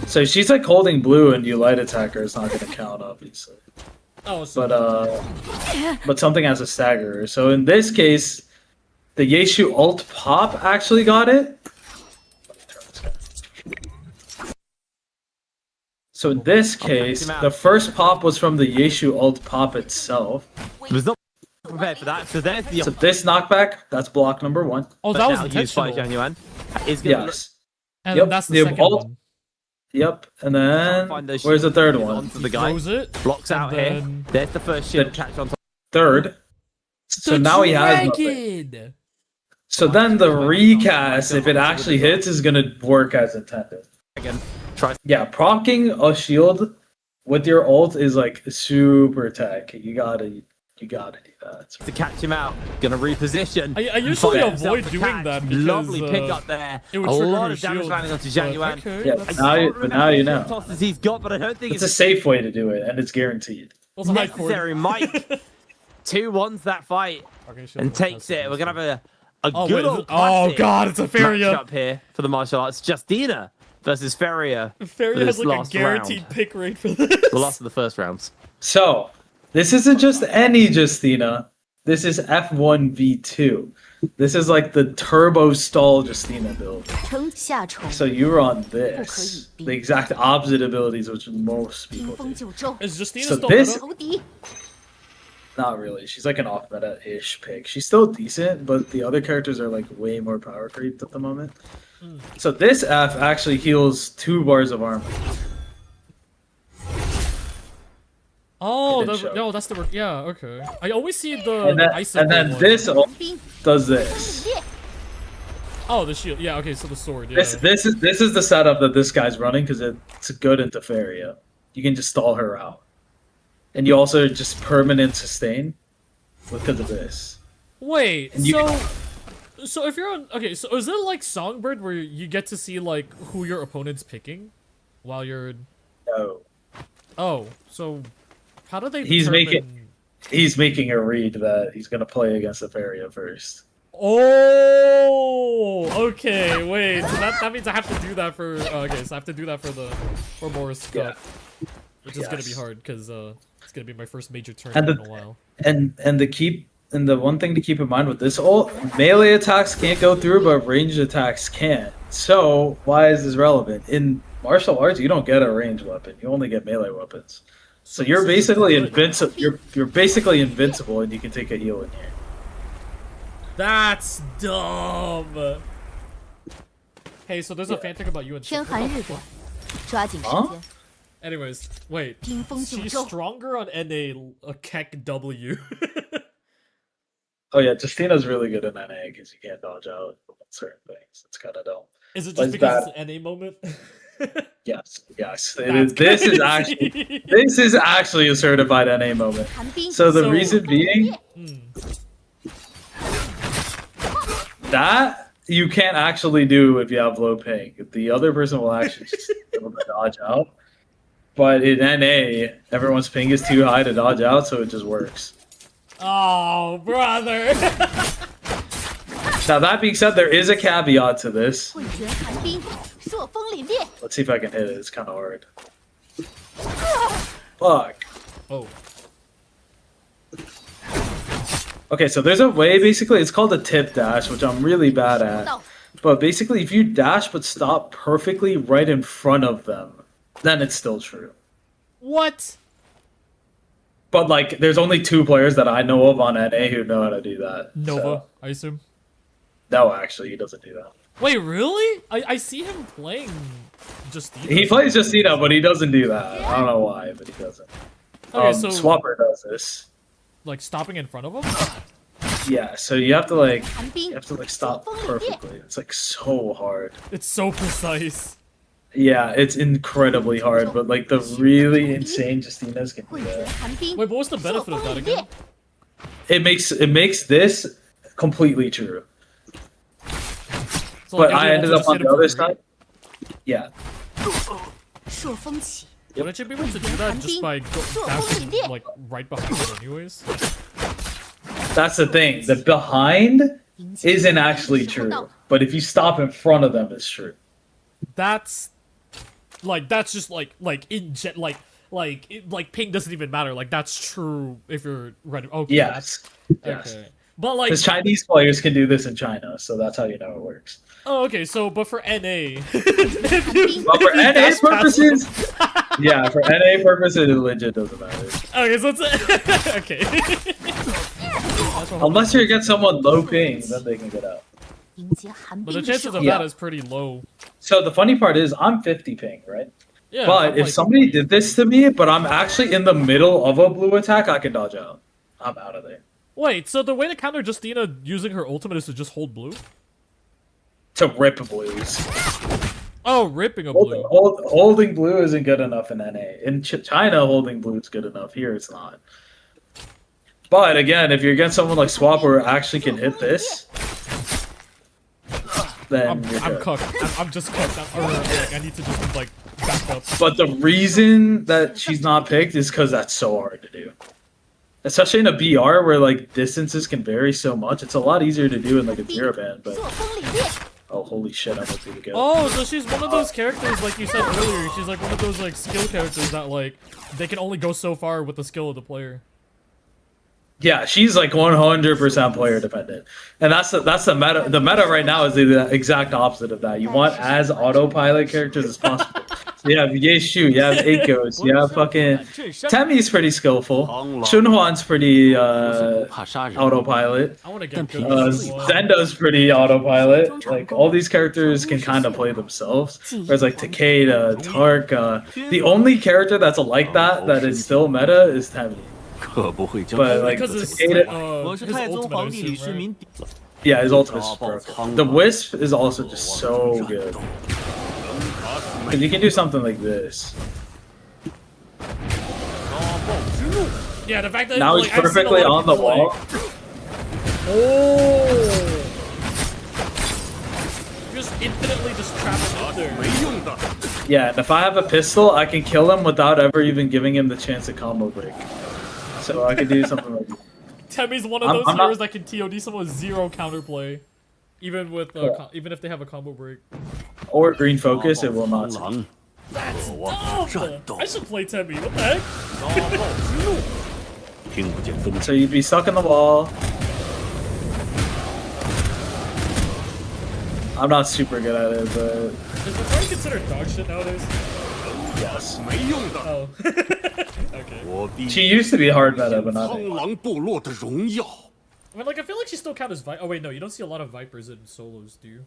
So she's like holding blue and you light attacker is not gonna count, obviously. Oh, so but something has a stagger. So in this case, the Yeshu ult pop actually got it. So in this case, the first pop was from the Yeshu ult pop itself. Was not prepared for that. So there's the So this knockback, that's block number 1. oh, that was now used by intentional. Jianyuan. Is gonna Yes. And Yep, that's the the second ult- one. Yep. And find then those where's the third shields one? onto the guy. Throws it. Blocks out and here. then- There's the first shield catch on top. Third. So now he has nothing. Dragon! So then the recast, if it actually hits, is gonna work as intended. Again, tries Yeah, proccing a shield with your ult is like super tech. You gotta do that. to catch him out. Gonna reposition. I usually Finds avoid himself a doing catch. that because, Lovely pick up there. it A would trigger lot her of damage shield, landing onto but Jianyuan. okay, Yeah, that's- but now you know. Tosses he's got, but I don't think It's a safe way to do it, and it's guaranteed. also high cord. necessary. Mike 2-1s that fight Okay, shield and will takes test it. We're gonna have a Oh, good wait, old oh classic god, it's a Feria. matchup here for the martial arts. Justina versus Feria. Feria has this like a last guaranteed round. pick rate for this. The last of the first rounds. So this isn't just any Justina. This is F1v2. This is like the turbo stall Justina build. 称夏虫， So you're on this. The exact opposite abilities, which most 冰 people 封 do. 九州， Is Justina So still this- meta? 仇敌， Not really. She's like an off meta-ish pick. She's still decent, but the other characters are like way more power creeped at the moment. So this F actually heals 2 bars of armor. Oh, It didn't show. no, that's the yeah. Okay, I always see the And then, ice and then one. this ult 冰 does this. 烈， Oh, the shield. Yeah. Okay, so the sword. Yeah. This is the setup that this guy's running because it's good into Feria. You can just stall her out, and you also just permanent sustain because of this. Wait. and you So if you're on okay, so is it like Songbird where you get to see like who your opponent's picking while you're No, oh so how do they He's determine... he's making a read that he's gonna play against the Feria first. Oh, okay, wait. So that means I have to do that for okay. So I have to do that for Boris Cup, which is gonna be Yes. hard because it's gonna be my first major And tournament the- in a while. And the one thing to keep in mind with this ult, melee attacks can't go through, but ranged attacks can. So why is this relevant? In martial arts, you don't get a ranged weapon; you only get melee weapons. So you're this is basically good. invincible. You're basically invincible, and you can take a heal in here. That's dumb. Hey, so there's a fanfic about you and 天 Super. 寒日短，抓紧时 Huh? 间， Anyways, wait. 冰封九 She's 州， stronger on NA a Keck W. Oh yeah, Justina's really good in NA because you can't dodge out on certain things. It's kind of dumb. Is it But just it's because bad. it's an NA moment? Yes, yes. That's This is crazy. actually this is actually a certified NA moment. 寒冰， So the So- reason being that you can't actually do if you have low ping. The other person will actually just be able to dodge out. But in NA, everyone's ping is too high to dodge out, so it just works. Oh, brother. Now that being said, there is a caveat to this. 混元寒冰，朔风凛冽， Let's see if I can hit it. It's kind of hard. Fuck. Oh. Okay, so there's a way, basically, it's called a tip dash, which I'm really bad at. 到 But basically, if you dash but stop perfectly right in front of them, then it's still true. What? But, like, there's only 2 players that I know of on NA who know how to do that. Nova, So- I assume. no, actually, he doesn't do that. Wait, really? I see him playing Justina. He plays Justina, but he doesn't do that. I don't know why, but he doesn't. Okay, so Swapper does this. like stopping in front of him? Yeah, so you have to, like, 寒冰， stop 朔风凛冽， perfectly. It's, like, so hard. It's so precise. Yeah, it's incredibly hard, but, like, the really insane Justinas can do 混元 that. 寒冰， Wait, but what's the 朔 benefit 风 of that 凛冽 again?， It makes this completely true. So, But like, I ended everyone up just on hit the him for other free? side. Yeah. 朔风起， Wouldn't you be able to do that just by dashing like right behind it anyways? That's the thing. The behind 迎接 isn't actually 时候到 true. But if you stop in front of them, it's true. That's like that's just like in jet like like ping doesn't even matter. Like that's true if you're ready. Okay, Yes. that's Yes. okay. But like, Because Chinese players can do this in China, so that's how you know it works. oh, okay. So, but for NA, But for if you NA dash past purposes, yeah, for NA purposes, it legit doesn't matter. okay, so it's okay. Unless you get someone low ping, then they can get out. 迎接寒 But 冰 the 的 chances 手 of Yeah. that is pretty low. So the funny part is, I'm 50 ping, right? Yeah. But I'm if like- somebody did this to me, but I'm actually in the middle of a blue attack, I can dodge out. I'm out of there. Wait, so the way to counter Justina using her ultimate is to just hold blue? To rip blues. Oh, ripping a blue. Holding blue isn't good enough in NA. In China, holding blue is good enough. Here, it's not. But again, if you're against someone like Swap who actually can hit this, then I'm you're good. cooked. I'm just cooked. Like, I need to just like back up. But the reason that she's not picked is because that's so hard to do. Especially in a BR where like distances can vary so much. It's a lot easier to do in like a zero band, but 作风凛冽， oh holy shit, I'm about to go. Oh, so she's one of those characters, like you said earlier. She's like one of those like skill characters that like they can only go so far with the skill of the player. Yeah, she's like 100% player dependent, and that's the meta. The meta right now is the exact opposite of that. You want as autopilot characters as possible. So you have Yeshu, you have Eikos, you have fucking Temmie's pretty skillful. Shunhuan's pretty 不怕杀人， autopilot. I want to get good. Zendo's pretty autopilot. Like all these characters can kind of play themselves. Whereas like Takeda, Tarka, the only character that's like that is still meta is Temmie. 可不会将 But like Because his, Takeda, 我 his 是太宗 ultimate, I 皇帝李 assume, 世 right? 民。 yeah, his ultimate is broken. The Wisp is also just so good. Because you can do something like this. Yeah, the fact that Now like, he's I've seen a perfectly lot on of the people, wall. Like, oh, just infinitely just trapped in there. Yeah, and if I have a pistol, I can kill him without ever even giving him the chance to combo break. So I can do something like Temmie's one of I'm- those I'm not- heroes that can TOD someone with zero counterplay, even with even if they have a combo break. or green focus, it will not. 狼， Oh, I should play Temmie. What the heck? 听不见分歧。 So you'd be stuck in the wall. I'm not super good at it, but Is the play considered dog shit nowadays? yes. 没用的， Oh. Okay. 我必 She used to be hard meta, but not 苍 anymore. 狼部落的荣耀。 I mean, like, I feel like she still counts as Oh wait, no, you don't see a lot of Vipers in solos, do you?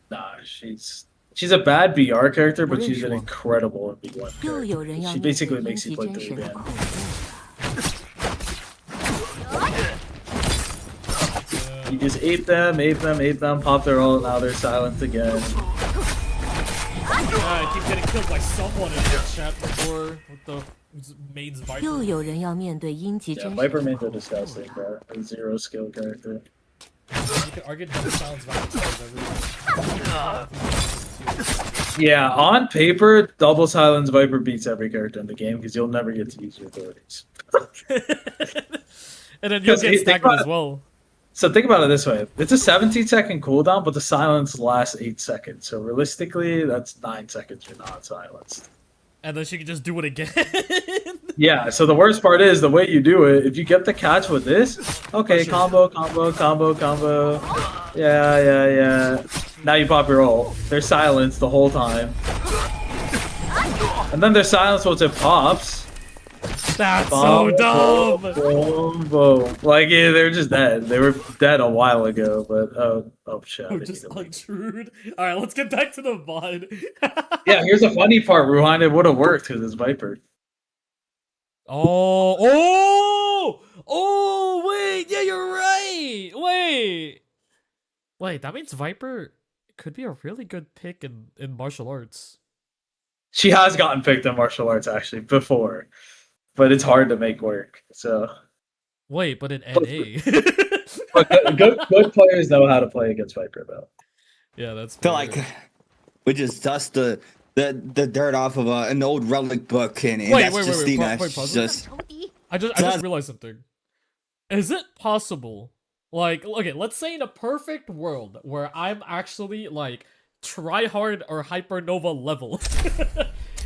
Nah, she's a bad BR character, but she's an incredible in B1 又有 character. 人要 She 面对 basically 阴 makes you 极 play 真 3 神的 band. 酷热。 You just ape them, pop their ult, now they're silent again. I keep getting killed by someone in the chat before with the maid's Viper. 又有人要面对阴极 Yeah, 真 Viper 神的 mains are disgusting, bro. A zero skill character. You could argue double silence Viper kills everyone. Yeah, on paper, double silence Viper beats every character in the game because you'll never get to use your authorities. And then you'll Because get think stagnant about as well. So think about it this way: it's a 17-second cooldown, but the silence lasts 8 seconds. So realistically, that's 9 seconds you're not silenced. And then she can just do it again. Yeah. So the worst part is the way you do it. If you get the catch with this, okay, combo. Yeah. Now you pop your ult. They're silenced the whole time, and then they're silenced once it pops. That's so dumb. Boom, boom. Like yeah, they're just dead. They were dead a while ago, but oh shit. I Oh, didn't just even- untrued. All right, let's get back to the VOD. Yeah, here's the funny part, Ruhan. It would have worked because it's Viper. Oh, wait, yeah, you're right. Wait, that means Viper could be a really good pick in martial arts. She has gotten picked in martial arts actually before, but it's hard to make work. So, Wait, but in NA. but good players know how to play against Viper though. Yeah, that's feel fair. like we just dust the dirt off of an old relic book and Wait, that's wait, Justina. pause She's it. just 仇敌， I just realized something. Is it possible, like, okay, let's say in a perfect world where I'm actually like try hard or hypernova level,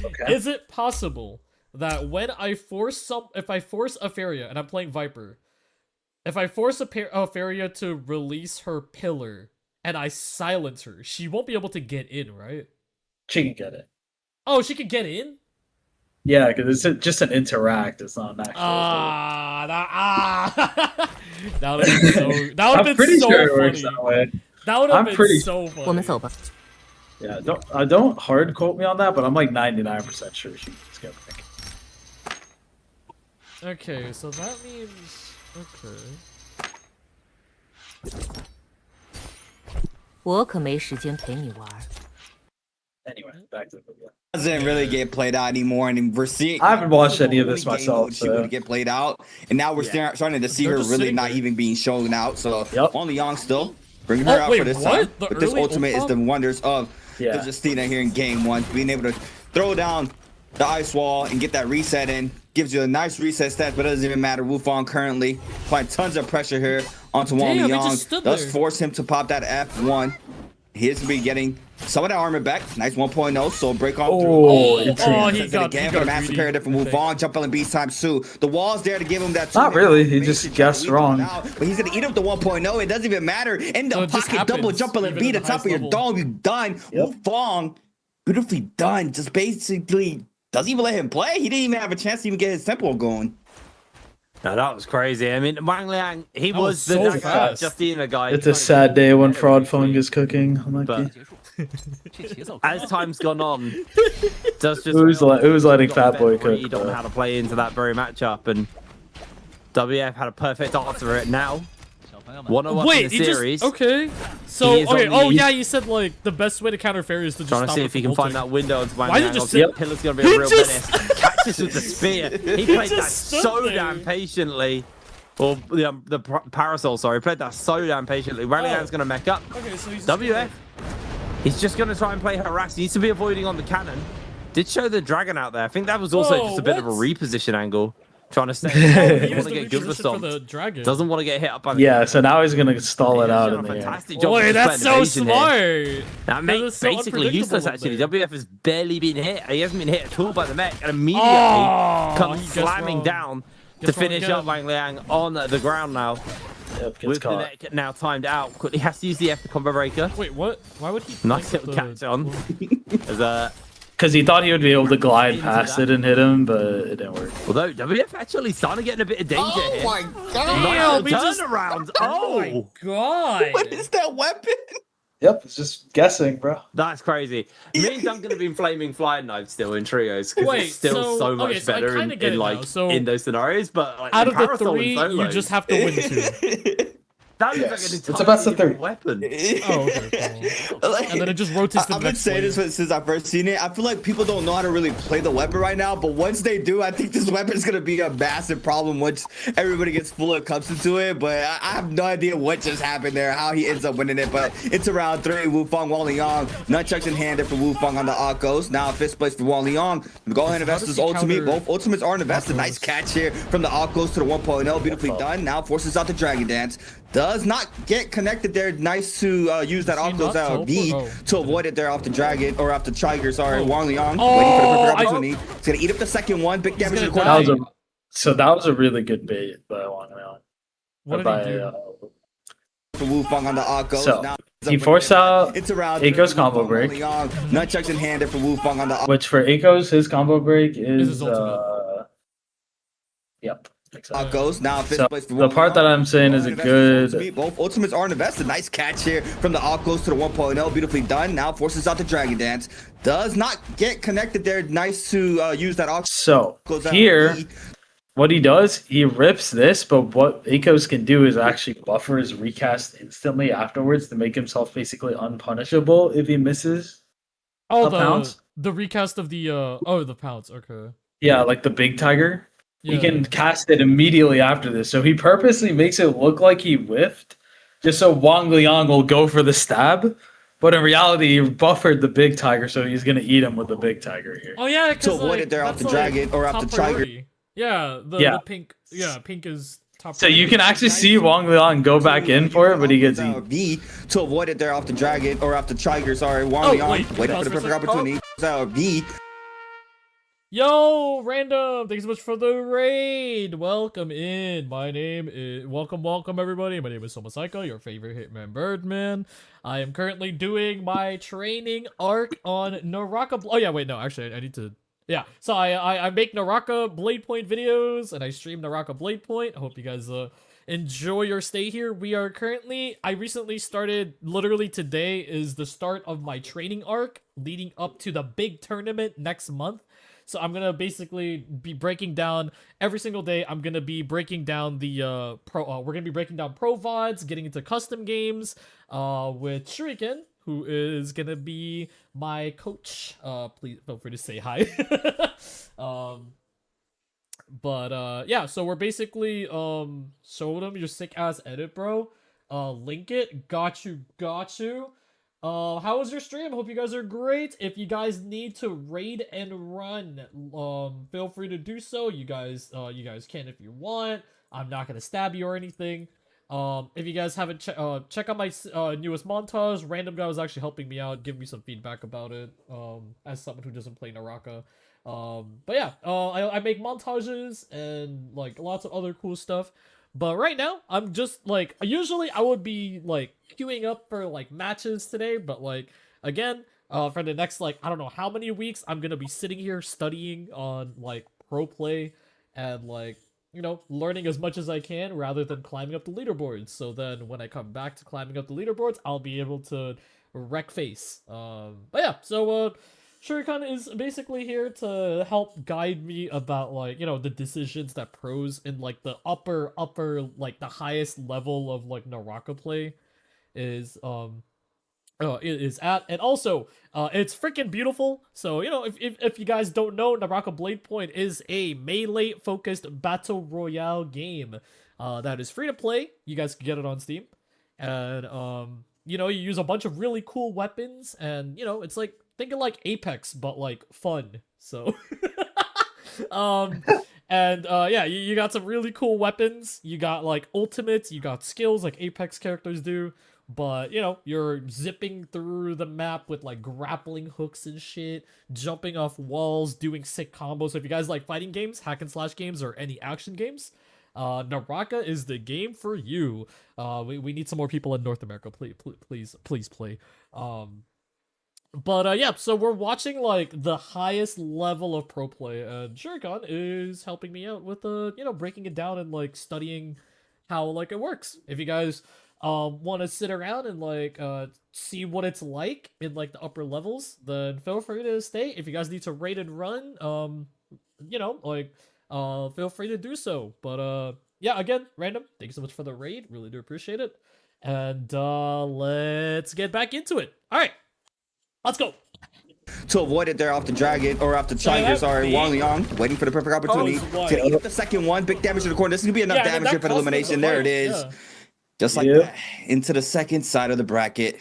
Okay. is it possible that when I force if I force a Faria and I'm playing Viper, if I force a Faria to release her pillar and I silence her, she won't be able to get in, right? She can get it. Oh, she could get in? Yeah, because it's just an interact. It's not an actual. That would have been so. That would I'm have pretty been so sure it funny. works that way. That would have I'm been pretty- so 我们 funny. 走吧。 Yeah, don't hard quote me on that, but I'm like 99% sure she's gonna pick. Okay, so that means okay. 我可没时间陪你玩。 Anyway, back to the video. Doesn't really get played out anymore, and we're seeing. I haven't watched any of this Game myself, mode, She so- would get played out, and now we're starting to see They're her just really sitting not there. even being shown out. So Yep. Wang Liang still bringing her Oh, out wait, for this what? time. The But this early ultimate is Opa? the wonders of Yeah. the Justina here in game one, being able to throw down the ice wall and get that reset in. Gives you a nice reset stat, but it doesn't even matter. Wufong currently applying tons of pressure here onto Wang Damn, he Liang. just stood Does there. force him to pop that F1. He's gonna be getting some of that armor back. Nice 1.0, so break on through. Oh, he got again, greedy, massive paradigm from I move think. on, jump on beast times 2. The wall's there to give him that. Not really, he Maybe just should guessed try to weaken wrong. him out, but he's gonna eat up the 1.0. It doesn't even matter. In the So it just pocket, double happens, jump on even beat at the the top of your highest dome. You done. Yep. Fong, beautifully done. Just basically doesn't even let him play. He didn't even have a chance to even get his tempo going. No, that was crazy. I mean, Wang Liang, he That was was the so Dagger fast. Justina guy. It's a sad day when Fraud Fung is cooking. But Unlucky. 这节奏 as time's gone on, does just Who's letting got a Fat Boy better read cook, on bro? how to play into that very matchup, and WF had a perfect answer for it. Now, 小朋友们 101 Wait, in the he series. just okay. So He is okay. on Oh the- yeah, you said like the best way to counter Fairy is to just Trying to stop see her if he from can find ulting. that window into Wang Why did Liang. you Obviously, just sit- Pillar's gonna be He a real just- menace. Catches with the spear. He played that just stood so there. damn patiently. Or the parasol, sorry, played that so damn patiently. Wang Oh. Liang's gonna mech up. Okay, so he's just WF, he's just going to try and play harass. He needs to be avoiding on the cannon. Did show the dragon out there. I think that was also Whoa, just a bit of a what? reposition angle. Trying to stay. He Doesn't used want the to get good reposition with for the Stomp. dragon. Doesn't want to get hit up by the Yeah, so now he's gonna stall it He's out done in a the air. fantastic job. Boy, of that's playing so evasion here. smart. That That mate is so basically useless unpredictable actually. up there. WF has barely been hit. He hasn't been hit at all by the mech, and immediately Oh, comes he guessed slamming wrong. down to Guessed wrong finish up again. Wang Liang on the ground now. Yep, gets With the caught. neck now timed out. Quickly has to use the F to combo breaker. Wait, what? Why would he? Nice think little the- catch on. As Because he thought he would be able to glide Into past that. it and hit him, but it didn't work. Although WF actually starting to get in a bit of danger here. Oh my Nice god! he little just- turnaround. Oh my Oh, god! What is that weapon? Yep, it's just guessing, bro. that's crazy. Me and Duncan have been flaming flying knives still in trios because Wait, it's still so much okay, so I better kinda in, get in it like now. So, in those scenarios. But like, Out in of the Parasol and three, you solos, just have to win two. that is Yes, like an it's a entirely best of different three. weapon. Oh, okay. Cool. And then it just rotates to the I've been next saying wave. this since I first seen it. I feel like people don't know how to really play the weapon right now, but once they do, I think this weapon is gonna be a massive problem once everybody gets full accustomed to it. But I have no idea what just happened there, how he ends up winning it. But it's around 3. Wufong, Wang Liang, nunchucks in hand there for Wufong on the Akos. Now fifth place for Wang Liang. Go ahead and invest does his he ultimate. counter Both ultimates are invested. Akos? Nice catch here from the Akos to the 1.0. Beautifully done. Now forces out the Dragon Dance. Does not get connected there. Nice to use that Does he Akos not LB teleport? to avoid it there off the Dragon or off the Tiger. Sorry, Oh. Wang Liang Oh, waiting for the perfect I- opportunity. He's gonna eat up the second one. Big damage to the gonna corner. That was that was a really good bait by Wang Liang. What did By, he do? For Wufong on the Akos. So, Now he forced out it's around Aiko's combo break. Nunchucks in hand there for Wufong on the Which for Aiko's, his combo break Is is his ultimate. Yep. Exactly. Akos. Now fifth So place for the Wang part that Liang. I'm saying is a good. Both ultimates are invested. Nice catch here from the Akos to the 1.0. Beautifully done. Now forces out the Dragon Dance. Does not get connected there. Nice to use that Akos. So Goes out here, B. what he does, he rips this, but what Aiko's can do is actually buffer his recast instantly afterwards to make himself basically unpunishable if he misses. Oh, the pounce? the recast of the the pounce. Okay. Yeah, like the big tiger. Yeah. He can cast it immediately after this. So he purposely makes it look like he whiffed, just so Wang Liang will go for the stab. But in reality, he buffered the big tiger, so he's gonna eat him with the big tiger here. Oh yeah, To avoid it there off the dragon or off the tiger. Yeah, the Yeah. pink. Yeah, pink is top. So you priority. can actually see Wang Liang go back in for it, but he gets eaten. V to avoid it there off the dragon or off the tiger. Sorry, Wang Oh, Liang wait, waiting pause for the for a perfect sec. opportunity. V Yo, random! Thanks so much for the raid. Welcome in. My name is welcome everybody. My name is SomaSaika, your favorite hitman birdman. I am currently doing my training arc on NARAKA. Oh yeah, wait, no, actually, I need to. Yeah, so I make NARAKA Blade Point videos and I stream NARAKA Blade Point. I hope you guys enjoy your stay here. We are currently. I recently started. Literally today is the start of my training arc leading up to the big tournament next month. So I'm gonna basically be breaking down every single day. I'm gonna be breaking down the we're gonna be breaking down pro VODs, getting into custom games, with Shuriken, who is gonna be my coach. Please feel free to say hi. Yeah. So we're basically show them your sick ass edit, bro. Link it. Got you. How was your stream? Hope you guys are great. If you guys need to raid and run, feel free to do so. You guys can if you want. I'm not gonna stab you or anything. If you guys haven't check out my newest montage. Random guy was actually helping me out, giving me some feedback about it. As someone who doesn't play NARAKA. But yeah, I make montages and like lots of other cool stuff. But right now, I'm just like, usually I would be like queuing up for like matches today, but like again, for the next like I don't know how many weeks, I'm gonna be sitting here studying on like pro play and like, you know, learning as much as I can rather than climbing up the leaderboards. So then when I come back to climbing up the leaderboards, I'll be able to wreck face. But yeah, so Shuriken is basically here to help guide me about like, you know, the decisions that pros in like the upper like the highest level of like NARAKA play is at. And also it's freaking beautiful. So, you know, if you guys don't know, NARAKA Blade Point is a melee focused battle royale game that is free to play. You guys can get it on Steam. And you know, you use a bunch of really cool weapons and, you know, it's like think of like Apex, but like fun. So, yeah, you got some really cool weapons. You got like ultimates, you got skills like Apex characters do. But you know, you're zipping through the map with like grappling hooks and shit, jumping off walls, doing sick combos. So if you guys like fighting games, hack and slash games, or any action games, NARAKA is the game for you. We need some more people in North America. Please play. Yeah, so we're watching like the highest level of pro play, and Shuriken is helping me out with you know, breaking it down and like studying how like it works. If you guys want to sit around and like see what it's like in like the upper levels, then feel free to stay. If you guys need to raid and run, you know, like feel free to do so. But yeah, again, random, thank you so much for the raid, really do appreciate it. And let's get back into it. All right, let's go. To avoid it, they're off the dragon or off the tiger. Sorry, Wang Liang waiting for the perfect opportunity. To eat up the second one, big damage to the corner. This is gonna be enough damage here for the elimination. There it is, just like that, into the second side of the bracket.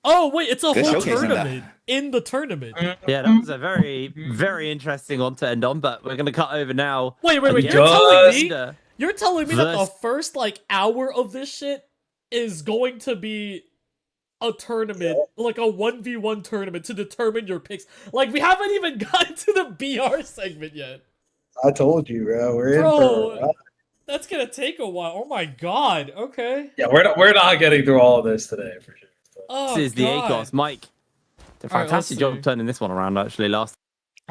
Oh wait, it's a whole tournament in the tournament. Yeah, that was a very, very interesting one to end on. But we're gonna cut over now. Wait, you're telling me that the first like hour of this shit is going to be a tournament, like a 1v1 tournament to determine your picks. Like we haven't even gotten to the BR segment yet. I told you, bro. We're in for a that's gonna take a while. Oh my god. Okay. Yeah, we're not getting through all of this today for sure. Oh, this is the ACOS, Mike. Did a fantastic job of turning this one around actually last.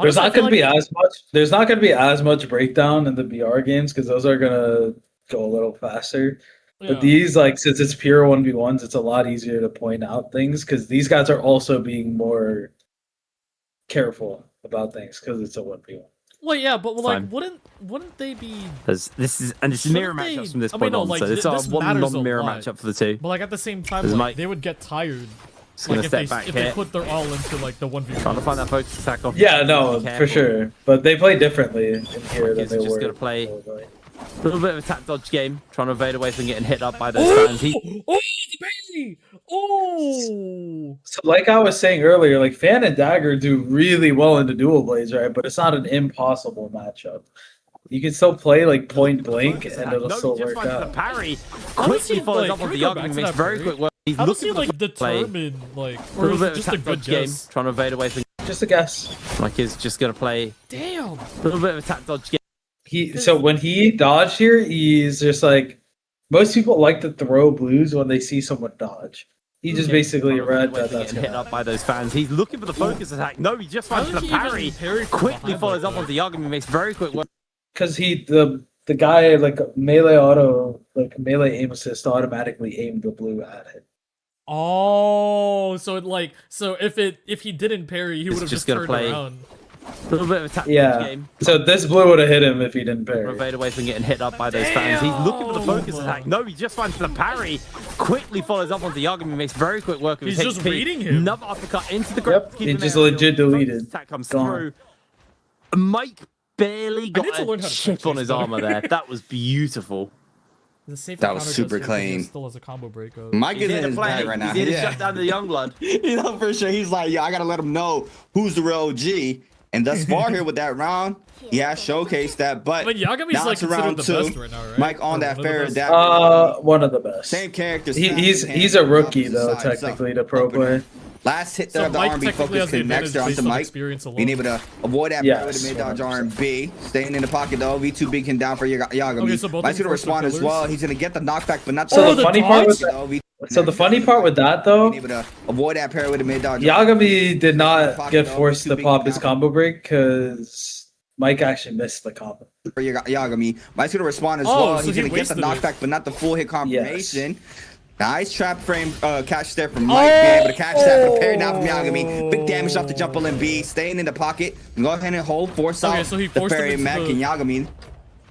There's not going to be as much. There's not going to be as much breakdown in the BR games because those are going to go a little faster. But these, like, since it's pure 1v1s, it's a lot easier to point out things because these guys are also being more careful about things because it's a 1v1. Well, yeah, but like, wouldn't they be? This is mirror matchups from this point on, so it's one non-mirror matchup for the two. But like at the same time, like, they would get tired. Like if they put their all into like the 1v1. Trying to find that focus attack off. Yeah, no, for sure. But they play differently in here than they were. Just gonna play a little bit of a tap dodge game, trying to evade away from getting hit up by those fans. So like I was saying earlier, like Fan and Dagger do really well into dual blades, right? But it's not an impossible matchup. You can still play like point blank and it'll still work out. Parry quickly follows up with the argument, makes very quick work. He's looking like determined, like, or is it just a good game, trying to evade away from Just a guess. Mike is just gonna play Damn. a little bit of a tap dodge. So when he dodged here, he's just like most people like to throw blues when they see someone dodge. He just basically read that that's getting hit up by those fans. He's looking for the focus attack. No, he just finds the parry. Quickly follows up onto Yagami, makes very quick work. because the guy like melee aim assist automatically aimed the blue at it. Oh, so if he didn't parry, he would have just just gonna turned play around. A little bit of a tap Yeah. game. So this blue would have hit him if he didn't parry. Evade away from getting hit up by those fans. He's looking for the focus attack. No, he just finds the parry. Quickly follows up onto Yagami, makes very quick work of his He's just HP. reading him. Another uppercut into the ground. Yep, he just legit deleted. Attack comes Gone. through. Mike barely need to got learn a how to chip on his practice armor there. That was beautiful. The safer That was counter super does clean. Still has a combo break up. Mike He's is here in to his play. bag right now. He's here to shut down the young blood. You know, for sure. He's like, yo, I gotta let him know who's the real OG. And thus far here with that round, he has showcased that. But Yagami's now like to round considered the two. best right now, right? Mike on Or that one of the fair best? that One of the best. same character. He's a rookie though, technically, to pro player. Last hit there So of the Mike R&B technically focus has the connects advantage there based onto on Mike. experience alone. Being able to avoid that Yes, with the mid dodge 100%. R&B. Staying in the pocket though. V2 big can down for Yagami. Okay, so both Mike's of them gonna first respond as pillars. well. He's gonna get the knockback, but not So Oh, the funny part dodge? with the funny part with that though, being able to avoid that pair with the mid dodge. Yagami did not get forced to pop his combo break because Mike actually missed the combo. For Yagami. Mike's gonna respond as Oh, well. so He's he gonna get the wasted it. knockback, but not the full hit confirmation. Nice trap frame catch there from Oh! Mike. Being able to catch that. Prepare now from Yagami. Big damage off the jump on B. Staying in the pocket. Go ahead and hold. Force out so he the forced him fairy into Mac the- and Yagami.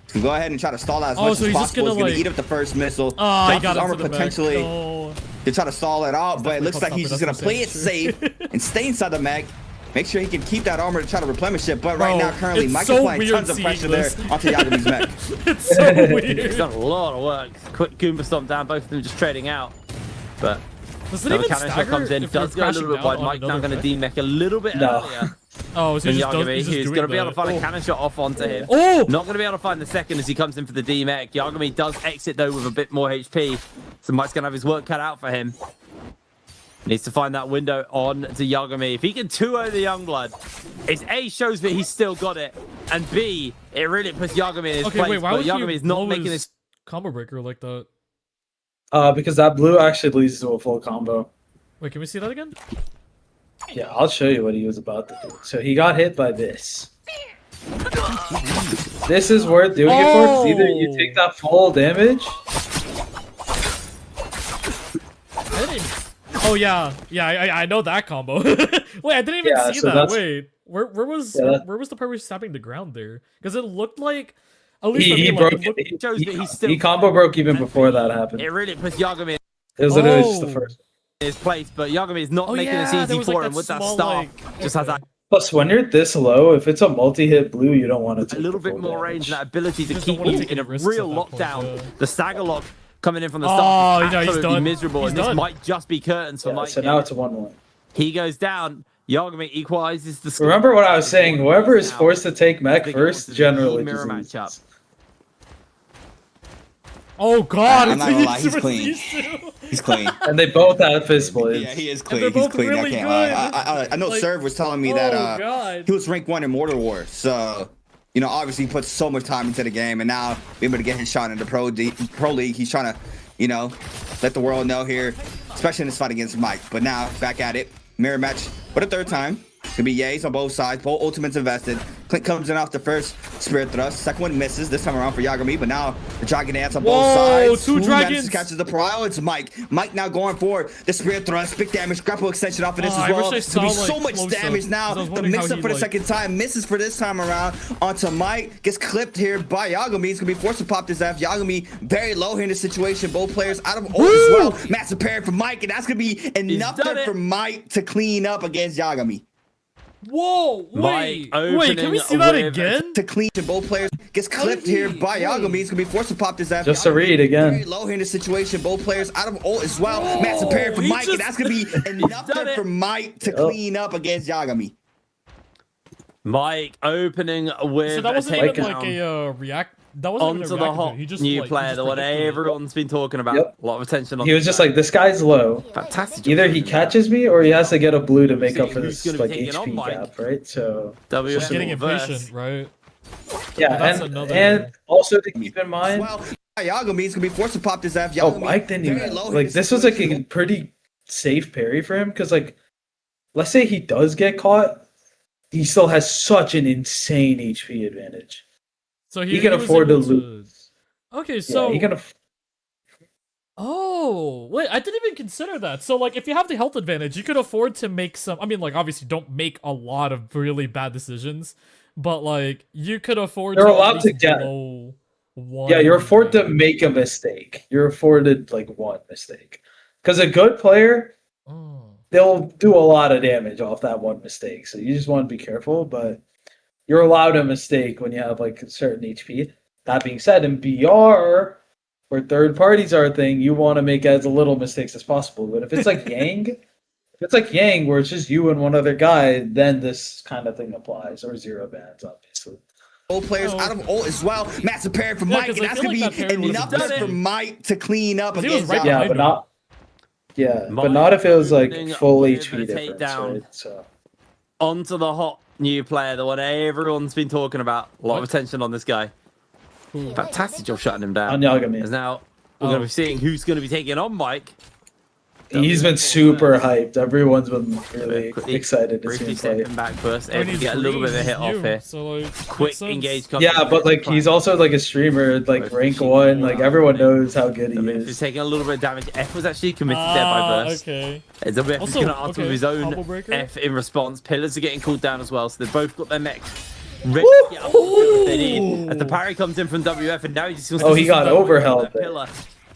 Can go ahead and try to stall out as Oh, much so as he's just possible. He's gonna, gonna like- eat up the first missile. Oh, I Drops got his armor into the back. potentially No. to try to stall it out, but it looks like he's just gonna play it safe Definitely and stay inside the mech. Make sure he can keep that armor to try to replenish it. But right Bro, now, currently, it's Mike so is applying weird tons of seeing pressure this. there onto Yagami's mech. It's so He's weird. done a lot of work. Quick Goomba stomp down, both of them just trading out. But Does it another even cannon shot stagger comes in, if you're does go a little crashing bit wide. down on Mike now another going to mech? D-mech a little bit No. earlier. Oh, so And he just does, Yagami, he's just who's doing going to be able to find that. a cannon shot off onto him. Oh! Not going to be able to find the second as he comes in for the D-mech. Yagami does exit though with a bit more HP. So Mike's going to have his work cut out for him. Needs to find that window on to Yagami. If he can 2-0 the Youngblood, it's A, shows that he's still got it, and B, it really puts Yagami in his Okay, place. wait, why but would Yagami he is not blow making his this. combo breaker like that? Because that blue actually leads to a full combo. Wait, can we see that again? Yeah, I'll show you what he was about to do. So he got hit by this. This is worth doing it for. 'Cause either you take that full damage. I didn't. Oh yeah, I know that combo. Wait, I didn't even Yeah, see so that. that's- Wait, where was Yeah, where was the part where he's stabbing the ground there? Because it looked like at least for He me, broke like, it looked- it. shows that he's still- He combo broke even before that happened. It really puts Yagami It was literally just the Oh. first. in his place, but Yagami is not Oh, making yeah, this there easy was, like, for that him with that small, staff. like- Just has okay. that Plus, when you're this low, if it's a multi-hit blue, you don't want to a take little the bit full more damage. range and that ability to just keep don't wanna you take in a any risks real at that point, lockdown. yeah. The stagger lock coming in from the Oh, start. you know, he's Absolutely done. miserable, He's and this done. might just be curtains for Yeah, Mike. so now it's a 1-1. He goes down. Yagami equalizes the score. Remember what I was saying? Whoever is forced to take mech Big first loss is generally the mirror just matchup. loses. Oh god, I'm not gonna lie, he's it's clean. these two. He's clean. And they both have fist blades. Yeah, he is they're clean. He's both clean. really I can't good. lie. I know Like, Serv was telling me oh that god. he was rank 1 in Mortar War. So, you know, obviously he puts so much time into the game, and now being able to get his shot in the Pro League, he's trying to, you know, let the world know here, especially in this fight against Mike. But now back at it, mirror match for the third time. It's gonna be yays on both sides. Both ultimates invested. Clint comes in off the first spirit thrust. Second one misses. This time around for Yagami, but now the dragon dance on both Whoa, sides. two Who dragons. manages to catches the prio? It's Mike. Mike now going for the spirit thrust. Big damage. Grapple extension off of this Oh, as I well. wish I It's gonna be saw, so like, much close-up, damage now. 'cause I was The wondering mix how up he, for the like- second time. Misses for this time around onto Mike. Gets clipped here by Yagami. He's gonna be forced to pop this F. Yagami very low here in this situation. Both players out of ult as well. Massive parry for Mike, and that's gonna be enough done there it. for Mike to clean up against Yagami. Whoa, Mike wait, can we see that opening again? To clean to both players gets clipped here by Yagami. He's gonna be forced to pop this F. Just to Yagami read again. Very low here in this situation. Both players out of ult as well. Whoa, Massive parry for he Mike, just- and that's gonna be enough done there it. for Mike to clean up against Yagami. Mike opening with So that wasn't a even takedown. like a That wasn't On even to a the reaction to hot it. He just, new like, he player, just the one predicted it. everyone's been talking about. Yep. A lot of attention on He was this just guy. like, this guy's low. Fantastic. Either he catches me or he has to get a blue to make up for Who's this gonna be like taking on HP Mike? gap, right? So WF Getting verse. impatient, right? yeah, that's and, another- and also to keep in mind, Well, Yagami gonna be forced to pop this F. oh, Yagami Mike didn't very even low like hit this was like a situation. pretty safe parry for him because like, let's say he does get caught, he still has such an insane HP advantage. So He can was afford to able lose. Okay, so Yeah, he can. oh wait, I didn't even consider that. So like, if you have the health advantage, you could afford to make some. I mean, like obviously, don't make a lot of really bad decisions, but like you could afford. You're to at allowed to least get- blow one. Yeah, you're afforded to make a mistake. You're afforded like one mistake, because a good player, Oh. they'll do a lot of damage off that one mistake. So you just want to be careful, but you're allowed a mistake when you have like a certain HP. That being said, in BR, where third parties are a thing, you want to make as little mistakes as possible. But if it's like Yang, where it's just you and one other guy, then this kind of thing applies, or zero bans, obviously. Old players out of ult as well. Massive parry from Yeah, Mike, 'cause and I that's feel gonna like that be parry would've enough done for it. Mike to clean up He was against right Yagami. Yeah, behind but him. not. Yeah, Mike but not if it was like opening full with HP a difference, takedown. right? So. On to the hot new player, the one everyone's been talking about. A lot of attention on this guy. Fantastic job shutting him On down. Yagami. As now we're going to be seeing who's going to be taking on Mike. He's been super hyped. Everyone's been really Quickly- excited to see Briefly him play. stepping back first. I mean, Able to he's get a little bit of a green, hit he's off new, here. So like, Quick makes sense. engage comes Yeah, but like he's also like a streamer, like rank 1. Like everyone knows how good he WF is is. taking a little bit of damage. F was actually committed there by Burst. Okay. WF is Also, going to answer okay, with his own combo breaker. F in response. Pillars are getting called down as well, so they've both got their mechs ready to get up what they need. As the parry comes in from WF, and now he just wants Oh, to he got see overheld there. pillar.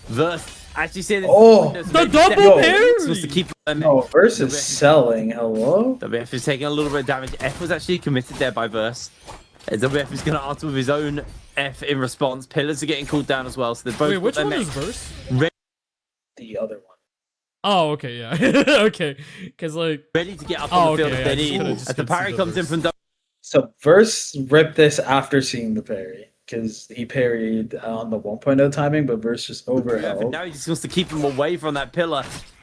Verse actually see this. Oh, The double parry! Supposed to keep their mech. Oh, versus selling. Hello? WF is taking a little bit of damage. F was actually committed there by Verse. WF is going to answer with his own F in response. Pillars are getting called down as well, so they've both Wait, got which their one is mech verse? The other one. Oh, okay, yeah. Okay, because like, ready to get up Oh, on the field okay, if yeah, they just need. could've just As the considered parry comes in Verse. from So Verse ripped this after seeing the parry. Because he parried on the 1.0 timing, but Verse just WF, and overheld. now he just wants to keep him away from that pillar.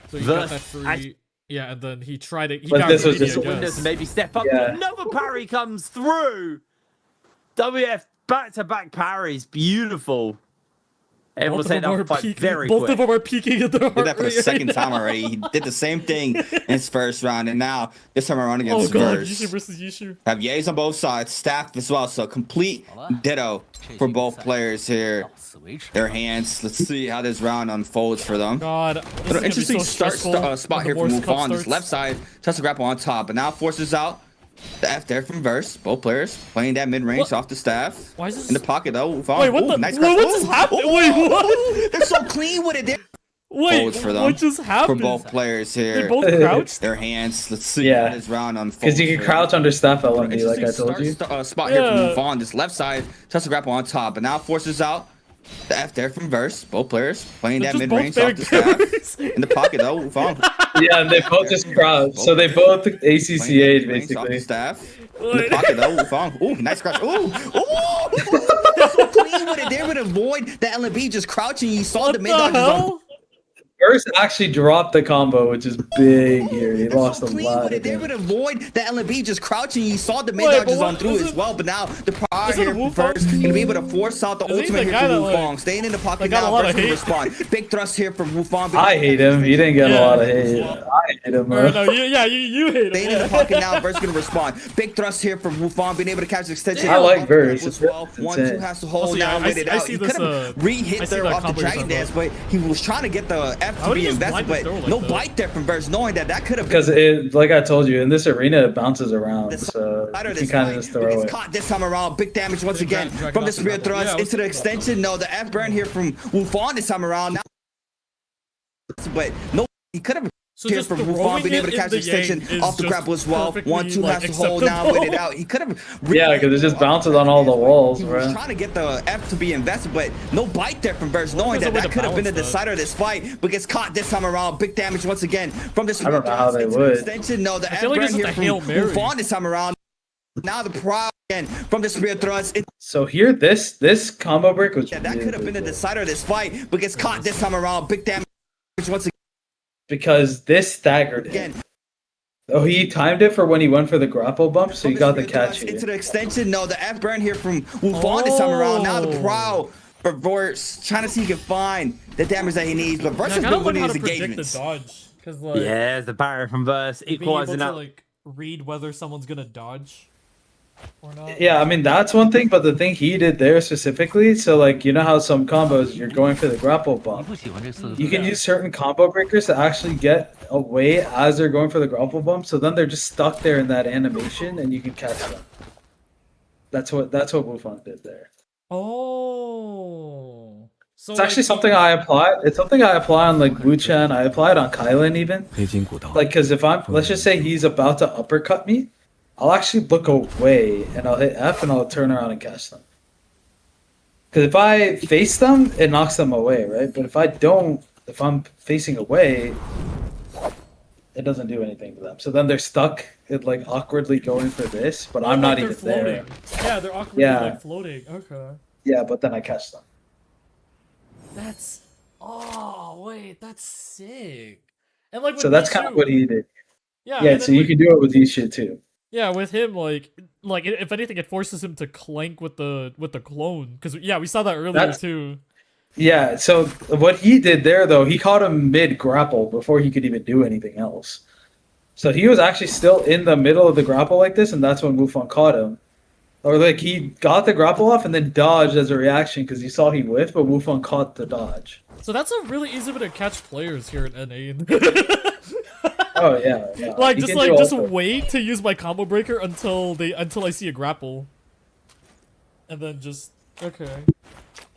so you got Verse. that free. Yeah, and then he tried it. He But got this was greedy, just I a Windows guess. to maybe step up. Yeah. Another parry comes through. WF back-to-back parries. Beautiful. Able Both to of take them that are fight peaking. very Both quick. of them are peaking at their heart Did that for the rate second right time now. already. He did the same thing in his first round, and now this time around Oh against god, Verse. Yushu versus Yushu. Have yays on both sides, staff as well, so complete ditto for both players here. Their hands. Let's see how this round unfolds for them. God, this is Little gonna be interesting so stressful spot when here the from Morse Cup Mufon. This starts. left side, touch the grapple on top, but now forces out the F there from Verse. Both players playing that mid range What? off the staff. Why is this? In the pocket though. Mufon. Wait, what Ooh, the? nice Wait, crouch. what just Ooh, happened? ooh, Wait, what? They're so clean with it. They're Wait, folds for them. what just for happened? both players They here. both crouched. Their hands. Let's see Yeah. how this round unfolds. Because you can for crouch them. under staff LMB, like I Interesting told you. spot here Yeah. from Mufon. This left side, touch the grapple on top, but now forces out the F there from Verse. Both players playing They're that just mid range both off the staff. parries. In the pocket though, Mufon. Yeah, and they both just crouched. So they both ACCA'd basically. Staff. In the pocket though, Mufon. Ooh, nice crouch. Ooh, ooh. They're so clean with it. They would avoid the LB just crouching. You saw What the the mid dodges on. hell? Verse actually dropped the combo, which is big here. He They're lost so a clean lot with of it. They would damage. avoid the LB just crouching. You saw the mid Wait, dodges but on what- through is as it- well. But now the prior is it here Wu from Verse Fong? gonna be able to force out the Is he ultimate the here guy from that, Wu like- Fong. Staying in the pocket got a now. lot Verse of gonna hate? respond. Big thrust here from Wu Fong. I hate him. He didn't get a Yeah. lot of hate. I hate him, Or, bro. no, you hate Staying him. in the pocket now, Verse gonna respond. Big thrust here from Wufong, being able to catch the extension. I like Verse. As well. It's 1-2 insane. has to hold Also, yeah, now, I wait it see- I out. see He this, could have I re-hit see there that off the combo you're Dragon talking Dance, but he was trying to get the F How to did he be just invested, blind but the throw like no that? bite there from Verse, knowing that that could have Because it, like I told you, in this arena, it bounces around, so Out of you this kind of fight, just but throw gets it. caught this time around. Big damage once Big again drag from off the the spear grapple. thrust Yeah, I into the extension. No, the F burn here from Wufong this time around. Now, but no, he could have. So Here just from throwing Wufong, being it able to in catch the the extension yang is off the just grapple as well. perfectly, 1-2 like, has to hold now, acceptable. wait it out. He could have. Yeah, 'cause it just bounces on all the walls, He bro. was trying to get the F to be invested, but no bite there from Verse, knowing there's a that way that to could have been the balance that. decider of this fight, but gets caught this time around. Big damage once again from this. I don't know how they into the would. Extension. No, the I F feel like burn this is here the from Hail Mary. Wufong this time around. Now the prow again from the spear thrust. So here, this combo break was Yeah, that really could have been the good decider of this fight, but gets caught this time around. Big damage once because this staggered him. again. Oh, he timed it for when he went for the grapple bump, so he got the Into catch into here. the extension. No, the F burn here from Wufan this time around. Now the prowl for Verse trying to see if he can find the damage that he needs, but Verse I has gotta been learn winning how his to predict the engagements. dodge, because like Yeah, the barrier from Verse being able equalizing to out. like read whether someone's gonna dodge or not. Yeah, I mean that's one thing, but the thing he did there specifically, so like you know how some combos you're going for the grapple 你 bump. 不喜欢这四个 You 字 can use certain combo breakers to actually get away as they're going for the grapple bump, so then they're just stuck there in that animation and you can catch them. That's what Wufan did there. Oh. So It's actually something I apply. It's something I apply on like Wu Chen. I apply it on Kylan even. 黑金古道 Like, because if let's just say he's about to uppercut me, I'll actually look away and I'll hit F and I'll turn around and catch them. Because if I face them, it knocks them away, right? But if I don't, if I'm facing away, it doesn't do anything to them. So then they're stuck, like awkwardly going for this, but I'm not they're even there. floating. Yeah, they're awkwardly Yeah. like floating. Okay. Yeah, but then I catch them. That's oh wait, that's sick. And like with So that's me kind of too. what he did. Yeah, Yeah, and so then you with- can do it with these shit too. Yeah, with him, like if anything, it forces him to clank with the clone. Because yeah, we saw that earlier That's- too. Yeah, so what he did there, though, he caught him mid grapple before he could even do anything else. So he was actually still in the middle of the grapple like this, and that's when Wufan caught him. Or like he got the grapple off and then dodged as a reaction because he saw he whiffed, but Wufan caught the dodge. So that's a really easy way to catch players here in NA. Oh yeah, yeah. Like He just can do just all- wait to use my combo breaker until I see a grapple, and then just okay,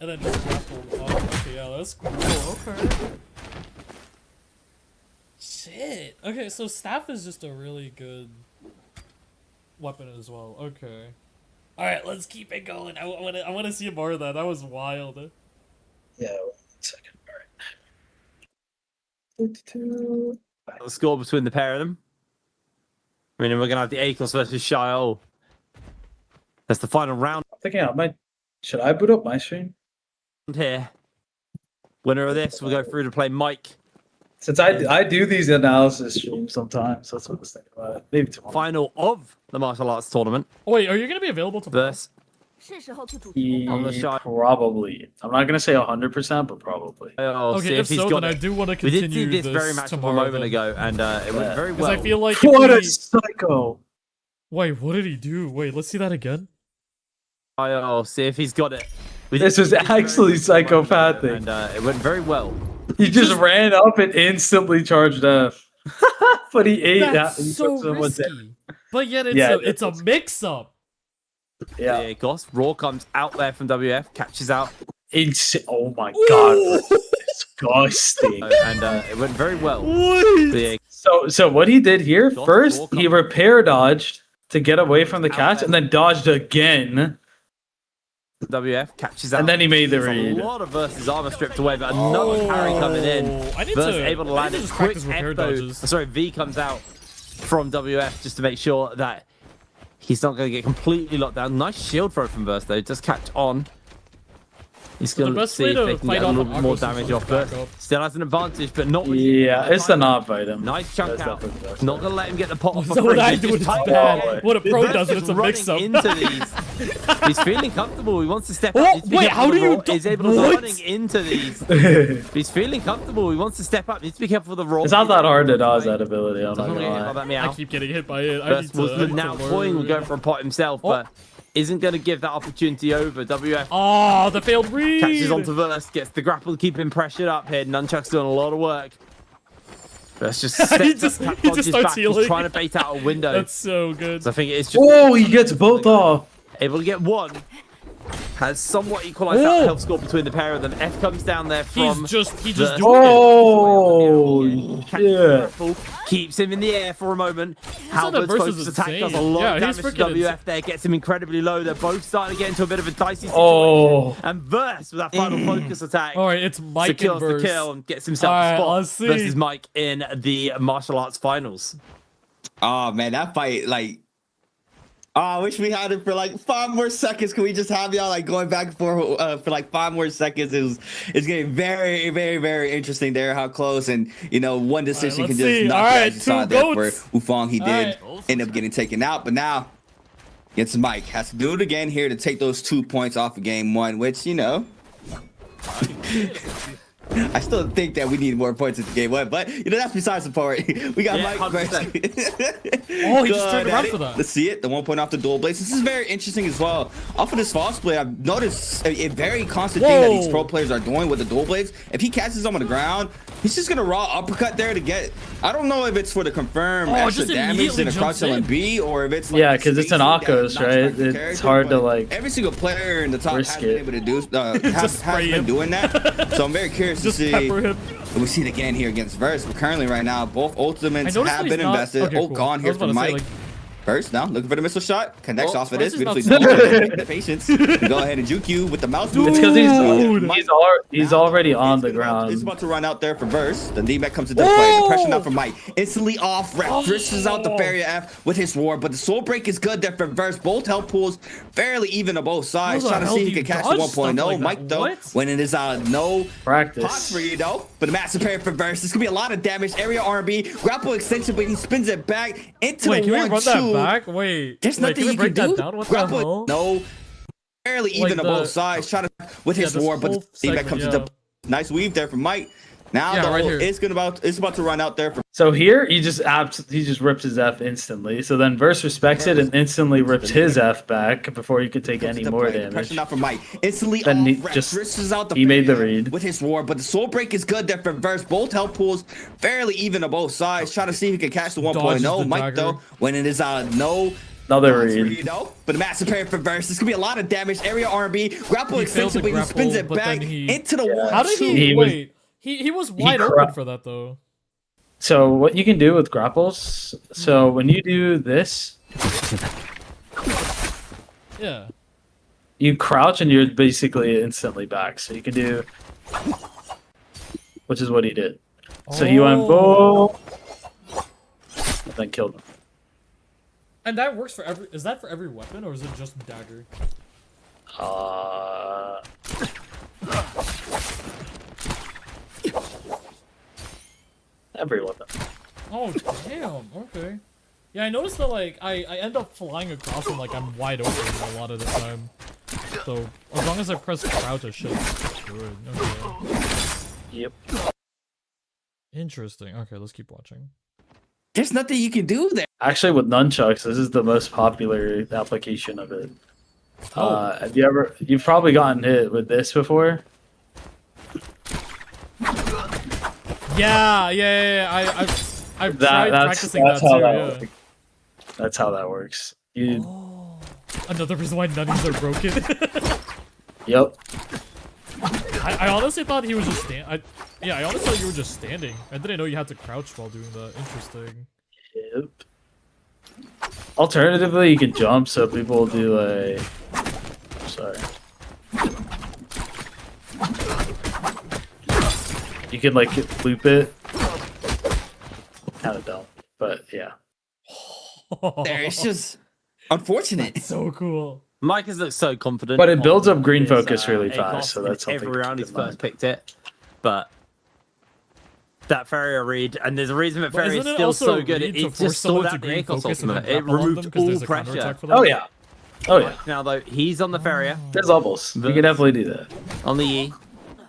and then just grapple. Oh, okay, yeah, that's cool. Okay. Shit. Okay, so staff is just a really good weapon as well. Okay. All right, let's keep it going. I want to see more of that. That was wild. Yeah, 1 second. All right. 32. The score between the pair of them. I mean, we're gonna have the Akos versus Shaol. That's the final round I'm thinking I might. Should I boot up my stream? here. Winner of this will go through to play Mike. Since I do these analysis streams sometimes, that's what I was thinking about it. Maybe tomorrow. Final of the martial arts tournament. Oh wait, are you gonna be available tomorrow? Verse 是时候去主题公道。 On the shot. Probably. I'm not gonna say 100%, but probably. Oh, see Okay, if if he's so, got then I it. do want to We continue did see this very match a tomorrow. moment then. ago, and it went very Because well. I feel like if What a we- psycho! Wait, what did he do? Wait, let's see that again. Oh, see if he's got it. We This did was see very actually much a moment ago, psychopathic. and it went very well. He just ran up and instantly charged F. But he ate That's that. He so took someone down. risky. But yet it's Yeah, it's a mix-up. Yeah. Yeah, Goss. Raw comes out there from WF, catches out, Oh my god. Disgusting. and it went very well. What? So, yeah, So what he did here, Don't first walk he up. repair dodged to get away from the Out catch there. and then dodged again. WF catches out. And then he made the There's read. a lot of versus armor stripped away, but another parry coming in. I need Verse to able to I land need it to just quick. practice repair F, though, dodges. sorry, V comes out from WF just to make sure that he's not going to get completely locked down. Nice shield throw from Verse though. Does catch on. He's So the going to best see way if to they can fight get a off little an bit more Argos is damage to off back Verse. up. Still has an advantage, but not with Yeah, it's the not fight him. Nice chunk That's out. definitely the best Not way. going to let him get the pot off for So free. what I He's do just is tight bad. away. What a pro Verse does it, is it's a running mix-up. into these. He's feeling comfortable. He wants to step Oh, up. He's picking wait, up how the do you raw. do- He's able to what? running into these. He's feeling comfortable. He wants to step up. Needs to be careful with the raw. It's not that hard to dodge that ability, I'm not Doesn't gonna really get lie. that I meow. keep getting hit by it. I Verse need to, was I need to now learn. toying with going for a pot himself, Oh. but isn't going to give that opportunity over. WF Oh, the failed read. catches onto Verse, gets the grapple, keeping pressured up here. Nunchuck's doing a lot of work. Verse just steps He just- up, he just dodges starts back. He's healing. trying to bait out a window. That's so good. So I think it's just Oh, he gets both off. able to get one. Has somewhat equalised out the health score between the pair of them. F comes down there from He's just the- doing it. Oh, Catches the shit. grapple, keeps him in the air for a moment. not that Halbert's Verse focus is attack does a insane. lot Yeah, of he's damage to freaking WF there, gets him incredibly low. They're both starting to get into a bit of a dicey situation. Oh. And Verse with that final focus attack All right, it's Mike and secures the Verse. kill and gets himself All right, a spot let's see. versus Mike in the martial arts finals. Oh man, that fight, like Oh, I wish we had it for like 5 more seconds. Can we just have y'all like going back and forth for like 5 more seconds? It's getting very, very, very interesting there. How close, and you know, one decision let's can just see. knock All you right, as you saw two there for goats. Ufong. He did All end up getting taken out, but now against Mike has to do it again here to take those 2 points off of game 1, which you know. I still think that we need more points in game 1, but you know that's besides the point. We got Yeah, Mike. 100%. Oh, he just turned around for that. Let's see it. The 1 point off the dual blades. This is very interesting as well. Off of this false blade, I've noticed a very constant thing that these pro players are doing with the dual blades. If he catches them on the ground, he's just gonna raw uppercut there to get. I don't know if it's for the confirmed extra just damage immediately in a crouch jumps in. LMB or if it's like Yeah, because it's an Akos, right? It's hard to like. Every single player in the top has risk been it. able to do has spray been him. doing that. So I'm very curious to Just see. pepper him. We see it again here against Verse. But currently right now, both ultimates I noticed have that been he's not- invested. okay, Oh, cool. gone I here was about from to say, Mike. like- First now, looking for the missile shot. Connects Oh, off of Spice this. is not Beautifully so the patience. Go ahead and juke you with the mouse move. It's because Dude. he's already on the It's ground. about to run out there for Verse. The D-Mac comes into play. The pressure now from Mike. Instantly off. Ref drishes out the barrier F with his roar. But the soul break is good there for Verse. Both health pools fairly even on both sides. How the Trying to hell see if do he you can catch the dodge stuff 1.0. like that? Mike, though, What? when it is no Practice. pots for you, though. But a massive parry for Verse. This could be a lot of damage. Area R&B. Grapple extension, but he spins it back into Wait, the can we run 1-2. that back? Wait. There's Wait, nothing can we you break can do. that down? What Grapple, the hell? no, barely Like even on the- both sides. Trying to with his this war, but whole the feedback segment, comes into nice weave there from Mike. Now Yeah, the right ult here. it's about to run out there for So here he just rips his F instantly. So then Verse respects it and instantly rips his F back before he could take any more damage. Pressure now from Mike. Instantly Then off. he Ref just- drishes out the he made the barrier read. with his war, but the soul break is good there for Verse. Both health pools fairly even on both sides. Trying to see if he can catch the 1.0. Dodges the Mike dagger. though, when it is no. Another That's read. you know, but a massive parry for Verse. This could be a lot of damage. Area R&B, grapple He failed extension, the but he spins grapple, it but back then he- into the 1-2. How did He was- wait? He was wide cra- open for that though. So what you can do with grapples? So when you do this, Yeah. you crouch and you're basically instantly back. So you can do, which is what he did. So he went boom, and then killed him. And that works for every. Is that for every weapon or is it just dagger? Every weapon. Oh damn. Okay. Yeah, I noticed that like I end up flying across and like I'm wide open a lot of the time. So as long as I press crouch, I should do it. Okay. Yep. Interesting. Okay, let's keep watching. There's nothing you can do there. Actually, with nunchucks, this is the most popular application of it. Have you ever? You've probably gotten hit with this before. Yeah. I've tried practicing that too. Yeah. Works. That's how that works. You. Another reason why nunnies are broken. Yep. I honestly thought he was just I honestly thought you were just standing. I didn't know you had to crouch while doing that. Interesting. Yep. Alternatively, you can jump, so people will do a. Sorry. You can like loop it. Kind of dumb, but yeah. There, it's just unfortunate. So cool. Mike has looked so confident. But it builds on up green his, focus really ACOS fast, so that's something every to round keep he's in mind. first picked it. But that Farrier read, and there's a reason that But Farrier is isn't it still also so good. read It to just force sorted someone to out the green ACOS focus and then ultimate. It grapple on them removed 'cause all there's a pressure. counterattack for them? Oh yeah. Oh yeah. Now though, he's on the Farrier There's levels. We can definitely do that. on the E.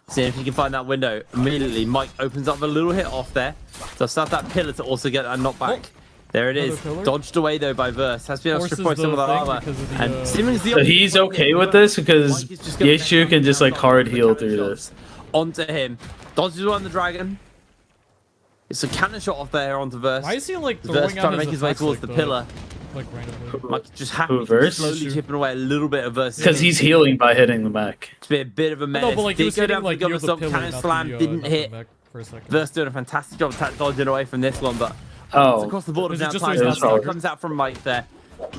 Seeing if he can find that window. Immediately, Mike opens up a little hit off there. So start that pillar to also get that knockback. There it is. Another pillar? Dodged away though by Verse. Has been able to Forces strip away some of the that thing armor. because of the, And Simmons the So he's okay with this because Yeshu can just like hard heal through this. Onto him. Dodges around the dragon. It's a cannon shot off there onto Verse. Why is he like Verse throwing trying out to make his way effects towards like the that? pillar. Like randomly. Mike just happy to Verse? slowly chipping away a little bit of Verse. Because he's healing by hitting the mech. It's been a bit of a menace. No, but like he Did was go hitting down for like the near gun the assault, pillar, cannon not slam, the, didn't not hit. the mech for a second. Verse doing a fantastic job dodging away from this one, but it's Oh. across the board Is of it now just time. so he's not It comes out from Mike there.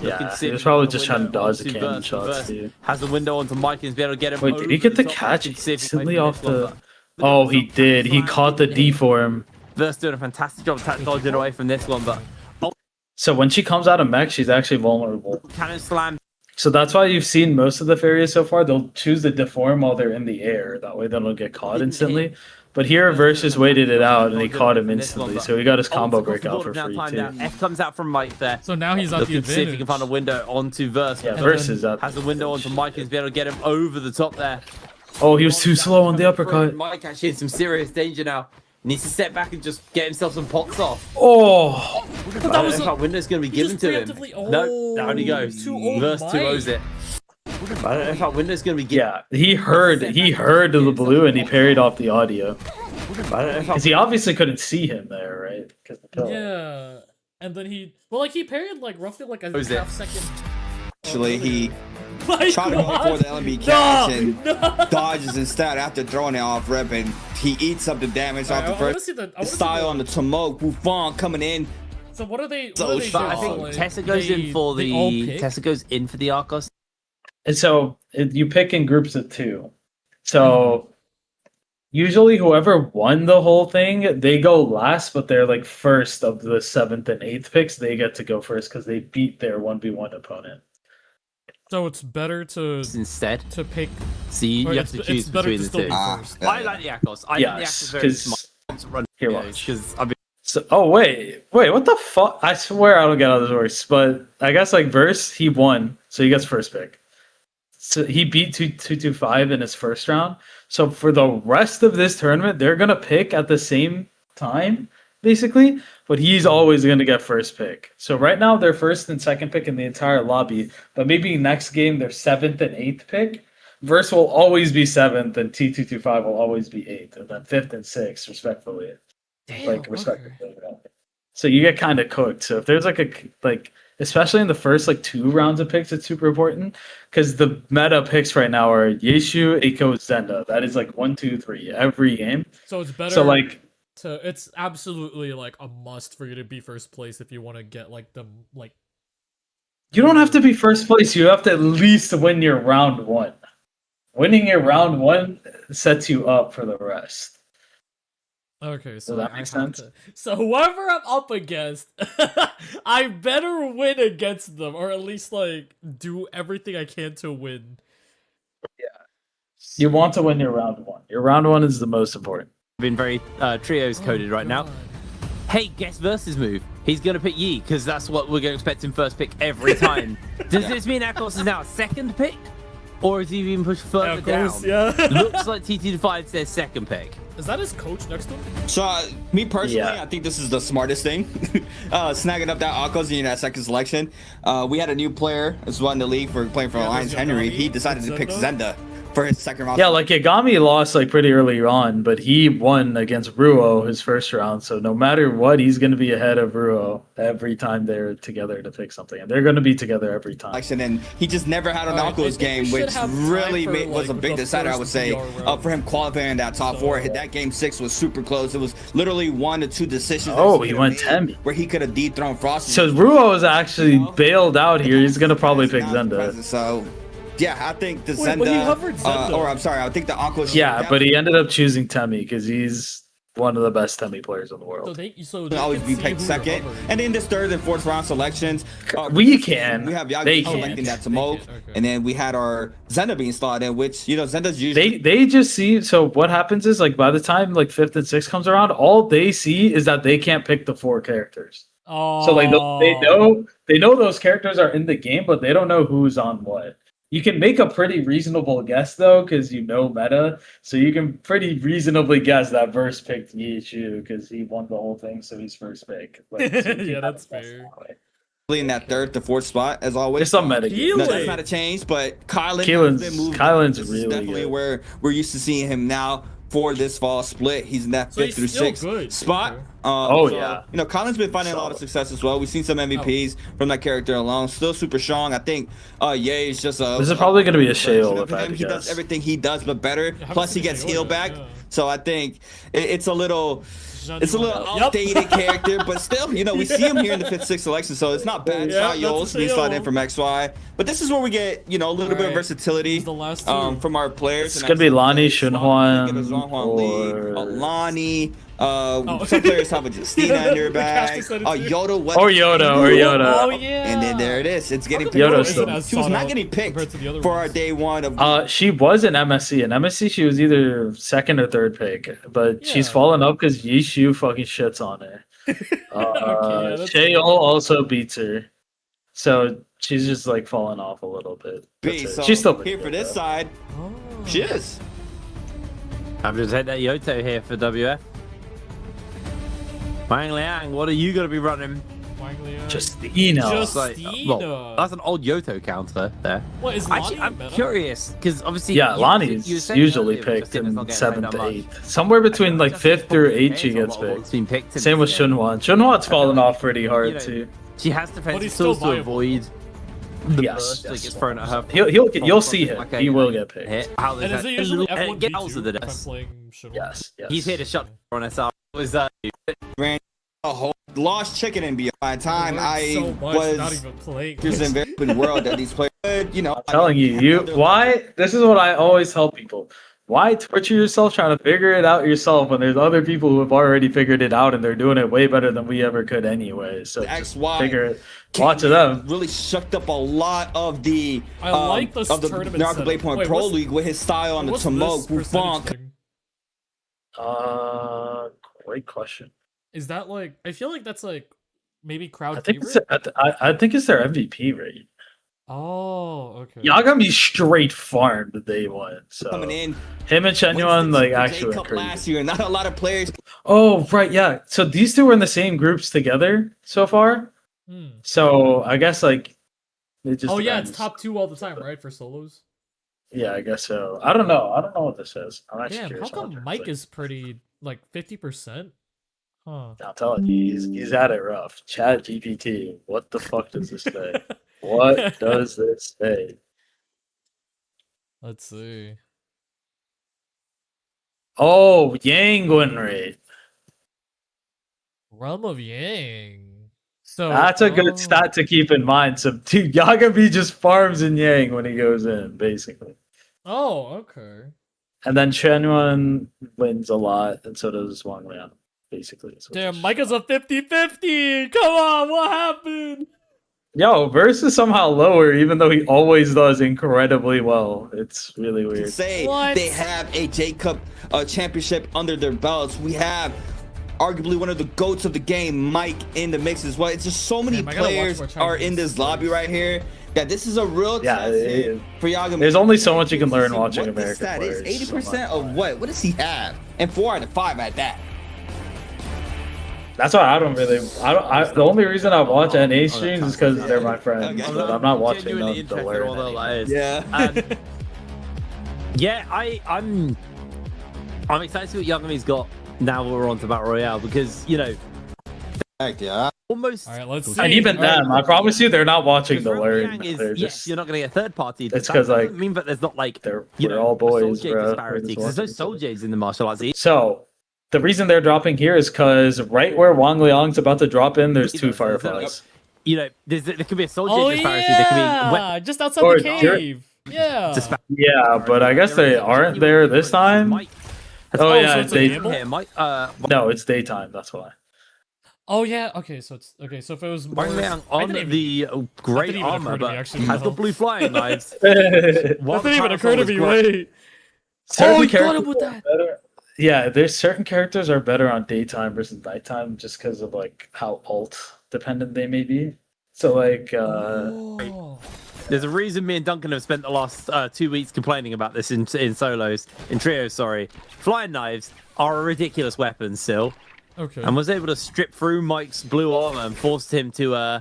Yeah, he was Sim probably out the just trying to window dodge the onto cannon Verse. shots. Verse Dude. has the window onto Mike and he's able to get him. Wait, did he get the over top catch and see if he can instantly win off this one, the? but- Oh, he did. He caught the D for him. Verse doing a fantastic job dodging away from this one, but So when she comes out of mech, she's actually vulnerable. Cannon slam. So that's why you've seen most of the fairies so far. They'll choose to deform while they're in the air. That way they don't get caught instantly. But here, Verse just waited it out and he caught him instantly. So he got his combo breakout for free too. F comes out from Mike there. So now he's at the Looking to see if he advantage. can find a window onto Verse. Yeah, Verse is up. Has a window onto Mike and be able to get him over the top there. Oh, he was too slow on the uppercut. Mike actually in some serious danger now. Needs to step back and just get himself some pots off. Oh, But I that don't was know if that window's going to be he given just to him. preemptively- No, down he goes. 2-0 Verse 2-0s it. I don't know if that window's going to be given. yeah. He heard the blue and he parried off the audio. I don't know if Because he obviously couldn't see him there, right? Because the pillar. Yeah. And then he parried like roughly like a Who's it? half second. Actually, he My tried to go God. for the LMB catch No, and no. dodges instead after throwing it off rip, and he eats up the damage off the I wanna first see the- I wanna see style the- on the Tomok. Buffon coming in. So what are they? So What are they shot. I doing? think Like, Tessa goes in for they all the pick? Tessa goes in for the Arcos. And so you pick in groups of 2. So usually whoever won the whole thing, they go last, but they're like first of the 7th and 8th picks. They get to go first because they beat their 1v1 opponent. So it's better to Instead, pick. so you or have to choose better between to the still two. be first. I like the Arcos. I think the Arcos Yes, is very because smart to run here, watch. because I mean, So, oh wait, what the fuck? I swear I don't get how this works, but I guess like Verse, he won, so he gets first pick. So he beat 225 in his first round. So for the rest of this tournament, they're gonna pick at the same time, basically. But he's always gonna get first pick. So right now they're first and second pick in the entire lobby. But maybe next game they're 7th and 8th pick. Verse will always be 7th, and T225 will always be 8th, and then 5th and 6th, respectfully. Like respectively. So you get kind of cooked. So if there's like especially in the first like 2 rounds of picks, it's super important because the meta picks right now are Yeshu, Eiko, Zenda. That is like 1, 2, 3 every game. So it's better. So like it's absolutely like a must for you to be first place if you want to get like the like. you don't have to be first place. You have to at least win your round 1. Winning your round 1 sets you up for the rest. Okay, so Does that I make have sense? So whoever I'm up against, I better win against them, or at least like do everything I can to win. You want to win your round 1. Your round 1 is the most important. been very trios coded right now. God. Hey, guess versus move. He's going to pick Yi because that's what we're going to expect him first pick every time. Does this mean Akos is now a second pick? Or is he even pushed further Of course, down? yeah. Looks like TT decides their second pick. Is that his coach next to him? So, me personally, Yeah. I think this is the smartest thing. Snagging up that Akos in that second selection. We had a new player as well in the league for playing for Yeah, Alliance there's Henry. Yagami He decided to pick Zenda. Zenda for his second round. Yeah, like Yagami lost like pretty early on, but he won against Ruo his first round. So no matter what, he's going to be ahead of Ruo every time they're together to pick something, and they're going to be together every time. Selection, and he just never had an Alright, I Akos think we game, should which have time really for, was a like, big the decider, I would first say, VR round. for him qualifying that top 4. That game 6 was super close. It was literally 1 to 2 decisions. Oh, that he could've went made 10. where he could have dethroned Frosty. So Ruo is actually bailed out here. He's going to probably pick Zenda. So, yeah, I think the Wait, Zenda, but he hovered Zenda. or I'm sorry, I think the Akos. Yeah, but he ended up choosing Temi because he's one of the best Temi players in the So world. they will always be picked second. And then this third and fourth round selections. We can. We have They Yagi can't. selecting that They Tomok. can't, okay. And then we had our Zenda being slotted in, which, Zenda's usually. They just see. So what happens is like by the time like 5th and 6th comes around, all they see is that they can't pick the 4 characters. Oh. So like they know those characters are in the game, but they don't know who's on what. You can make a pretty reasonable guess though, because you know meta, so you can pretty reasonably guess that Verse picked Yichu because he won the whole thing, so he's first pick. Like, so you can Yeah, that's have a guess fair. that way. in that third to fourth spot as always. There's some meta. Keelan. No, that's not a change, but Kylan's really definitely good. where we're used to seeing him now for this fall split. He's in that So 5th he's through still 6th good, spot. okay. Oh, yeah. Colin's been finding a lot of success as well. We've seen some MVPs from that character alone. Still super strong. I think Ye is just a. This is probably gonna be a Shale version if of I had him. to He does guess. everything he does, but better. haven't Plus, he seen gets Shale heal yet, back. yeah. So I think it's a little. It's a little Yep. outdated character, but still, we see him here in the 5th, 6th selection, so it's not bad. Yeah, Shot Yols that's a being slotted in Shale. from XY. But this is where we get, a little bit of Alright. versatility Who's the last two? from our players. It's And gonna be that's Lonnie, Get a Shunhuan, Zhonghua lead, or Lonnie, Some players have a Justina in their The caster bag. said it too. Yoda. Or Yoda. Oh yeah. And then there it is. It's getting How come picked. Yoda Yoda isn't still- as She was sought not out getting picked compared to the other for our ones? day one of. She was in MSC. In MSC, she was either second or third pick, but she's Yeah. fallen up because Yishu fucking shits on her. yeah, that's Sheol fair. also beats her, so she's just like falling off a little bit. B. That's it. So She's still here for this though. side. Oh. She is. I'm going to take that Yoto here for WF. Wang Liang, what are you going to be running? Wang Liang. Justina. Justina. That's an old Yoto counter there. What is Lonnie Actually, I'm meta? curious because obviously, Yeah, you Lonnie's were saying usually earlier picked Justina's not in getting 7th picked to that much. 8th. Somewhere between like Justina's 5th or probably 8th she depends on gets what order picked. it's been picked in, Same with you know. Shunhwan. Shunhwan's fallen off pretty hard You know, too. She has But defensive he's still tools to viable. avoid the Yes, burst that yes. gets thrown at her. You'll see him. He will get picked. Hit. How And there's is that it usually little F1 gals V2 of the if I'm desk. playing Shunhwan? Yes, yes. He's here to shut on SR. Was Ran a whole lost chicken in beyond. By the time I so much, not was even playing. there's a very open world that these players could, I'm telling you, why? This is what I always tell people. Why torture yourself trying to figure it out yourself when there's other people who have already figured it out and they're doing it way better than we ever could anyway? So The just XY figure it. Watch them. really shucked up a lot of the I like this of the tournament NARAKA setup. Blade Point Wait, Pro what's- League with his style on the What's Tomok, this percentage Wufunk. thing? Great question. Is that like? I feel like that's like maybe crowd I think favorite. I think it's their MVP rate. Oh, okay. Yagami straight farmed day one. So Coming in. him and Shenyuan like J actually went Cup crazy. last year, not a lot of players. Oh right, yeah. So these two were in the same groups together so far. Hmm. So I guess like it just. Oh yeah, depends. it's top 2 all the time, right? For solos. Yeah, I guess so. I don't know. I don't know what this is. I'm actually Damn, curious. how come Mike is pretty like 50%? Huh. I'm telling you, he's at it rough. Chat GPT. What the fuck does this say? What does this say? Let's see. Oh, Yang win rate. Realm of Yang. So That's a good stat to keep in mind. So, dude, Yagami just farms in Yang when he goes in, basically. Oh, okay. And then Chenyuan wins a lot, and so does Wang Liang, basically. So Damn, just- Mike is a 50-50. Come on, what happened? Yo, Verse is somehow lower, even though he always does incredibly well. It's really To weird. say What? they have a J Cup championship under their belts. We have arguably one of the GOATs of the game, Mike, in the mix as well. It's just so many Damn, I gotta watch players more are in Chinese this lobby right here that this is a real Yeah, test it here is. for Yagami. There's only so much you can learn See watching what American this stat is. players. 80% of what? What does he have? And 4 out of 5 at that. That's why I don't really. The only reason I watch NA streams is because they're my friends. Okay. But I'm not watching Genuinely them to interested in learn. all that anything. is. Yeah. Yeah, I'm excited to see what Yagami's got now we're on to Battle Royale because, you know, Heck yeah. almost. All right, let's see. And even All right. them, I promise you, they're not watching Because to Realm learn. Yang is, They're yes, just you're not going to get a third party. That's That 'cause, doesn't like, mean that there's not like they're you we're know all a Soul boys, Jade bro. We're disparity just because there's no watching Soul each other. Jades in the martial arts. So the reason they're dropping here is because right where Wang Liang's about to drop in, there's two Either, so there's fireflies. You know, there could be a Soul Jade Oh disparity. There could be yeah, just outside Or the cave. Yeah. disparity. Yeah, but I guess they aren't there this time. Mike, Oh so yeah, it's a they. gamble? here, Mike. No, it's daytime. That's why. Oh yeah. Okay, so it's okay. So if it was more, Wang Liang I on didn't even- the great didn't even armor, occur to me, but actually, has what the got blue flying knives. that While didn't even the occur to parasol me. is great. Wait. Certain Oh, you got characters him with are that. better- Yeah, there's certain characters are better on daytime versus nighttime just because of like how alt dependent they may be. So like Oh. There's a reason me and Duncan have spent the last 2 weeks complaining about this in solos, in trios, sorry. Flying knives are a ridiculous weapon still, Okay. and was able to strip through Mike's blue armor and forced him to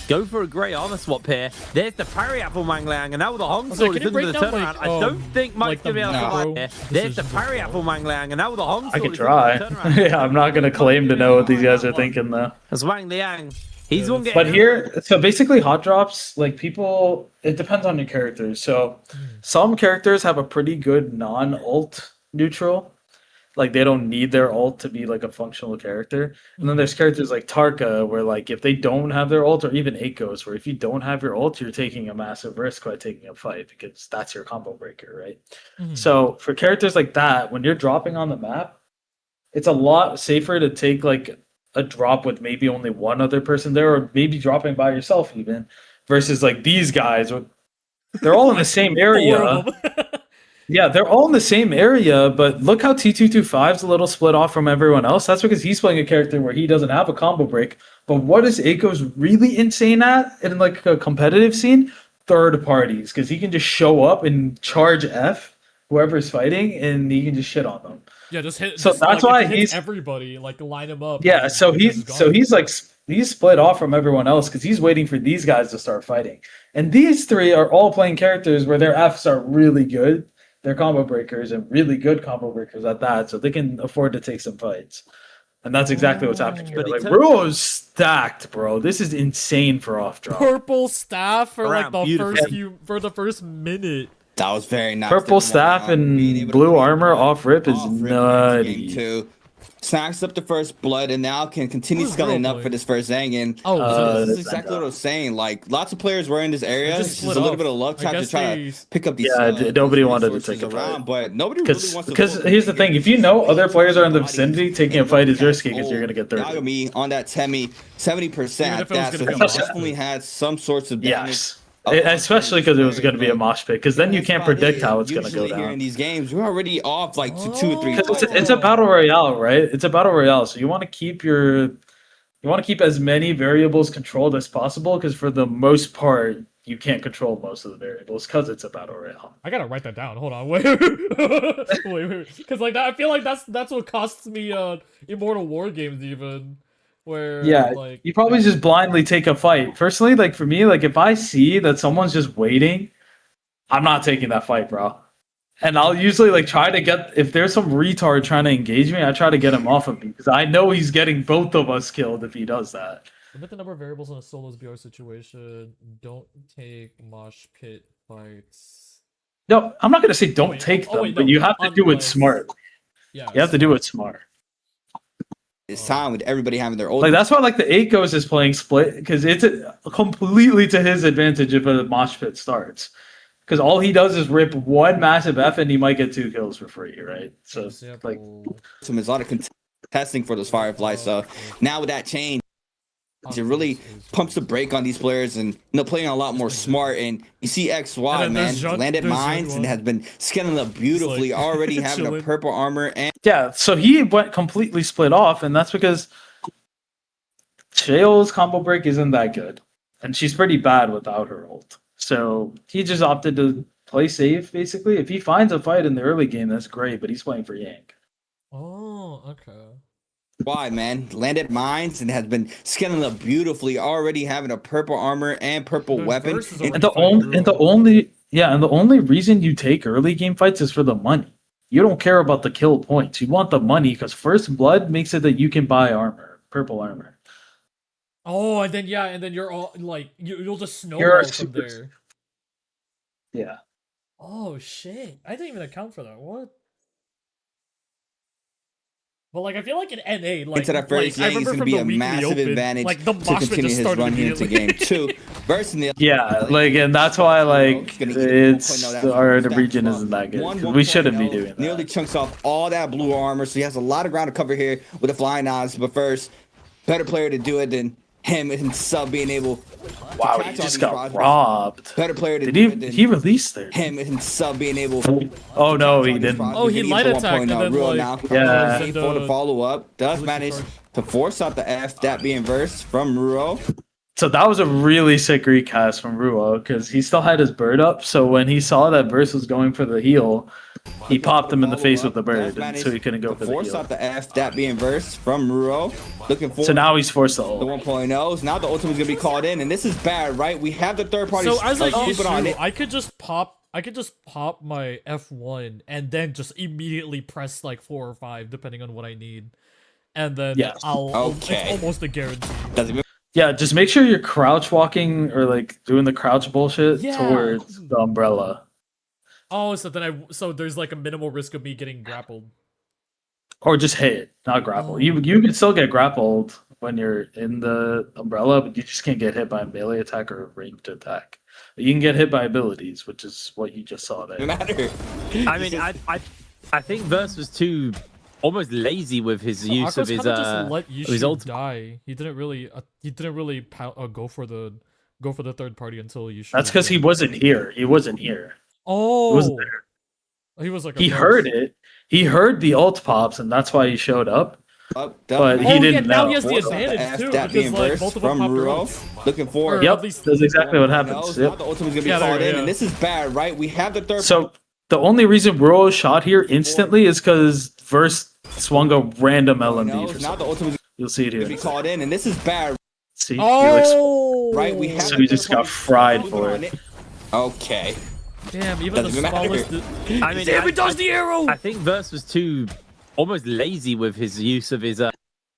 go for a grey armor swap here. There's the parry out from Wang Liang, and now with the Hong was like, Sword, can he's you into the break down, turnaround. like, I don't think Mike's like going to be able to the survive macro here. There's the decisions parry as out well? from Wang Liang, and now with the Hong Sword, I could he's try. into the turnaround. Yeah, I'm not gonna claim to know what these guys are thinking though. That's Wang Liang. He's the one getting. But here, so basically, hot drops, like people, it depends on your characters. So some characters have a pretty good non-ult neutral. Like they don't need their ult to be like a functional character. And then there's characters like Tarka, where like if they don't have their ult, or even Akos, where if you don't have your ult, you're taking a massive risk by taking a fight because that's your combo breaker, right? Mhm. So for characters like that, when you're dropping on the map, it's a lot safer to take like a drop with maybe only one other person there, or maybe dropping by yourself even, versus like these guys. They're all in the same Four area. of them. Yeah, they're all in the same area, but look how T225's a little split off from everyone else. That's because he's playing a character where he doesn't have a combo break. But what is Aiko's really insane at in like a competitive scene? Third parties, because he can just show up and charge F whoever's fighting, and he can just shit on them. Yeah, just hit. So just, that's like, why if he hits he's- everybody, like line him up. Yeah, and so he's he's gone. like he's split off from everyone else because he's waiting for these guys to start fighting. And these three are all playing characters where their Fs are really good. They're combo breakers and really good combo breakers at that, so they can afford to take some fights. And that's exactly what's happening here. But it Like turns- Ruo's stacked, bro. This is insane for off drop. Purple staff for like Around, the beautiful. first minute. That was very nice. Purple staff and blue armor off rip is nutty. Too. Snacks up the first blood and now can continue Who's scaling real up boy? for this first Zang. And Oh, so this is that's exactly what I was saying. Like lots of players were in this area. just It's split just a little off. bit of luck I time to guess try they- to pick up these. Yeah, nobody these wanted to resources take a around, fight. but nobody really wants to. Because focus here's the on thing: if you know other players are in the vicinity, taking a fight is Look at risky because you're gonna get 30. Yagami on that Temi, 70% Even at if it was that, gonna so be a he mosh definitely pit. had some sorts of damage. Yes. Especially because it was going to be a mosh pit, because then you can't predict how it's going to go Usually here in down. these games, we're already off like to 2 or 3 Because fights. it's a battle royale, right? It's a battle royale, so you want to keep as many variables controlled as possible, because for the most part, you can't control most of the variables because it's a battle royale. I gotta write that down. Hold on, wait, wait, because like that, I feel like that's what costs me Immortal War games even, where Yeah, like you probably just blindly take a fight. Personally, like for me, like if I see that someone's just waiting, I'm not taking that fight, bro. And I'll usually like try to get, if there's some retard trying to engage me, I try to get him off of me because I know he's getting both of us killed if he does that. limit the number of variables in a solos BR situation. Don't take mosh pit fights. No, I'm not gonna say don't Wait, take oh, them, wait, but no, you have to do it unless- smart. Yeah, You have to do it smart. It's time with everybody having their old. Like that's why like the Akos is playing split because it's completely to his advantage if a mosh pit starts. Because all he does is rip one massive F and he might get 2 kills for free, right? So like There's a lot of contesting for those Fireflies. So now with that change, it really pumps the brake on these players and playing a lot more smart. And you see XY, And then man, there's Jean- landed there's mines and Jean- has been scaling up beautifully, like, already having a chilling. purple armor. And yeah, so he went completely split off, and that's because Cheo's combo break isn't that good, and she's pretty bad without her ult. So he just opted to play safe, basically. If he finds a fight in the early game, that's great, but he's playing for Yank. Oh, okay. why, man, landed mines and has been scaling up beautifully, already having a purple armor and purple The weapon. verse is And already And the only reason you take early game fights is for the money. You don't care about the kill points. You want the money because first blood makes it that you can buy armor, purple armor. Oh, and then you're all like you'll just You're snowball a from super- there. Yeah. Oh shit! I didn't even account for that. What? But like, I feel like in NA, like into that first I game, it's remember going to from be the a weekly massive open, advantage like the to mosh pit continue just his started run here into immediately. game 2. Versus the Yeah, like, and that's why, like, it's our the region isn't that good. 'Cause we shouldn't be doing Nearly that. chunks off all that blue armor, so he has a lot of ground to cover here with the flying eyes. But first, better player to do it than him and sub being able. Wow, to he catch all just these got prospects. robbed. Better player to Did do it than he released there? him and sub being able. Oh no, he didn't. Oh, he light attacked and then, real like, now. Yeah. send For the a- follow up, does release manage the to force out the F, that being verse from Ruo. So that was a really sick recast from Ruo because he still had his bird up. So when he saw that Verse was going for the heal, he popped him in the face with the bird, and so he couldn't go for the Force heal. out the F, that being verse from Ruo. Looking for So now he's forced to the ult. 1.0s. Now the ultimate is gonna be called in, and this is bad, right? We have the third party. So as I sleeping used on to, it. I could just pop my F1 and then just immediately press like 4 or 5 depending on what I need, and then Yes. Okay. it's almost a guarantee. Doesn't even- Yeah, just make sure you're crouch walking or like doing the crouch bullshit Yeah. towards the umbrella. Oh, so there's like a minimal risk of me getting grappled. Or just hit, not grapple. Oh. You can still get grappled when you're in the umbrella, but you just can't get hit by a melee attack or a ranged attack. You can get hit by abilities, which is what you just saw there. matter. I mean, I think Verse was too almost lazy with his So use of Akos his kinda just let his Yushu ultimate. die. He didn't really go for the third party until Yushu. That's was because he dead. wasn't here. He wasn't here. He wasn't Oh, there. he was like He above. heard it. He heard the ult pops, and that's why he showed up. But he Oh yeah, didn't now know. he has the Force off advantage F, too that because being like burst both of them from popped their Ruo. ults. Looking for Or Yep, at least that's exactly what knows happens. now Yep. the ultimate's gonna be Yeah, there called you in, go. and this is bad, right? We have the third. So the only reason Ruo shot here instantly is because Verse swung a random LMB knows for now some the reason. ultimate's You'll see it gonna be here. called in, and this is bad, See, you're like, Oh, right? We have So the he just third got party fried moving for on it. Okay. damn! Even the Doesn't matter. smallest. I mean, Damn! It does the arrow. I think Verse was too almost lazy with his use of his.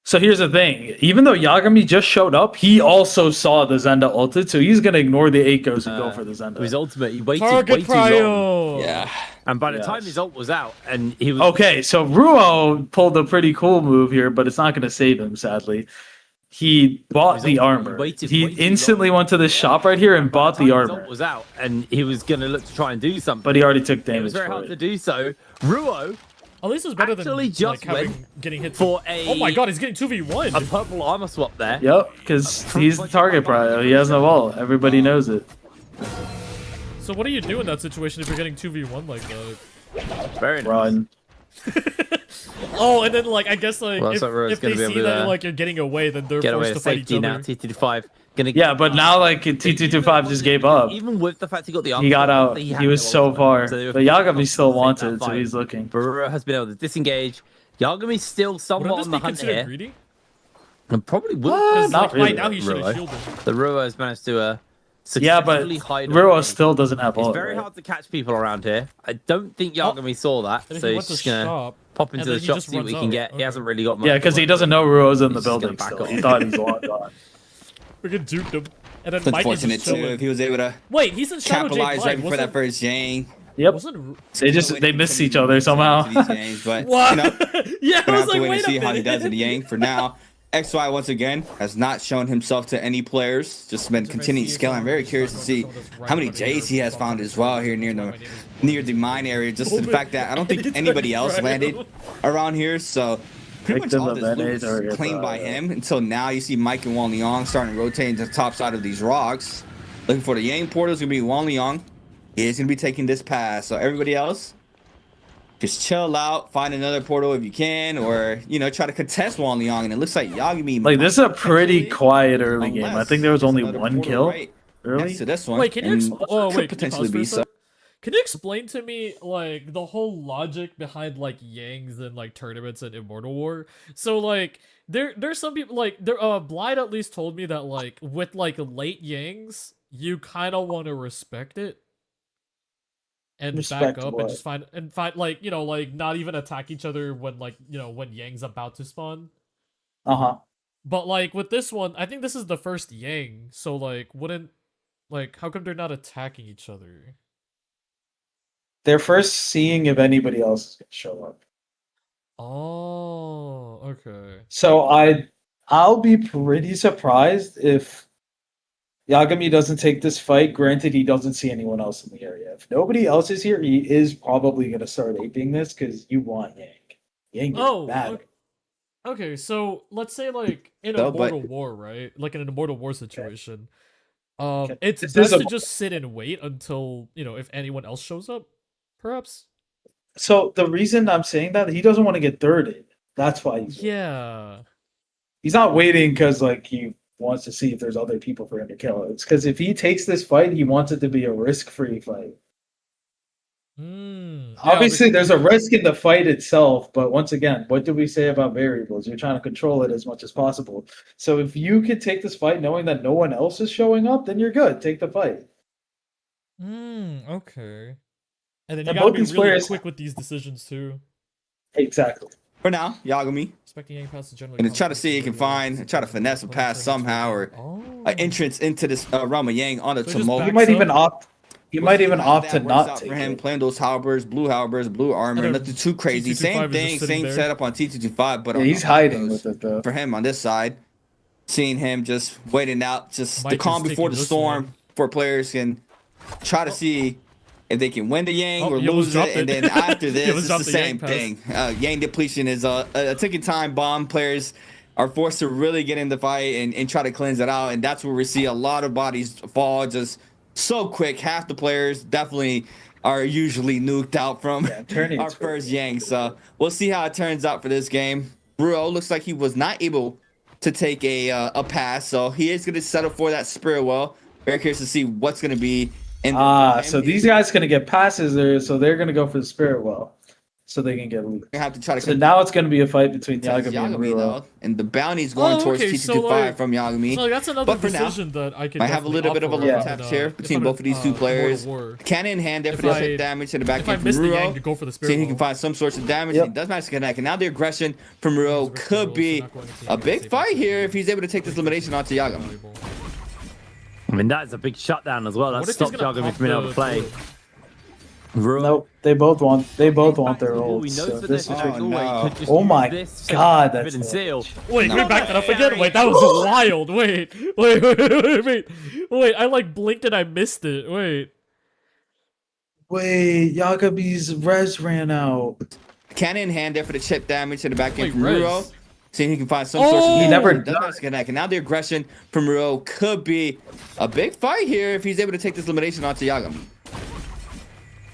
So here's the thing. Even though Yagami just showed up, he also saw the Zenda ulted, so he's gonna ignore the 8 and go for the Zenda. His ultimate. He waited way Target too long. prio. Yeah. And by the time Yes. his ult was out, and he was Okay, so Ruo pulled a pretty cool move here, but it's not gonna save him, sadly. He bought His the ultimate, armor. waited He way too instantly long. went to this shop right here and by bought time the his armor. ult was out, and he was gonna look to try and do something. But he already took it damage was very for hard to it. do so. Ruo At least it's better than Actually like just having getting hit for a Oh my god, he's getting 2v1. a purple armor swap there. Yep, because he's the target prio. He has no wall. Everybody knows it. So what do you do in that situation if you're getting 2v1 like that? Very nice. Run. Oh, and then like I guess like Well, so Ruo's if gonna they be see able to, that like you're getting away, then they're Get forced away to with fight each safety now. other. T225 gonna. Yeah, but now like T225 just gave up. Even with the fact he got the armor, He got out. had He was no so ultimate. far. So they were But Yagami still forced to wants take that it, so fight. he's looking. Barura has been able to disengage. Yagami's still somewhat Wouldn't on this the be hunt considered here. greedy? And probably will. Because Not like, really. right now he should have Ruo. shielded. The Ruo has managed to Yeah, but successfully hide Ruo away. still doesn't have It's ult. very right? hard to catch people around here. I don't think Yagami saw that, And so he he's went to just gonna shop. pop and into then the he shop, just see what he runs can out. get. Okay. He hasn't really got much. Yeah, to because he work doesn't with. know Ruo's in the He's just building gonna back still. He off. thought he's long gone. Freaking duped him. And then It's Mike is unfortunate just too chilling. if he was able to Wait, he's in Shadow Jade capitalize right Blind. before that first Yang. Yep. Wasn't They missed each other somehow. These games, but what? you know, Yeah, I gonna was have to like, wait wait and see a how he minute. does in Yang. For now, XY once again has not shown himself to any players. Just been continuing to scale. I'm very curious to see how many J's he has found as well here near the mine area. Just the fact that I don't think anybody else landed around here. So pretty much Victim all of this loot NA is claimed by him until now. You see Mike and Wang Liang starting to rotate into the top side of these rocks. Looking for the Yang portal is gonna be Wang Liang. He is gonna be taking this pass. So everybody else, just chill out, find another portal if you can, or you know, try to contest Wang Liang. And it looks like Yagami. Like this is a pretty potentially, quiet early game. I unless think there was there's only another one portal kill right early. next to this one. Wait, can you? and Oh, could wait, potentially can you be pause for a so. sec? Can you explain to me like the whole logic behind like Yangs and like tournaments and Immortal War? So like there's some people like Blythe at least told me that like with like late Yangs, you kind of want to respect it and Respect back up what? and just find like you know like not even attack each other when like you know when Yang's about to spawn. Uh-huh. But like with this one, I think this is the first Yang, so like wouldn't like how come they're not attacking each other? They're first seeing if anybody else is gonna show up. Oh, okay. So I'll be pretty surprised if Yagami doesn't take this fight. Granted, he doesn't see anyone else in the area. If nobody else is here, he is probably gonna start aping this because you want Yang. Yang is Oh, bad. okay. So let's say like in No, a but- Mortal War, right? Like in an Immortal War situation, Okay. it's This best is to just sit and wait until you know if anyone else shows up, perhaps. So the reason I'm saying that he doesn't want to get thirded. That's why Yeah. he's not waiting because like he wants to see if there's other people for him to kill. It's because if he takes this fight, he wants it to be a risk-free fight. Hmm. Obviously, there's a risk in the fight itself, but once again, what do we say about variables? You're trying to control it as much as possible. So if you could take this fight knowing that no one else is showing up, then you're good. Take the fight. Okay. And then you And gotta both be these really players- quick with these decisions too. Exactly. For now, Yagami Expecting Yang pass is generally. gonna try to see if he can find, try to finesse a pass somehow, or an entrance into this realm of Yang on a So just Tomo. He backs might up. even opt. He We'll might see even how opt to that works not out take for him, it. playing those halberds, blue armor, And nothing too crazy. T225 Same is just thing, sitting same there. setup on T225, but Yeah, on he's the hiding those- with it though. for him on this side. Seeing him just waiting out, just Mike the is calm before taking the this storm, one. for players can try to see if they can win the Yang Oh, or he almost lose dropped it. And it. then after He this, almost it's dropped the the same Yang thing. Yang depletion is a ticking time bomb. Players are forced to really get in the fight and try to cleanse it out. And that's where we see a lot of bodies fall just so quick. Half the players definitely are usually nuked out from our first Yang. So we'll see how it turns out for this game. Ruo looks like he was not able to take a pass, so he is going to settle for that spirit well. Very curious to see what's going to be in the So these guys gonna get passes there, so they're gonna go for the spirit well, so they can get loot. have to try to So now it's gonna be a fight between Yagami and Yagami Ruo. though, and the bounty's going towards okay, so, T225 like, from Yagami. So that's another But for now, decision that I could. might have a little bit of a definitely little opt for tap if here I'm between in, both of these two players. War. Cannon in hand there If for the I- hit damage to the back If I end from miss the Yang to Ruo. go for the See spirit if he can wall. find some sorts of damage. Yep. He does manage to connect, and now the aggression from Ruo He's could so be not going to see a any big safe fight option. here if he's able to take this elimination onto Yagami. Valuable. I mean, that is a big shutdown as well. What That if he's stopped gonna Yagami pop from being able the to play. turret? Ruo. Nope, they both want their Back ults. to the wall, we So know for this this is Oh, angle no. where he could just Oh use my this to God, fit that's and seal. Wait, No, we backed that up Barry. again. Wait, that was wild. Wait. I like blinked and I missed it. Wait. Wait, Yagami's res ran out. Cannon in hand there for the chip damage to the back end Wait, from Rez. Ruo. See if he can find some Oh! source of He never does manage to connect. And now the aggression from Ruo could be a big fight here if he's able to take this elimination onto Yagami.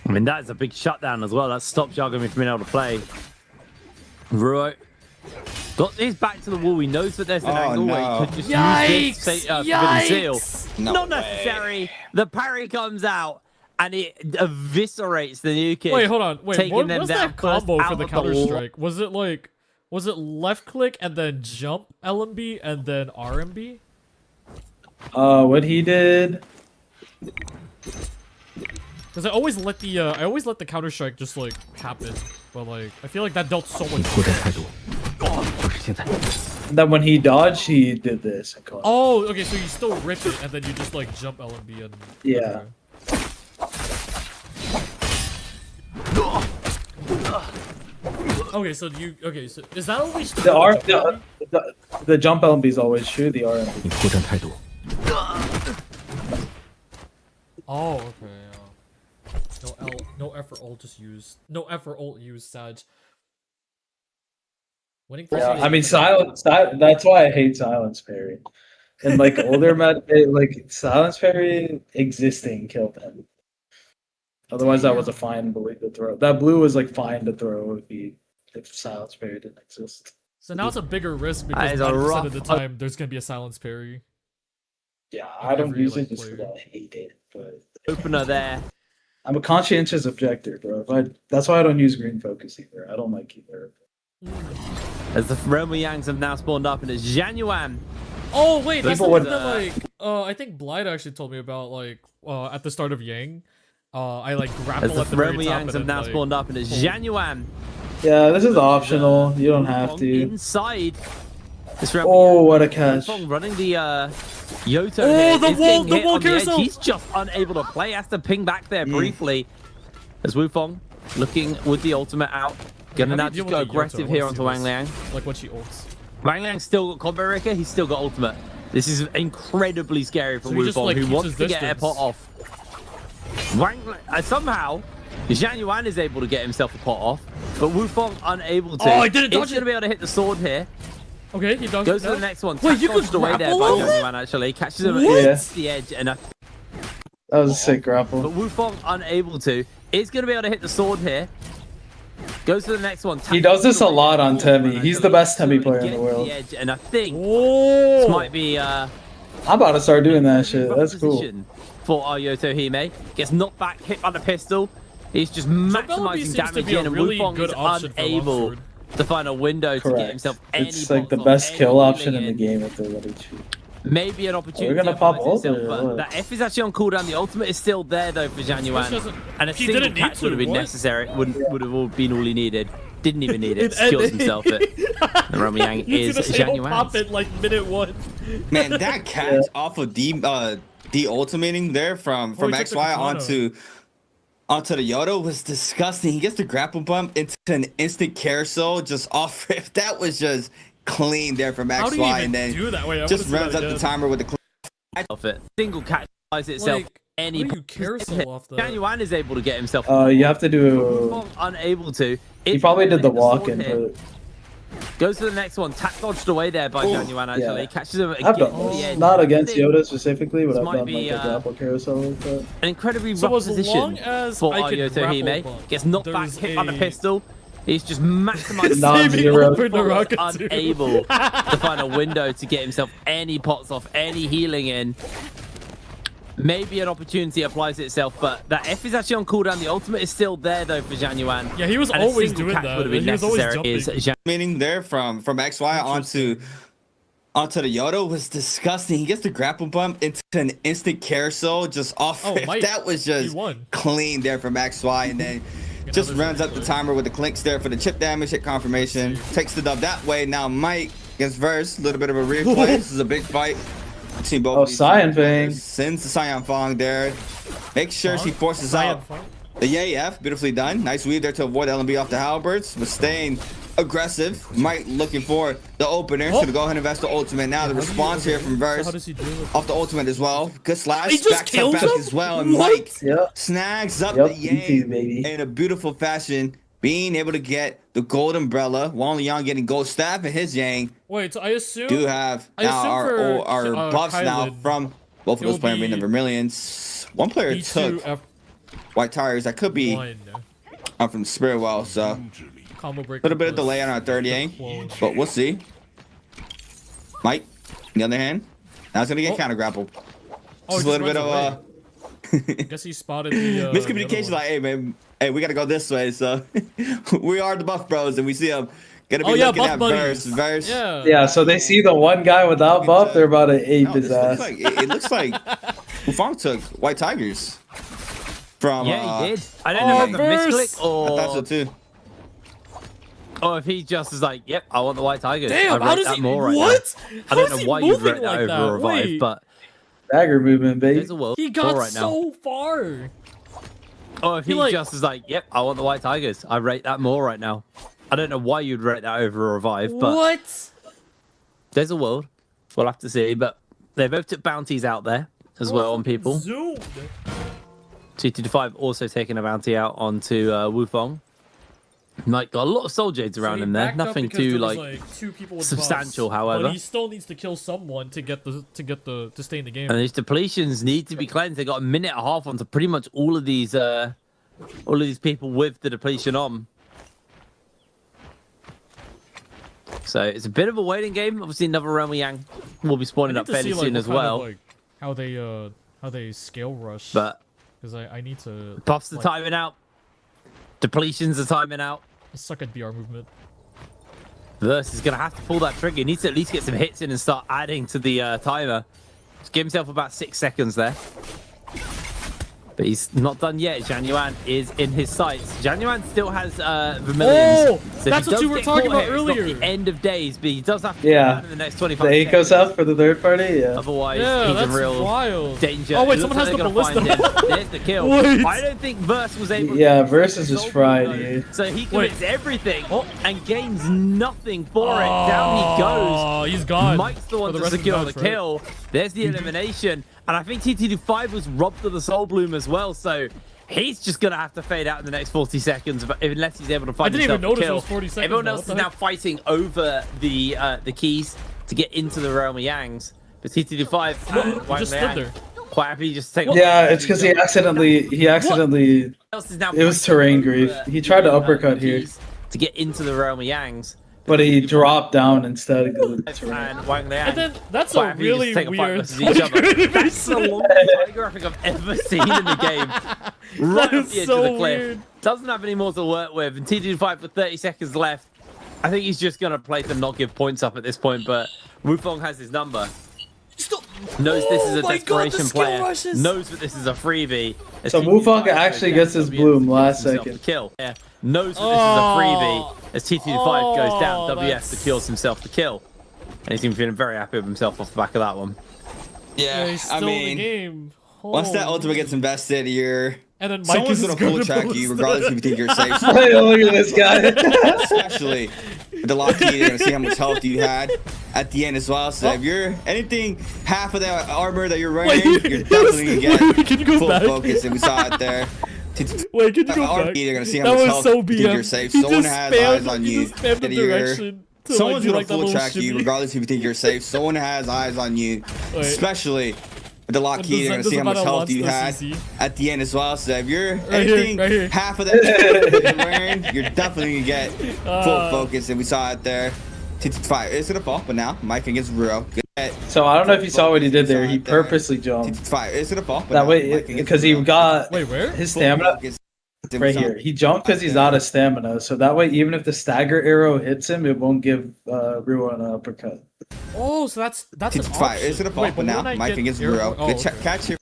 I mean, that is a big shutdown as well. That stopped Yagami from being able to play. Ruo got his back to the wall. He knows that there's an Oh, angle where no. he could just Yikes! use this forbidden seal. No Not way. necessary. The parry comes out and it eviscerates the new kid. Wait, hold on. Wait, taking what them was down that combo first for out the of the Counter wall. Strike? Was it left click and then jump LMB and then RMB? What he did. Because I always let the Counter Strike just like happen, but like I feel like that dealt so much. 作战态度就是现在。 Then when he dodged, he did this. And caught it. Oh, okay, so you still rip it and then you just like jump LMB and Yeah. Okay, so so is that always true? The R, with jump the jump LMB is always true. The RMB. 你作战态度 Oh, okay. No effort ult just used. No effort ult used. Sag. Winning. Yeah, I mean silence. That's why I hate silence parry. And like older like silence parry existing killed him. Otherwise, that was a fine blue to throw. That blue was like fine to throw if silence parry didn't exist. So now it's a bigger risk That because is a 90% of the rough- time there's gonna be a silence parry. Yeah, I don't every, use like, it just because player. I hate it. But Opener there. I'm a conscientious objector, bro. That's why I don't use green focus either. I don't like either. As the Roma Yangs have now spawned up, and it's Zhang Yuan. Oh wait, that's the People one would, that like I think Blight actually told me about like at the start of Yang. I like As grapple the at the very Roma top Yangs and have then, now like, spawned up, and it's Zhang Yuan. Yeah, this is optional. You don't have Wukong to. Inside. This Roma Oh, what a catch! Wukong running the Yoto. Oh, here the is wall- getting the hit wall on the edge. carousel. He's just unable to play. Has to ping back there briefly. As Wufong looking with the ultimate out. Gonna How do now you deal just go with the Yoto? aggressive I here wanna onto see Wang this. Liang. Like when she ults. Wang Liang's still got combo breaker. He's still got ultimate. This is incredibly scary for So he just, Wufong, like, who keeps wants his to get distance. a pot off. Somehow, Zhang Yuan is able to get himself a pot off, but Wufong unable to. Oh, I didn't dodge He's going to be able to hit the sword here. Okay, he does. Goes to the next one. Wait, you could Dodged away there grapple by over Zhang it? Yuan, actually. Catches him What? against the edge, and That was a sick grapple. but Wufong unable to. Is going to be able to hit the sword here. Goes to the next one. He does this a Taps lot on away Temi. there, He's the best actually. Temi player in the Gets world. edge, and I think Oh, this might be I'm about to start doing that shit. rough That's cool. position for Ayoto Hime. Gets knocked back, hit by the pistol. He's just LMB maximizing seems to damage be a in, and really Wufong good is option for unable Longsword. to find a window to get Correct. himself any It's like the box best off, kill any option in the healing. game if they let it shoot. Maybe an opportunity. gonna to pop apply ult itself, or but what? that F is actually on cooldown. The ultimate is still there though for Zhang Yuan, doesn't- and a he single didn't need catch would have to, been what? necessary. Would have all been all he needed. Didn't even need it. It Kills ended. himself. The Roma Yang You is see the Zhang same pop Yuan. it like minute 1. Man, that catch off of de-ultimating there from he took the XY katana. onto the Yodo was disgusting. He gets the grapple bump into an instant carousel just off rip. That was just clean there from How do you XY, even and then do that? Wait, I just wanna see runs that up the again. timer with the Of it. Single catch buys itself Like, any. What do you carousel off the? Januan is able to get himself. You have to do. Wufong unable to. He probably did the walk walk-in, but goes to the next one. Tap dodged away there by Januan. Actually, yeah. catches him I've again done at the end. not against Yoda specifically, but This I've might done be, like a grapple carousel like that. An incredibly So rough as position long as for I can Ayoto grapple Hime. bump, Gets knocked back, there's hit by a a- pistol. He's just maximized Non-zero. For NARAKA too. unable to find a window to get himself any pots off, any healing in. Maybe an opportunity applies itself, but that F is actually on cooldown. The ultimate is still there though for Januan. Yeah, he was And a always single doing catch that. would have been He was always necessary. Is jumping. Meaning there from XY onto the Yoda was disgusting. He gets the grapple bump into an instant carousel just off. Oh, Mike, that was he just won. clean there from XY, and then just runs up the timer with the clinks there for the chip damage, hit confirmation, takes the dub that way. Now Mike against Verse, a little bit of a replay. This is a big fight between both. Oh, of these Cyan players. Fang. Sends the Cyan Fang there. Makes sure she forces out the AF. Beautifully done. Nice weave there to avoid LMB off the halberds, but staying aggressive. Mike looking for the opener. So to go ahead and invest the ultimate. Now the response here from Verse How does he do it? off the ultimate as well. Good slash. He just Back to kills back him? as well. And What? Mike Yep. snags up Yep, the easy, Yang baby. in a beautiful fashion. Being able to get the gold umbrella. Wang Liang getting gold staff and his Yang. Wait, so I assume Do have I now assume for, our buffs now Kylan, from both of it'll those players being be the Vermilions. One player took B2 white tires. That could be F1 from Spiritwell. So combo break. a little bit of delay on our third Yang, but we'll see. Mike, on the other hand, now it's gonna get counter grappled. Just a little bit of I guess he spotted the miscommunication. Like, hey man, hey, we gotta go this way. So we are the buff bros, and we see them gonna be looking buff at buddies. Verse. Yeah. Yeah, so they see the one guy without buff, they're about to ape No, his this ass. looks like, it looks like Wufong took white tigers from. Yeah, he did. I don't know if it's a Verse. misclick I thought so or, too. or if he just is like, yep, I want the white tigers. Damn, I how rate does that he? more right What? now. I How don't is know he why you moving rate that like over that? a revive, Wait. but Dagger movement, baby. there's a world He for got right now. so far. Or if he he like- just is like, yep, I want the white tigers. I rate that more right now. I don't know why you'd rate that over a revive, but What? there's a world. We'll have to see. But they both took bounties out there as well on people. Zoomed. T2-5 also taking a bounty out onto Wufong. Mike got a lot of soul jades around So he him there. backed up Nothing because too there was, like two people with substantial, buffs, however. But he still needs to kill someone to get the to stay in the game. And these depletions need to be cleansed. They got a minute and a half onto pretty much all of these people with the depletion on. So it's a bit of a waiting game. Obviously, another Realm Yang will be I spawning need up to fairly see, like, soon what as kind of, well. like, how they scale rush. But because I need to buffs are like, timing out. Depletions are timing out. suck at BR movement. Verse is going to have to pull that trigger. He needs to at least get some hits in and start adding to the timer. Just give himself about 6 seconds there. But he's not done yet. Januan is in his sights. Januan still has Vermilions. Oh, that's what you were talking about earlier. It's not the end of days, but he does have to Yeah. down in the next 25 The Eco seconds. South for the third party? Yeah. Otherwise, Yeah, he's that's in real wild. danger. Oh wait, It someone looks has like the they're gonna ballista. find him. There's the kill. Wait. I don't think Verse was able to Yeah, get Verse is the just soul fried, bloom, though. dude. So he commits everything Oh. and gains nothing for it. Down he goes. Oh, he's gone. Mike's the one for the to rest of secure the match, right? kill. There's the elimination. And I think TT5 was robbed of the Soul Bloom as well. So he's just going to have to fade out in the next 40 seconds unless he's able to find I didn't even himself a notice it kill. was 40 seconds. Everyone though. else What is the now heck? fighting over the keys to get into the realm of Yangs. But TT5 He just stood there. quite happy just to take Yeah, it's because he accidentally. else is now It was fighting terrain over grief. He tried to the, uppercut here. keys to get into the realm of Yangs. But he dropped down instead. Because of the terrain. And Wang Liang. And then that's quite a happy to just really take a fight weird. versus each other. That's the longest tiger graphic I've ever seen in the game. Right That off is the edge so of the cliff. weird. Doesn't have any more to work with. And TD5 with 30 seconds left. I think he's just going to play to not give points up at this point, but Wufong has his number. Knows this is a my God, the desperation skill player. rushes. Knows that this is a freebie. As So TT5 Wufong goes actually down, gets his WF bloom last secures himself second. the kill. Yeah. Knows that this is a freebie. As TT5 goes down, Oh, WF that's- secures himself the kill. And he seems feeling very happy with himself off the back of that one. Yeah, Yeah, he's I still in the mean, game. once that Holy. ultimate gets invested, And then Mike someone's is gonna going full to track you, ballista. regardless if you think you're safe. Hey, look at this guy. Especially the lock key, you're gonna see how much health you had at the end as well. So if you're anything half of that armor that you're wearing, you're definitely gonna get can you go full back? focus. And we saw it there. Wait, can you go RP, back? you're gonna see how That much was health so you think BM. you're safe. He Someone just has spammed- eyes on he you. just spammed the That you're- direction to, Someone's like, do, gonna like, that full little track you shimmy. regardless if you think you're safe. Someone has eyes on you, Wait. especially with the lock key. You're gonna Does see how much Savannah health wants you the had CC? at the end as well. So if you're Right anything here. half of that you're wearing, you're definitely gonna get full focus. And we saw it there. T5 is gonna fall, but now Mike against Ruro. So I don't know if you saw what he did there. He purposely jumped. T5 is gonna fall, but That now way, Mike against because he Ruro. got Wait, where? his stamina right here. He jumped because he's out of stamina. So that way, even if the stagger arrow hits him, it won't give Rua an uppercut. Oh, so that's an T5 option. is gonna fall, Wait, but now when I Mike get against air- Ruro. oh, Good okay. catch here.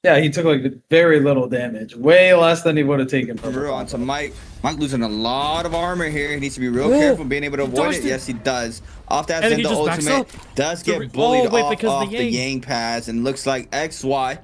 Yeah, he took like very little damage, way less than he would have taken from Ruro Rua. onto Mike. Mike losing a lot of armor here. He needs to be real Whoa, careful being able to he avoid dodged it. it. Yes, he does. Off that And then he Zendo just backs ultimate up. does The get bullied wait, because off the the Yang. Yang pass, and looks like XY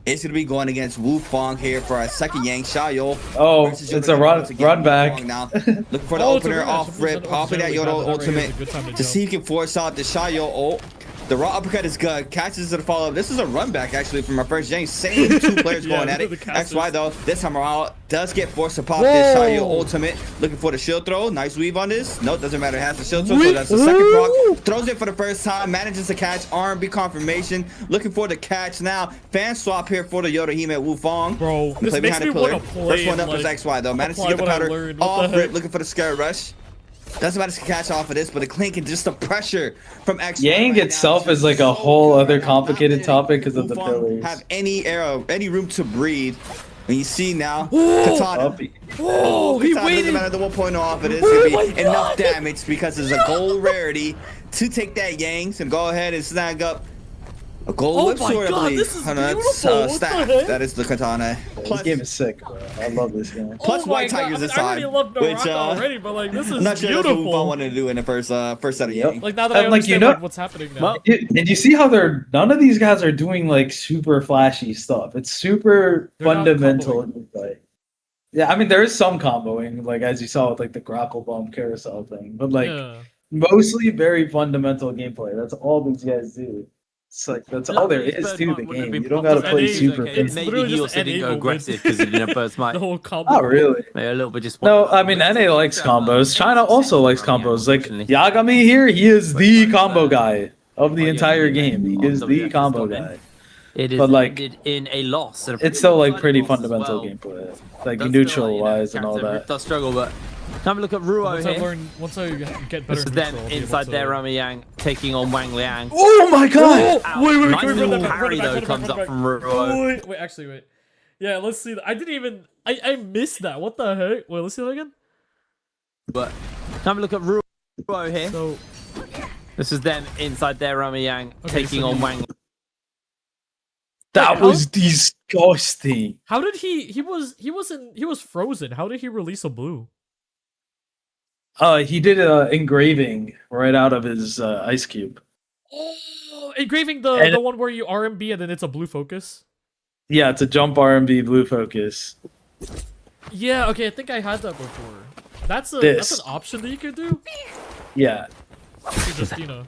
is going to be going against Wu Fong here for a second Yang. Xiaoyo. Oh, versus it's Yoda a run once again. run Wu back. Fong now looking for the Oh, it's a opener rematch. off Somebody's rip, gonna popping that observe Yoda that right here is ultimate a good time to to jump. see if he can force out the Xiaoyo ult. The raw uppercut is good. Catches to the follow up. This is a run back actually from our first Yang. Same two players Yeah, going at it. the casters. XY though, this time around does get forced to pop Whoa. this Xiaoyo ultimate. Looking for the shield throw. Nice weave on this. No, doesn't matter. It has the shield throw, so that's the second proc. Throws it for the first time. Manages to catch. R&B confirmation. Looking for the catch now. Fan swap here for the Yoda Hime Wu Fong. Bro, Play this makes behind me the want pillar. to play. First one up and, is like, XY though. Managed to apply get the what I powder learned. What off the rip. heck? Looking for the scare rush. Doesn't manage to catch off of this, but the clink and just the pressure from XY. Yang right itself now is like a so whole good other right now. complicated Not topic because of letting the Wu Fong pillars. have any arrow, any room to breathe. And you see now, Ooh. Katana. Uppy. Oh, he Katana doesn't waited. matter the 1.0 off it is Oh gonna my be enough God. damage because it's a gold rarity to take that Yang. So go ahead and snag up a gold Oh whip my sword, I God, believe. this is Oh, no, that's beautiful. What the staff. heck? That is the Katana. This game is sick, bro. I love this game. Plus Oh my White God. Tigers this I already time, love which, NARAKA already, but like this is I'm not sure that's what Wu Fong beautiful. wanted to do in the first set of Yep. Yang. Like now that I And, like, understand you know- like, what's happening now. Well, And you see how they're none of these guys are doing like super flashy stuff. It's super They're not fundamental. Like, yeah, I mean there is some comboing, like as you saw with like the grapple bomb carousel thing, but like yeah. mostly very fundamental gameplay. That's all these guys do. It's like that's all there is to the game. You don't gotta play super okay. fancy. It's Maybe literally he just also didn't go NA aggressive because he didn't have first might. The whole combo. Not really. Maybe a little bit just. No, I mean NA likes combos. China also likes combos. Like Yagami here, he is the combo guy of the entire game. He is the combo guy. It is but, like, ended in a loss. And a It's still like bloody pretty loss as fundamental well. gameplay, like Does neutral still, you know, wise and all character that. Does struggle, but have a look at Ruo Once I here. learn, once I get better. This is them neutral, I'll be able inside to- there, Rami Yang taking on Wang Liang. Oh my god! Oh, wait, Nice can we run little that back, run parry it back, though run it back, comes run up it from back. Ruo. Wait, actually, wait. Yeah, let's see. I didn't even. I missed that. What the heck? Wait, let's see that again. But have a look at Ruo here. So, This is them inside there, Rami Yang Okay, taking so on he- Wang. That How- was disgusting. how did he was frozen. How did he release a blue? He did a engraving right out of his ice cube. Oh, engraving the And- one where you RMB and then it's a blue focus. Yeah, it's a jump R&B blue focus. Yeah, okay, I think I had that before. That's This. an option that you could do. Yeah, You just, you know.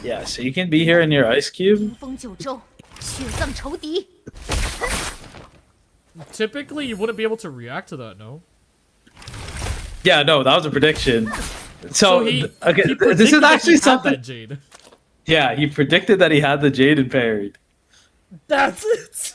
yeah. So you can be here in your ice cube. 风九州，血葬仇敌。 Typically, you wouldn't be able to react to that, no? Yeah, no, that was a prediction. So, he okay, he this is predicted that actually he had something. that Jade. Yeah, he predicted that he had the Jade and parried. That's it.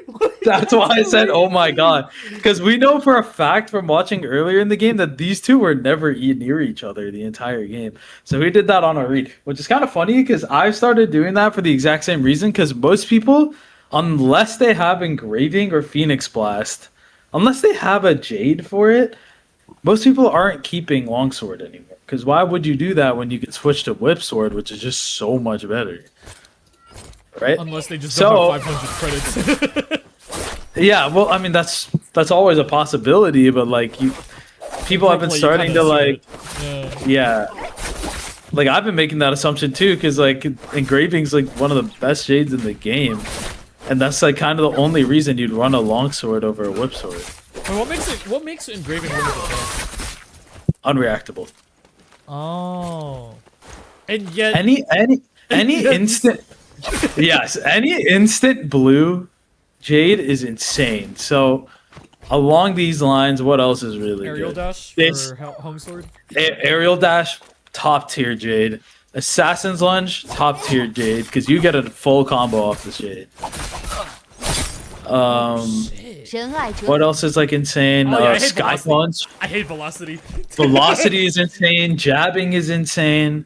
What? That's why I said, "Oh my god," because we know for a fact from watching earlier in the game that these two were never near each other the entire game. So we did that on a read, which is kind of funny because I've started doing that for the exact same reason. Because most people, unless they have engraving or Phoenix Blast, unless they have a Jade for it, most people aren't keeping Longsword anymore. Because why would you do that when you can switch to Whip Sword, which is just so much better, right? Unless they just So- don't have 500 credits. Yeah, well, I mean that's always a possibility, but like people have been Probably you starting kinda to like, assume it. Yeah. like I've been making that assumption too, because like engraving's like one of the best shades in the game, and that's like kind of the only reason you'd run a longsword over a whip sword. But what makes engraving really good? unreactable. Oh. And yet Any instant, yes, any instant blue Jade is insane. So along these lines, what else is really aerial good? dash This- for home sword. Aerial dash, top tier Jade. Assassin's lunge, top tier Jade, because you get a full combo off this Jade. Shit. 仁爱者 What else is like insane? Oh, yeah, I hate Sky velocity. punch. I hate velocity. Velocity is insane. Jabbing is insane.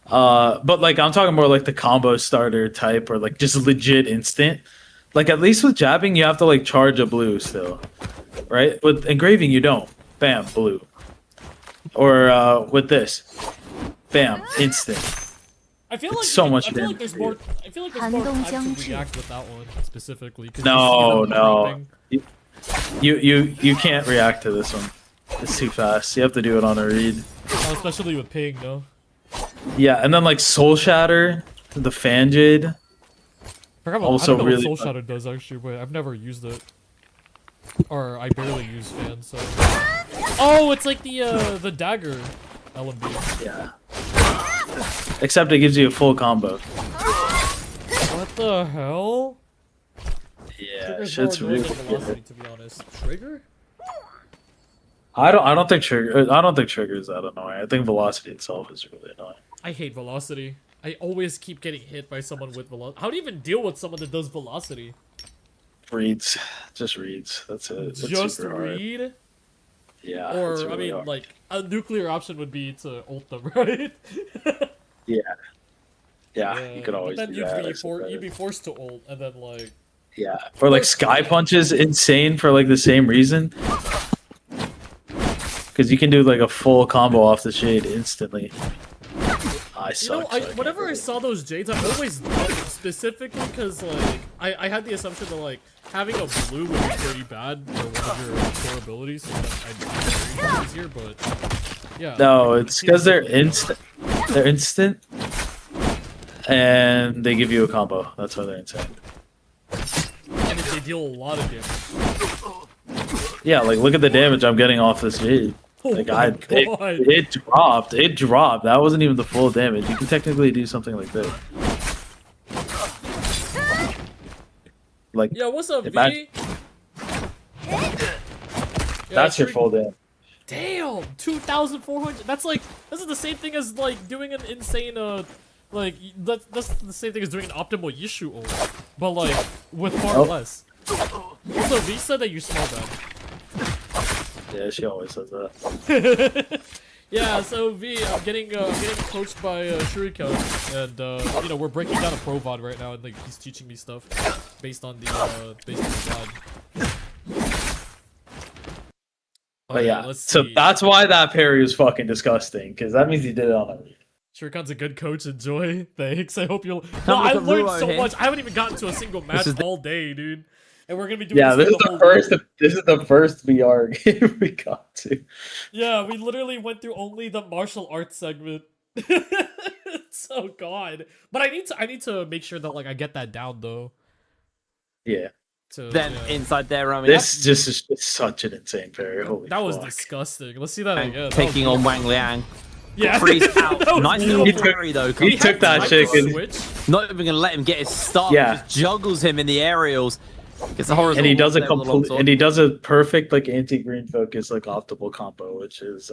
But like I'm talking more like the combo starter type or like just legit instant. Like at least with jabbing you have to like charge a blue still, right? With engraving you don't. Bam, blue. Or with this, bam, instant. I feel like so you- much I feel like damage. there's more. I feel like there's more Handong time to Jiangshi. react with that one specifically. 'Cause No, you see them no. dropping. You can't react to this one. It's too fast. You have to do it on a read. Oh, especially with ping, no. Yeah, and then like Soul Shatter, the Fan Jade. I forgot about, Also I don't know really what Soul fun. Shadow does actually, but I've never used it. Or I barely use fan, so. Oh, it's like the dagger LMB. Yeah. Except it gives you a full combo. What the hell? Yeah, Trigger's shit's more annoying really than good. velocity, to be honest. Trigger? I don't think trigger is that annoying. I think velocity itself is really annoying. I hate velocity. I always keep getting hit by someone with velocity. How do you even deal with someone that does velocity? Reads, just reads. That's it. It's Just super hard. read? Yeah. it's Or, I really mean, hard. like, a nuclear option would be to ult them, right? Yeah. Yeah, you could but always then do you'd that. be, I suppose. you'd be forced to ult, and then, like... Yeah. Or like Sky Punch is insane for like the same reason. Because you can do like a full combo off the shade instantly. I You suck. know, so I can't whenever do I it. saw those jades, I always thought specifically because like I had the assumption that like having a blue would be pretty bad for one of your core abilities, so that I'd be very easier. But yeah, No, like, it's it because seems they're different. instant. They're instant, and they give you a combo. That's why they're insane. And they deal a lot of damage. Yeah, like look at the damage I'm getting off this jade. Oh Like my God. it dropped. It dropped. That wasn't even the full damage. You can technically do something like this. Like Yeah, what's up, V? Imagine- that's your full damage. Damn, 2,400. That's like this is the same thing as like doing an insane like that's the same thing as doing an optimal Yishu ult, but like with far Oh. less. Also, V said that you smell bad. Yeah, she always says that. Yeah, so V, I'm getting coached by Shuriken, and you know we're breaking down a pro VOD right now, and like he's teaching me stuff based on the VOD. But yeah, let's so see. that's why that parry was fucking disgusting. Because that means he did it on a read. Shuriken's a good coach. Enjoy. Thanks. I hope you'll. No, Come look I at learned Ruo so here. much. I haven't even gotten to a single match is the- all day, dude. And we're gonna be doing Yeah, this this is for the the whole first. This is the first VR game we got to. Yeah, we literally went through only the martial arts segment. So god. But I need to make sure that like I get that down though. Yeah, To, Then yeah. inside there, I mean, this just is it's such an insane parry. Holy That was fuck. disgusting. Let's see that and again. That taking was on Wang Liang. yeah. Freeze out. That was Nice beautiful. little parry though. he He took had that time to chicken. switch. Not even gonna let him get his start. Yeah. Just juggles him in the aerials. Gets a horizontal. And he does a there with the complete, longsword. and he does a perfect like anti-green focus like optimal combo, which is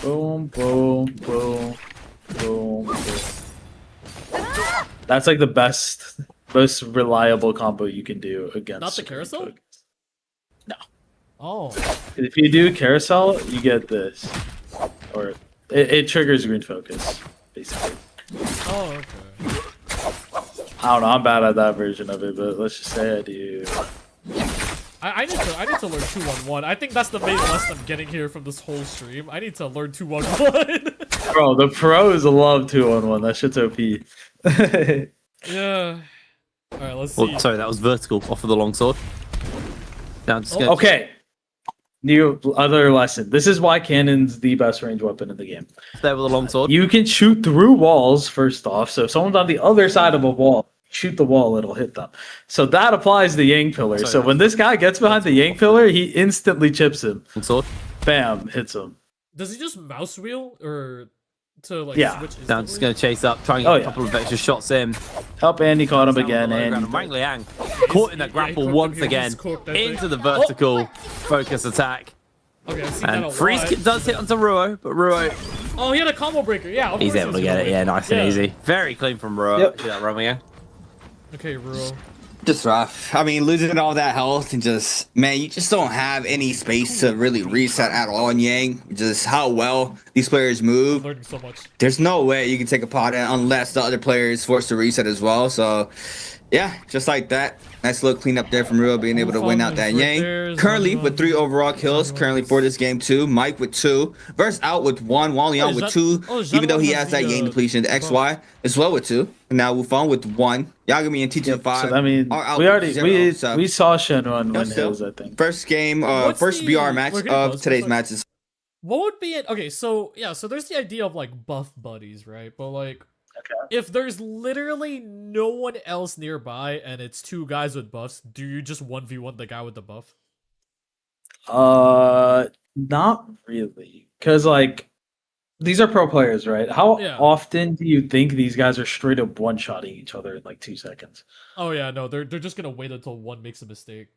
boom, boom, boom, boom, boom. That's like the best, most reliable combo you can do against. Not the green carousel? focus. Oh. If you do carousel, you get this, or it triggers green focus, basically. Oh, okay. I don't know. I'm bad at that version of it, but let's just say I do. I need to learn 2-1-1. I think that's the main lesson I'm getting here from this whole stream. I need to learn 2-1-1. Bro, the pros love 2-on-1. That shit's OP. Yeah. Alright, let's see. Oh, sorry, that was vertical off of the longsword. Down to sketch. Okay. New other lesson. This is why cannon's the best range weapon in the game. There with the longsword. You can shoot through walls first off. So if someone's on the other side of a wall, shoot the wall, it'll hit them. So that applies to Yang Pillar. Sorry, So when this guy gets behind the Yang Pillar, he instantly chips him. Longsword. Bam, hits him. Does he just mouse wheel or to like Yeah. switch? Now I'm just instantly? going to chase up, try and get Oh, a yeah. couple of extra shots in. Up Andy caught him Down again, on the low and ground. Wang Liang caught in that he grapple cooked him once here. He's again cooked, I think. into the vertical focus attack. Okay, I've seen that a And lot. freeze kit does hit onto Ruo, but Ruo, Oh, he had a combo breaker. Yeah, of he's course able to was get gonna it. win. Yeah, nice and easy. Very clean from Ruo. Yep. See that Wang Liang? Okay, Ruo. Just rough. I mean, losing all that health and just, man, you just don't have any space to really reset at all in Yang. Just how well these players I'm move. learning so much. There's no way you can take a pot in unless the other player is forced to reset as well. So, yeah, just like that. Nice little cleanup there from Ruo being able to win out that Yang. Currently with 3 overall kills currently for this game too. Mike with 2. Verse out with 1. Wang Liang with 2. Even though he has that Yang depletion. The XY as well with 2. And now Wufang with 1. Yagami and TT5. so I mean, are out we with already 0, so we saw Shenron win still, his, I think. first game, What's first the- BR match we're getting of close, today's but- matches. What would be it? Okay, so yeah, so there's the idea of like buff buddies, right? But like, if there's literally no one else nearby and it's 2 guys with buffs, do you just 1v1 the guy with the buff? Not really, because like these are pro players, right? How Yeah. often do you think these guys are straight up one-shotting each other in like 2 seconds? Oh yeah, no, they're just gonna wait until one makes a mistake.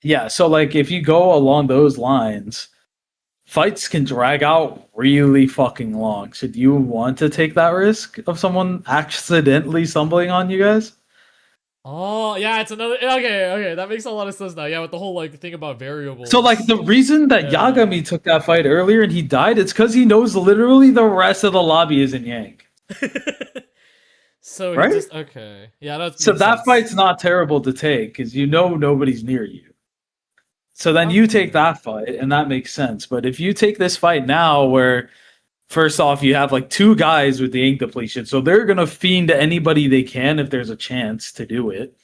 Yeah, so like if you go along those lines, fights can drag out really fucking long. So do you want to take that risk of someone accidentally stumbling on you guys? Oh yeah, it's another. Okay, that makes a lot of sense now. Yeah, with the whole like thing about variables. So like the reason that Yeah. Yagami took that fight earlier and he died, it's because he knows literally the rest of the lobby is in Yang. So he Right? just okay. Yeah, that's So that fight's not terrible to take because you know nobody's near you. So then you take that fight and that makes sense. But if you take this fight now where first off you have like 2 guys with the ink depletion, so they're gonna fiend anybody they can if there's a chance to do it.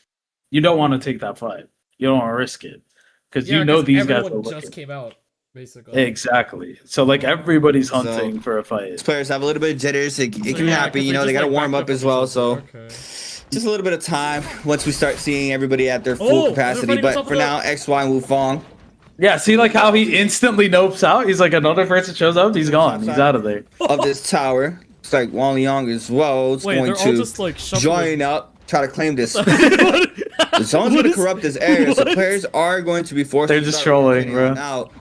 You don't want to take that fight. You don't want to risk it. Because you know these guys are everyone looking. just came out, basically. Exactly. So like everybody's So- hunting for a fight. These players have a little bit of jitters. It So, can yeah, happen. 'cause You know, they just, got to like, warm backed up as well. So Okay. just a little bit of time once we start seeing everybody at their full Oh, capacity. they're fighting on But top for of now, XY and Wufang. Yeah, see like how he instantly nopes out? He's like another person shows up, he's gone. He's out of there. of this tower. It's like Wang Liang as well is Wait, going they're all to just like shuffling. join up, try to claim this. The zone's going to corrupt this area, so what? players are going to be forced They're to just start trolling, rotating bro. on out.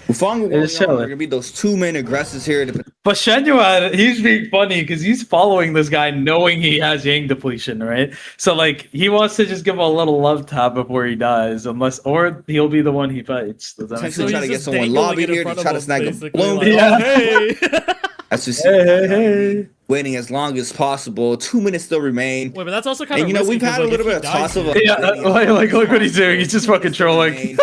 Wufang and They're Wang just Liang are chilling. going to be those 2 main aggressors here. But Shenyuan, he's being funny because he's following this guy knowing he has Yang depletion, right? So like he wants to just give him a little love tap before he dies, or he'll be the one he fights. Does that make Potentially sense? try to he's get just someone dangling lobby it in here to front try of to him, snag a basically, bloom. like, Yeah. oh, hey. That's just Hey. waiting as long as possible. 2 minutes still remain. Wait, but that's also kind And of you know, risky we've had 'cause, a like, little if bit he of dies toss of here- Yeah, like look what he's doing. He's just fucking trolling.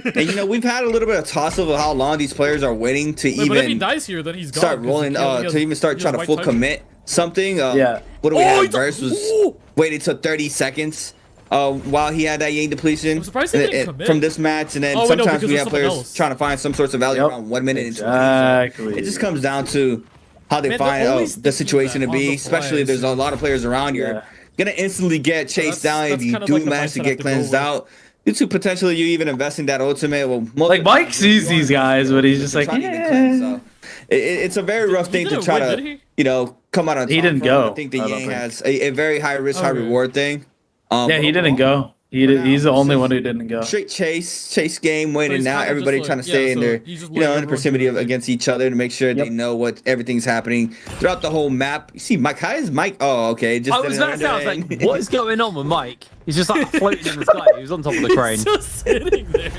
And you know, we've had a little bit of toss of how long these players are waiting to Wait, but if he even dies here, then he's gone. start 'cause rolling, he only has- to even start he has trying to white full title. commit something. Yeah. What do we Oh, have? he took- Verse was Ooh. waited till 30 seconds while he had that Yang depletion. I'm surprised he didn't commit. From this match, and then Oh, wait, no, sometimes because we there's have someone players else. trying to find some sorts of value Yep. around 1 minute and 20. Exactly. So it just comes down to how they Man, they're find always the thinking situation that to on be, the especially if fly, there's a lot of players around. You're Yeah. gonna instantly get chased down that's if you kind of do like the manage to mindset I get have to go cleansed with. out. Due to potentially you even investing that ultimate. Well, most Like of the Mike time, sees you these are guys, but he's just like, trying to get cleansed, yeah. so it's a very rough thing to didn't try win, to, did he? you know, come out on top. He didn't from. go, I think the I don't Yang think. has a very high risk, high Okay. reward thing. Yeah, but he didn't overall, go. He's the now, only it's one who didn't go. Straight chase game, waiting he's now. kinda Everybody just trying like- to stay yeah, in so their, he's just you know, letting in the everyone proximity do of their thing. against each other to make sure Yep. they know what everything's happening throughout the whole map. You see, Mike, how is Mike? Oh, okay. Just I was about to say, I was like, what is going on with Mike? He's just like floating in the sky. He was on top of the crane. He's just sitting there.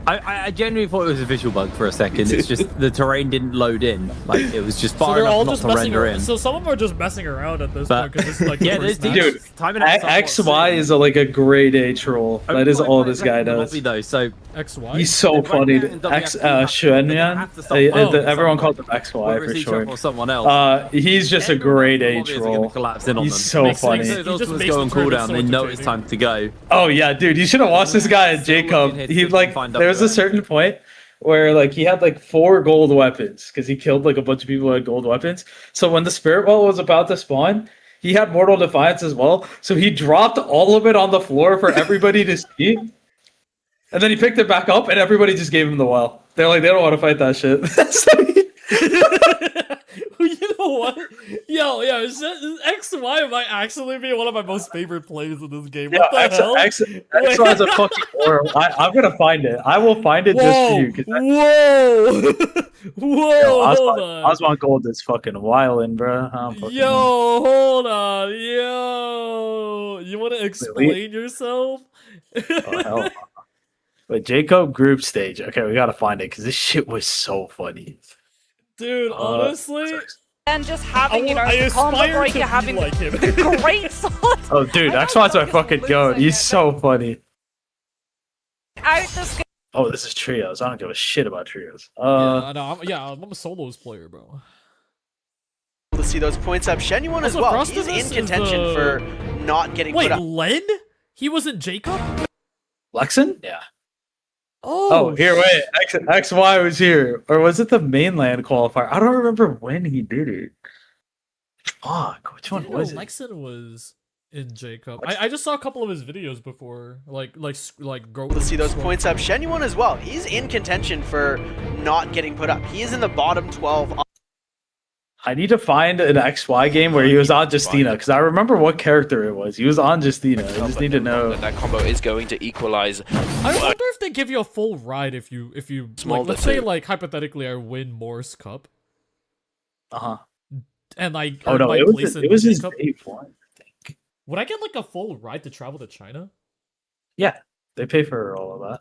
I genuinely thought it was a visual bug for a second. It's just the terrain didn't load in. Like it was just So far they're all enough not just to messing render around. in. So some of them are just messing around at this But point because it's like yeah, the there's first dude, match. Dude, timing out XY is like a grade A troll. That is all this guy does. Though, so XY. He's so Right funny. now in X WXP, Xuanyan. have to stop playing Everyone someone. called him XY whether for it's each other short. or someone else. He's just a Everyone grade in the A lobby is gonna troll. collapse in on He's them. so Makes sense. funny. He Those just ultimates makes go the on tournament cooldown. so They know it's entertaining. time to go. Oh yeah, dude, you should have watched this guy at J-Cup. He like there was a certain point where like he had like 4 gold weapons because he killed like a bunch of people who had gold weapons. So when the spirit ball was about to spawn, he had Mortal Defiance as well. So he dropped all of it on the floor for everybody to see. And then he picked it back up and everybody just gave him the well. They're like, they don't want to fight that shit. So You know what? Yo, XY might actually be one of my most favorite plays in this game. What the hell? XY's a fucking horror. I'm gonna find it. I will find it just for you. 'Cause Whoa! Whoa! Hold on. Osmond Gold is fucking wildin', bro. Yo, hold on. Yo, you want to explain yourself? Oh, hell no. Wait, Jacob group stage. Okay, we gotta find it because this shit was so funny. Dude, honestly, And just having, I combo aspire break, to having be like him. great slots Oh, dude, XY's my fucking goat. He's so funny. out this Oh, this is trios. I don't give a shit about trios. Yeah, no, I'm a solos player, bro. To see those points up. Shenyuan as Also, well. Frost He's is in the- contention for not getting Wait, put up. Len? He wasn't Jacob? Lexon? Yeah. Oh, Here, wait. XY was here. Or was it the mainland qualifier? I don't remember when he did it. Fuck, which one was it? Lexon was in Jacob. I just saw a couple of his videos before, like go To see those points up. Shenyuan as well. He's in contention for not getting put up. He is in the bottom 12. I need to find an XY game where he was on Justina, because I remember what character it was. He was on Justina. I just need to know. That combo is going to equalize. I wonder if they give you a full ride if you like, let's say like hypothetically I win Morse Cup. Uh-huh. And like Oh no, it was his Cup. day one, I think. Would I get like a full ride to travel to China? Yeah, they pay for all of that.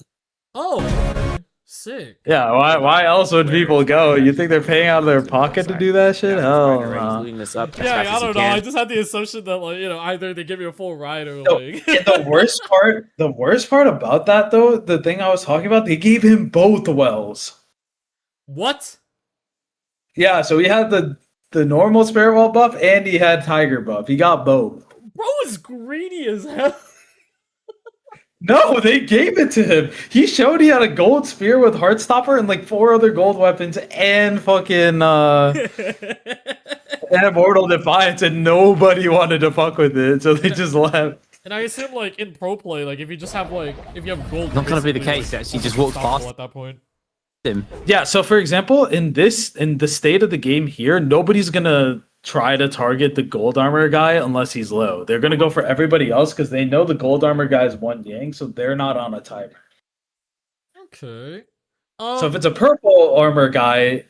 Oh, sick. Yeah, why else would people go? You think they're paying out of their pocket to do that shit? Hell no. Yeah, I don't know. I just had the assumption that like either they give you a full ride or No, like. and the worst part about that though, the thing I was talking about, they gave him both wells. What? Yeah, so he had the normal spirit well buff and he had tiger buff. He got both. Bro is greedy as hell. No, they gave it to him. He showed he had a gold spear with Heartstopper and like 4 other gold weapons and fucking and Immortal Defiance, and nobody wanted to fuck with it, so they just left. And I assume like in pro play, like if you have gold, Not gonna be the basically, case. like, Actually, just walks unstoppable past at that point. him. Yeah, so for example, in the state of the game here, nobody's gonna try to target the gold armor guy unless he's low. They're gonna go for everybody else because they know the gold armor guy is 1 yang, so they're not on a timer. Okay. So if it's a purple armor guy,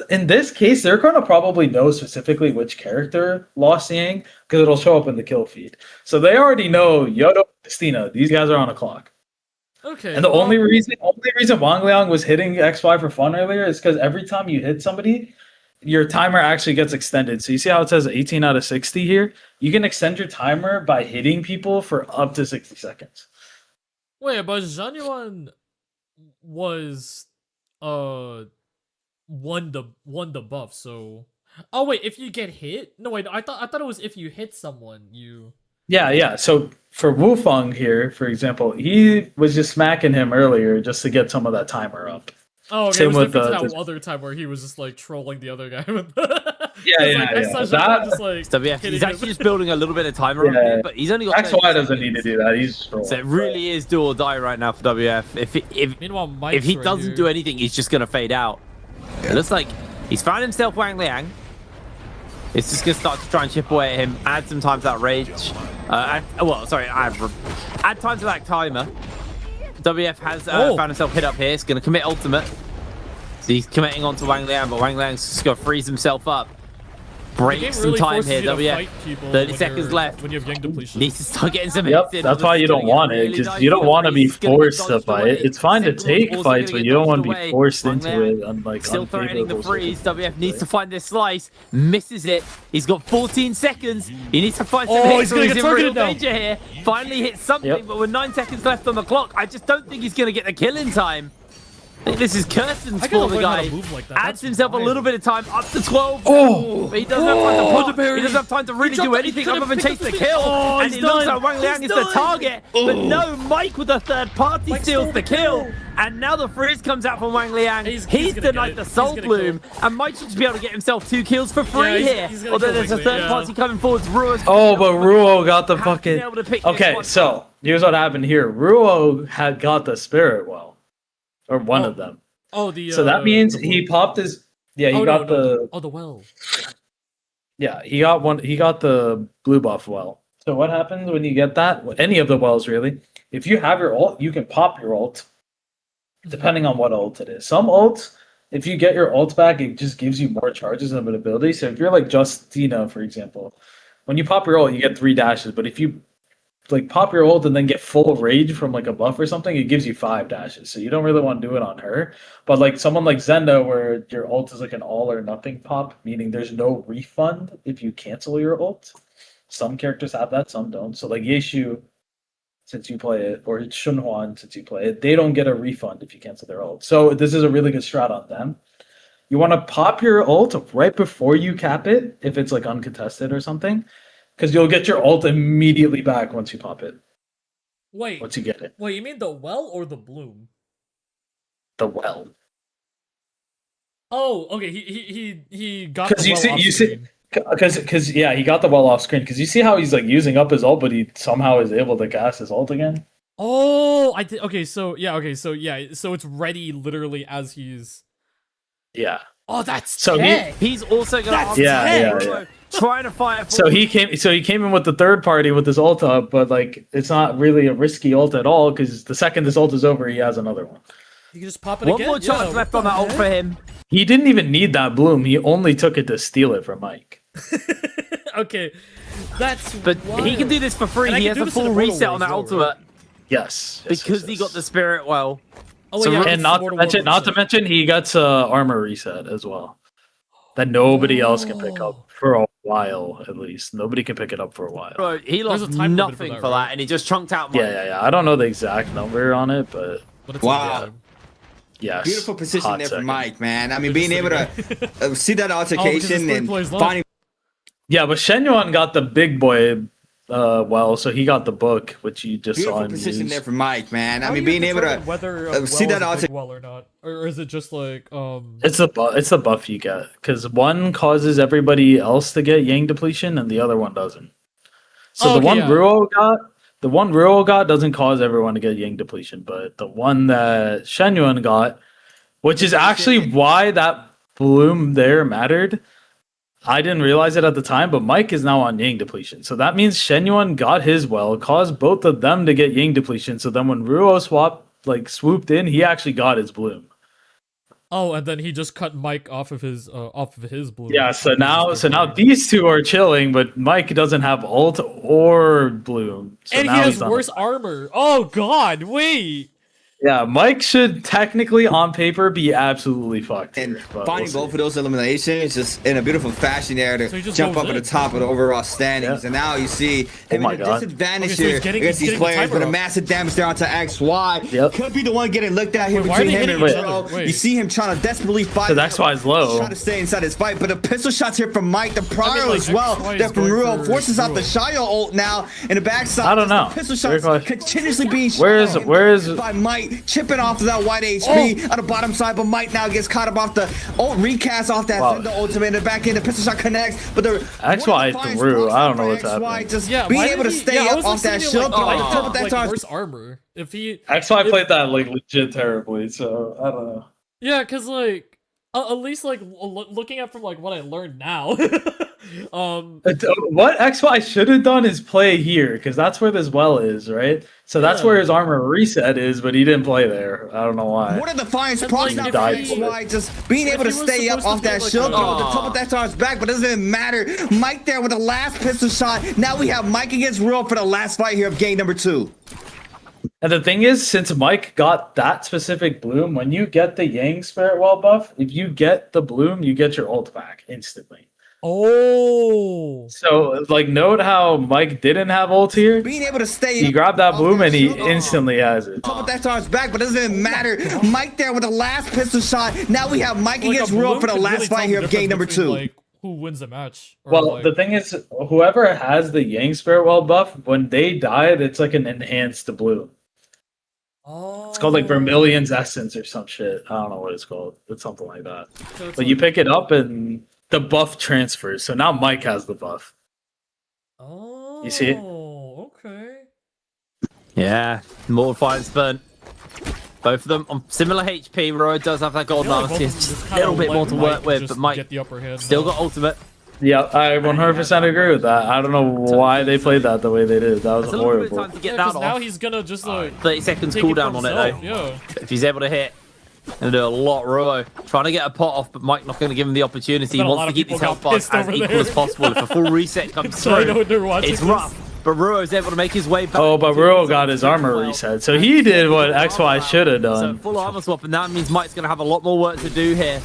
in this case, they're gonna probably know specifically which character lost yang because it'll show up in the kill feed. So they already know Yodo, Christina, these guys are on a clock. Okay. And the only reason Wang Liang was hitting XY for fun earlier is because every time you hit somebody, your timer actually gets extended. So you see how it says 18 out of 60 here? You can extend your timer by hitting people for up to 60 seconds. Wait, but Zhanyuan was won the buff, so oh wait, if you get hit? No wait, I thought it was if you hit someone, you Yeah. So for Wufeng here, for example, he was just smacking him earlier just to get some of that timer up. Oh, okay. Same It was with different to that other time where he was just like trolling the other guy with Yeah. Just, like, WF, hitting he's him. actually just building a little bit of timer on Yeah. here, but he's only got XY 30 doesn't need to do that. He's strong. So it really is do or die right now for WF. Meanwhile, Mike's If he right doesn't here. do anything, he's just gonna fade out. It looks like he's found himself Wang Liang. It's just gonna start to try and chip away at him, add some time to that rage. Add time to that timer. WF has found himself hit up here. He's gonna commit ultimate. So he's committing onto Wang Liang, but Wang Liang's just gonna freeze himself up. Break some really time forces here, you to WF. fight people 30 when seconds you're- left. when you have yang depletion. Needs to start getting some Yep, hits in. that's why you don't want it, because you don't want to be forced to fight. It's fine to take fights, but you don't want to be forced into it. Still threatening the unfavorable freeze. circumstances. WF needs to find this slice. Misses it. He's got 14 seconds. He needs to find some Oh, hits. he's gonna or get in real targeted now. danger here. Finally hits something, Yep. but with 9 seconds left on the clock, I just don't think he's going to get the kill in time. I think this is curtains I for gotta the learn how guy. to move like that. Adds That's himself a wild. little bit of time, up to 12. Oh! But he doesn't have time to Oh, pop. the berry. He doesn't have time to really dropped do it. He anything could've other than picked chase up the the kill. speed. Oh, And he's it looks done. like Wang Liang He's is the done. target. But no, Mike with the third party Mike steals stole the the kill. kill. And now the freeze comes out from Wang Liang. He's He's gonna denied get the it. Soul He's gonna Bloom. And Mike should just be able to get himself 2 kills for free Yeah, here. he's gonna Although kill there's a Wang third Liang, party coming forward. Ruo's Oh, but Ruo got the Has fucking. been able to pick this Okay, one so here's what happened here. Ruo had got the spirit well, or one of them. Oh, the So that means the he popped his. Yeah, he got the Oh, the well. Yeah, he got one. He got the blue buff well. So what happens when you get that? Any of the wells, really. If you have your ult, you can pop your ult, depending on what ult it is. Some ults, if you get your ult back, it just gives you more charges of an ability. So if you're like Justina, for example, when you pop your ult, you get 3 dashes. But if you like pop your ult and then get full rage from like a buff or something, it gives you 5 dashes. So you don't really want to do it on her. But like someone like Zenda, where your ult is like an all or nothing pop, meaning there's no refund if you cancel your ult. Some characters have that, some don't. So like Yeshu, since you play it, or Shunhuan, since you play it, they don't get a refund if you cancel their ult. So this is a really good strat on them. You want to pop your ult right before you cap it, if it's like uncontested or something, because you'll get your ult immediately back once you pop it. Wait. Once you get it. Wait, you mean the well or the bloom? The well. Oh, okay. He got the Because well off you see, screen. because yeah, he got the well off screen. Because you see how he's like using up his ult, but he somehow is able to cast his ult again. Oh, I did. Okay, so it's ready literally as he's. Yeah. Oh, that's So he's also gonna yeah. trying to fight. So he came in with the third party with his ult up, but like it's not really a risky ult at all because the second this ult is over, he has another one. You can just pop it One again. more charge left on that ult for him. He didn't even need that bloom. He only took it to steal it from Mike. Okay, that's. But wild. he can do this for free. And I He can has do a this in full Immortal reset War on that as well, ultimate right? Yes. because he got the spirit well. Oh, So yeah, And not to mention, he gets armor reset as well. That nobody else can pick up for a while, at least. Nobody can pick it up for a while. Bro, he There's lost a time limit nothing for for that, that, right? and he just chunked out. Yeah. I don't know the exact number on it, but But it's Wow. a yes. Beautiful position hot there for second. Mike, man. I mean, They're being able just to see that his altercation third and place left. finding. Yeah, but Shenyuan got the big boy well, so he got the book, which you just saw Beautiful in position news. there for Mike, man. I How mean, do you being able to determine whether a see well that is a big altercation. well or not, or is it just like It's the buff you get because one causes everybody else to get Yang depletion and the other one doesn't. So Oh, the okay, one yeah. Ruo got doesn't cause everyone to get Yang depletion, but the one that Shenyuan got, which is actually why that bloom there mattered. I didn't realize it at the time, but Mike is now on Yang depletion. So that means Shenyuan got his well, caused both of them to get Yang depletion. So then when Ruo swooped in, he actually got his bloom. oh, and then he just cut Mike off of his blue. Yeah, so now these two are chilling, but Mike doesn't have ult or bloom. So And he now has he's on worse the- armor. Oh God, wait. Yeah, Mike should technically on paper be absolutely fucked. And here, but finding we'll both see. of those eliminations just in a beautiful fashion there to So he just jump goes up at in. the top of the overall standings. Yeah. And now you see him my at a God. disadvantage Okay, so he's here getting- against he's these getting the players, but a timer up. massive damage there onto XY. Yep. Could be the one getting looked at here Wait, why are between they him and hitting each Ro. other? Wait. You see him trying to desperately fight. Because XY's low. Trying to stay inside his fight, but the pistol shots here from Mike, the prior like, as well. XY is That from going Ruo for forces out the Ruo. Shio ult now in the backside. I don't know. The pistol Great shots question. continuously being Where is- shot where is- by Mike, chipping off of that white HP on the bottom side, but Mike now gets caught up off the ult recast off that Wow. Zenda ultimate in the back end. The pistol shot connects, but the XY threw. I don't know what's XY happening. just Yeah, being why able did to he- stay yeah, I up was off that thinking, shield. like, Mike Mike took had, that like, charge. worse armor. If he XY played that like legit terribly, so I don't know. Yeah, cause like at least like looking at from like what I learned now. What XY should have done is play here, because that's where this well is, right? So that's Yeah. where his armor reset is, but he didn't play there. I don't know why. One of the finest And, procs like, now if for he- XY, just being if able to he was stay up supposed off to that be, like, shield, a- throw the top of that star's back, but it doesn't matter. Mike there with the last pistol shot. Now we have Mike against Ruo for the last fight here of game number 2. And the thing is, since Mike got that specific bloom, when you get the Yang Spirit Well buff, if you get the bloom, you get your ult back instantly. Oh. So, like, note how Mike didn't have ult here. Being able to stay He grabbed that off bloom and he shield. instantly has it. Top of that star's back, but it doesn't matter. Mike there with the last pistol shot. Now we have Mike Like, against a Ruo bloom for the could last really fight tell here the of game number difference 2. between, like, who wins the match? Or, Well, like, the thing is, whoever has the Yang Spirit Well buff, when they die, it's like an enhanced bloom. It's called like Vermilion's Essence or some shit. I don't know what it's called. It's something like that. So it's But you like- pick it up and the buff transfers. So now Mike has the buff. Oh. You see it? Okay. Yeah, more fights burnt. Both of them on similar HP. Ruo does have that golden armor, so he has just a little bit more to work with, but Mike get the upper hand. still got ultimate. Yeah, I 100% agree with that. I don't know why they played that the way they did. That was It's a little bit of horrible. time to get Yeah, that 'cause off. now he's gonna just like 30 seconds take it cooldown for on it though. himself, Yeah. If he's able to hit, and do a lot. Ruo trying to get a pot off, but Mike not going to give him the opportunity. He Bet a lot wants to of keep people his health got bars pissed as over equal there. as possible. If a full reset comes So I know through, they're watching it's this. rough. But Ruo is able to make his way back. Oh, but to Ruo his got his armor well. reset, so he did what XY should have So done. full armor swap, and that means Mike's going to have a lot more work to do here.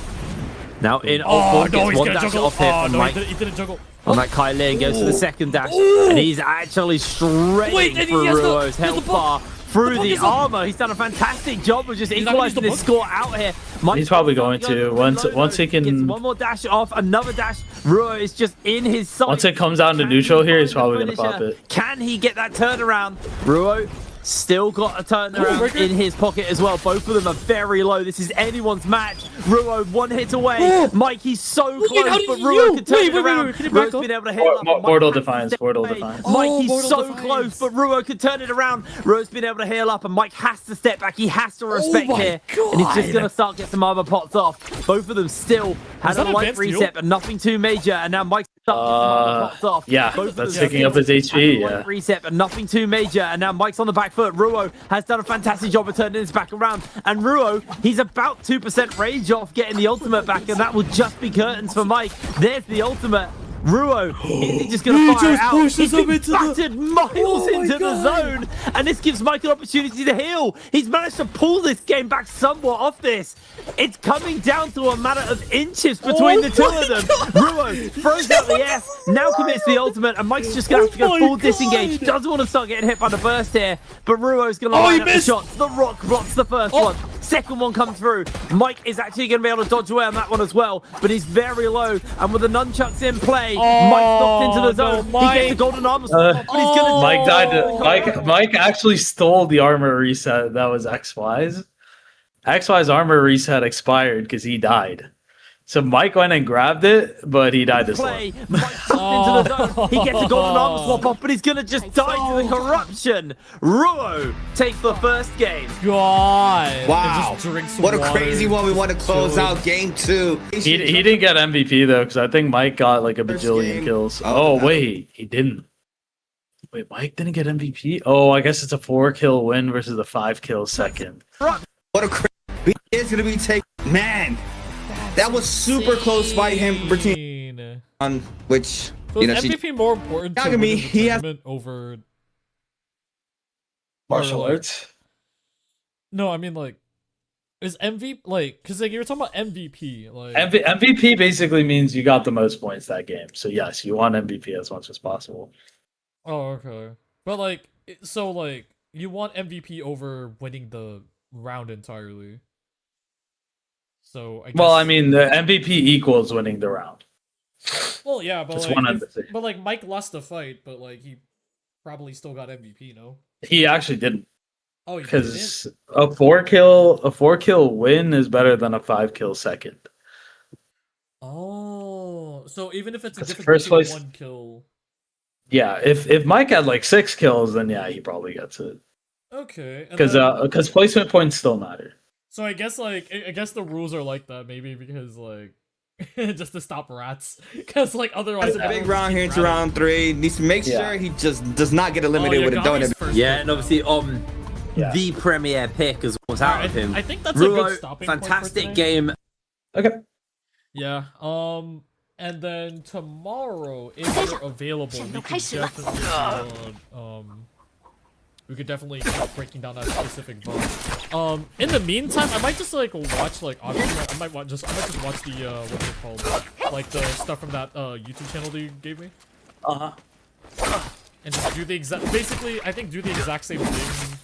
Now in Oh alt no, gets he's one gonna dash juggle. off here Oh from no, Mike. he didn't juggle. On that Kai Lin goes for the second dash, and he's actually shredding Wait, and he through has the- Ruo's he has health the bar through book the is up. armor. He's done a fantastic job of just He's not gonna use equalizing the this book? score out here. Mike's He's probably starting going go to. for Once he gets can, one more dash off, another dash. Ruo is just in his sight. once it comes down to Can neutral he here, he's find probably the gonna pop finisher? it. Can he get that turnaround? Ruo still got a turnaround breaker. in his pocket as well. Both of them are very low. This is anyone's match. Ruo one hit away. Mike, he's so Wait, how close, did but he Ruo heal? can turn Wait, it wait, wait, around. wait, can he back Ruo's up? been able to heal up. and Mike Mortal has to Defiance, step Mortal away. Defiance. Mike, Oh, he's Mortal so Defiance. close, but Ruo could turn it around. Ruo's been able to heal up, and Mike has to step back. He has to respect my here, and he's just God. going to start get some armor pots off. Both of them still had Was a that light advanced heal? reset, but nothing too major, and now Mike's starting to get some armor pots off. Yeah, Both of that's them picking up still his HP, had a yeah. light reset, but nothing too major, and now Mike's on the back foot. Ruo has done a fantastic job of turning this back around, and Ruo, he's about 2% rage off getting the ultimate back, and that will just be curtains for Mike. There's the ultimate. Ruo, is he just going to fire it out? He's been battered miles into the zone, and this gives Mike an opportunity to heal. He's managed to pull this game back somewhat off this. It's coming down to a matter of inches between the two of them. Ruo throws out the F, now commits the ultimate, and Mike's just going to have to go full disengage. Doesn't want to start getting hit by the burst here, but Ruo's going to line up the shots. The rock blocks the first one. Second one comes through. Mike is actually going to be able to dodge away on that one as well, but he's very low, and with the nunchucks in play, Mike's knocked into the zone. no, He gets the Mike. golden armor swap, but he's going to... Mike died. Mike actually stole the armor reset. That was XY's. XY's armor reset expired because he died. So Mike went and grabbed it, but he died this play. one. Mike's knocked into the zone. He gets a golden armor swap off, but he's going to just die to the corruption. Ruo takes the first game. God. Wow. Just drink some What a water. crazy one. We want to close Dude. out game 2. He didn't get MVP though, because I think Mike got like a First bajillion game. kills. Oh, Oh wait, he didn't. Wait, Mike didn't get MVP. Oh, I guess it's a 4-kill win versus a 5-kill second. What a crazy. It's going to be taken. Man, that was super close by him between Insane. on which, So you know, is she, MVP more important to Yagami, win the he has- tournament over Martial like- arts. No, I mean like is MVP like because like you were talking about MVP like MVP basically means you got the most points that game. So yes, you want MVP as much as possible. oh okay but like so like you want MVP over winning the round entirely. So I guess, Well, I mean, the MVP equals winning the round. well yeah but It's like one if- and the same. but like Mike lost the fight but like he probably still got MVP. No, He actually didn't, oh he didn't? because a 4-kill win is better than a 5-kill second. Oh, so even if it's a That's difference first between place. 1 kill. Yeah, if Mike had like 6 kills, then yeah, he probably gets it. Okay. and Because then- placement points still matter. So I guess like I guess the rules are like that maybe because like just to stop rats because like otherwise it's a big everyone round would here keep into ratting. round 3. Needs to make Yeah. sure he just does not get eliminated with a Yagami's donut. first Yeah, pick and now. obviously on Yeah. the premier pick as was out of him. I think that's a good Ruo, stopping point for fantastic today. game. Okay. Yeah. And then tomorrow if you're available we could definitely keep breaking down that specific vote. In the meantime, I might just like watch like obviously I might just watch the what's it called? Like the stuff from that YouTube channel that you gave me. And just do the exact basically I think do the exact same thing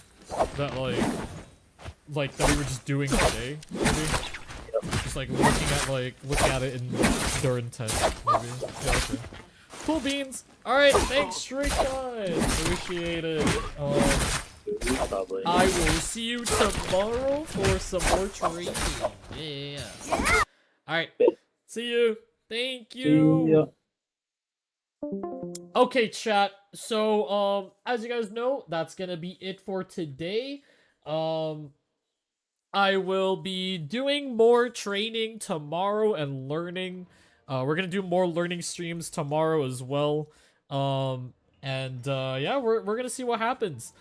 that like that we were just doing today, maybe. Just like looking at it in their intent, maybe. Yeah, okay. Cool beans. Alright, thanks, Shrika. Appreciate it. Probably. I will see you tomorrow for some more training. Yeah. Alright. See you. Thank you. Okay, chat. So, as you guys know, that's gonna be it for today. I will be doing more training tomorrow and learning. We're gonna do more learning streams tomorrow as well. Yeah, we're gonna see what happens.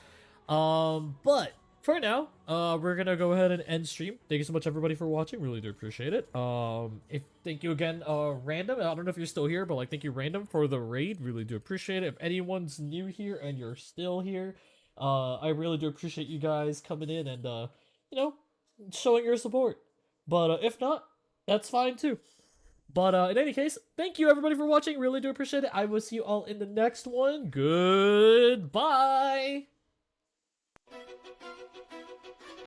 But for now, we're gonna go ahead and end stream. Thank you so much, everybody, for watching. Really do appreciate it. Thank you again, Random. I don't know if you're still here, but like, thank you, Random, for the raid. Really do appreciate it. If anyone's new here and you're still here, I really do appreciate you guys coming in and you know, showing your support. But if not, that's fine too. But in any case, thank you everybody for watching. Really do appreciate it. I will see you all in the next one. Goodbye.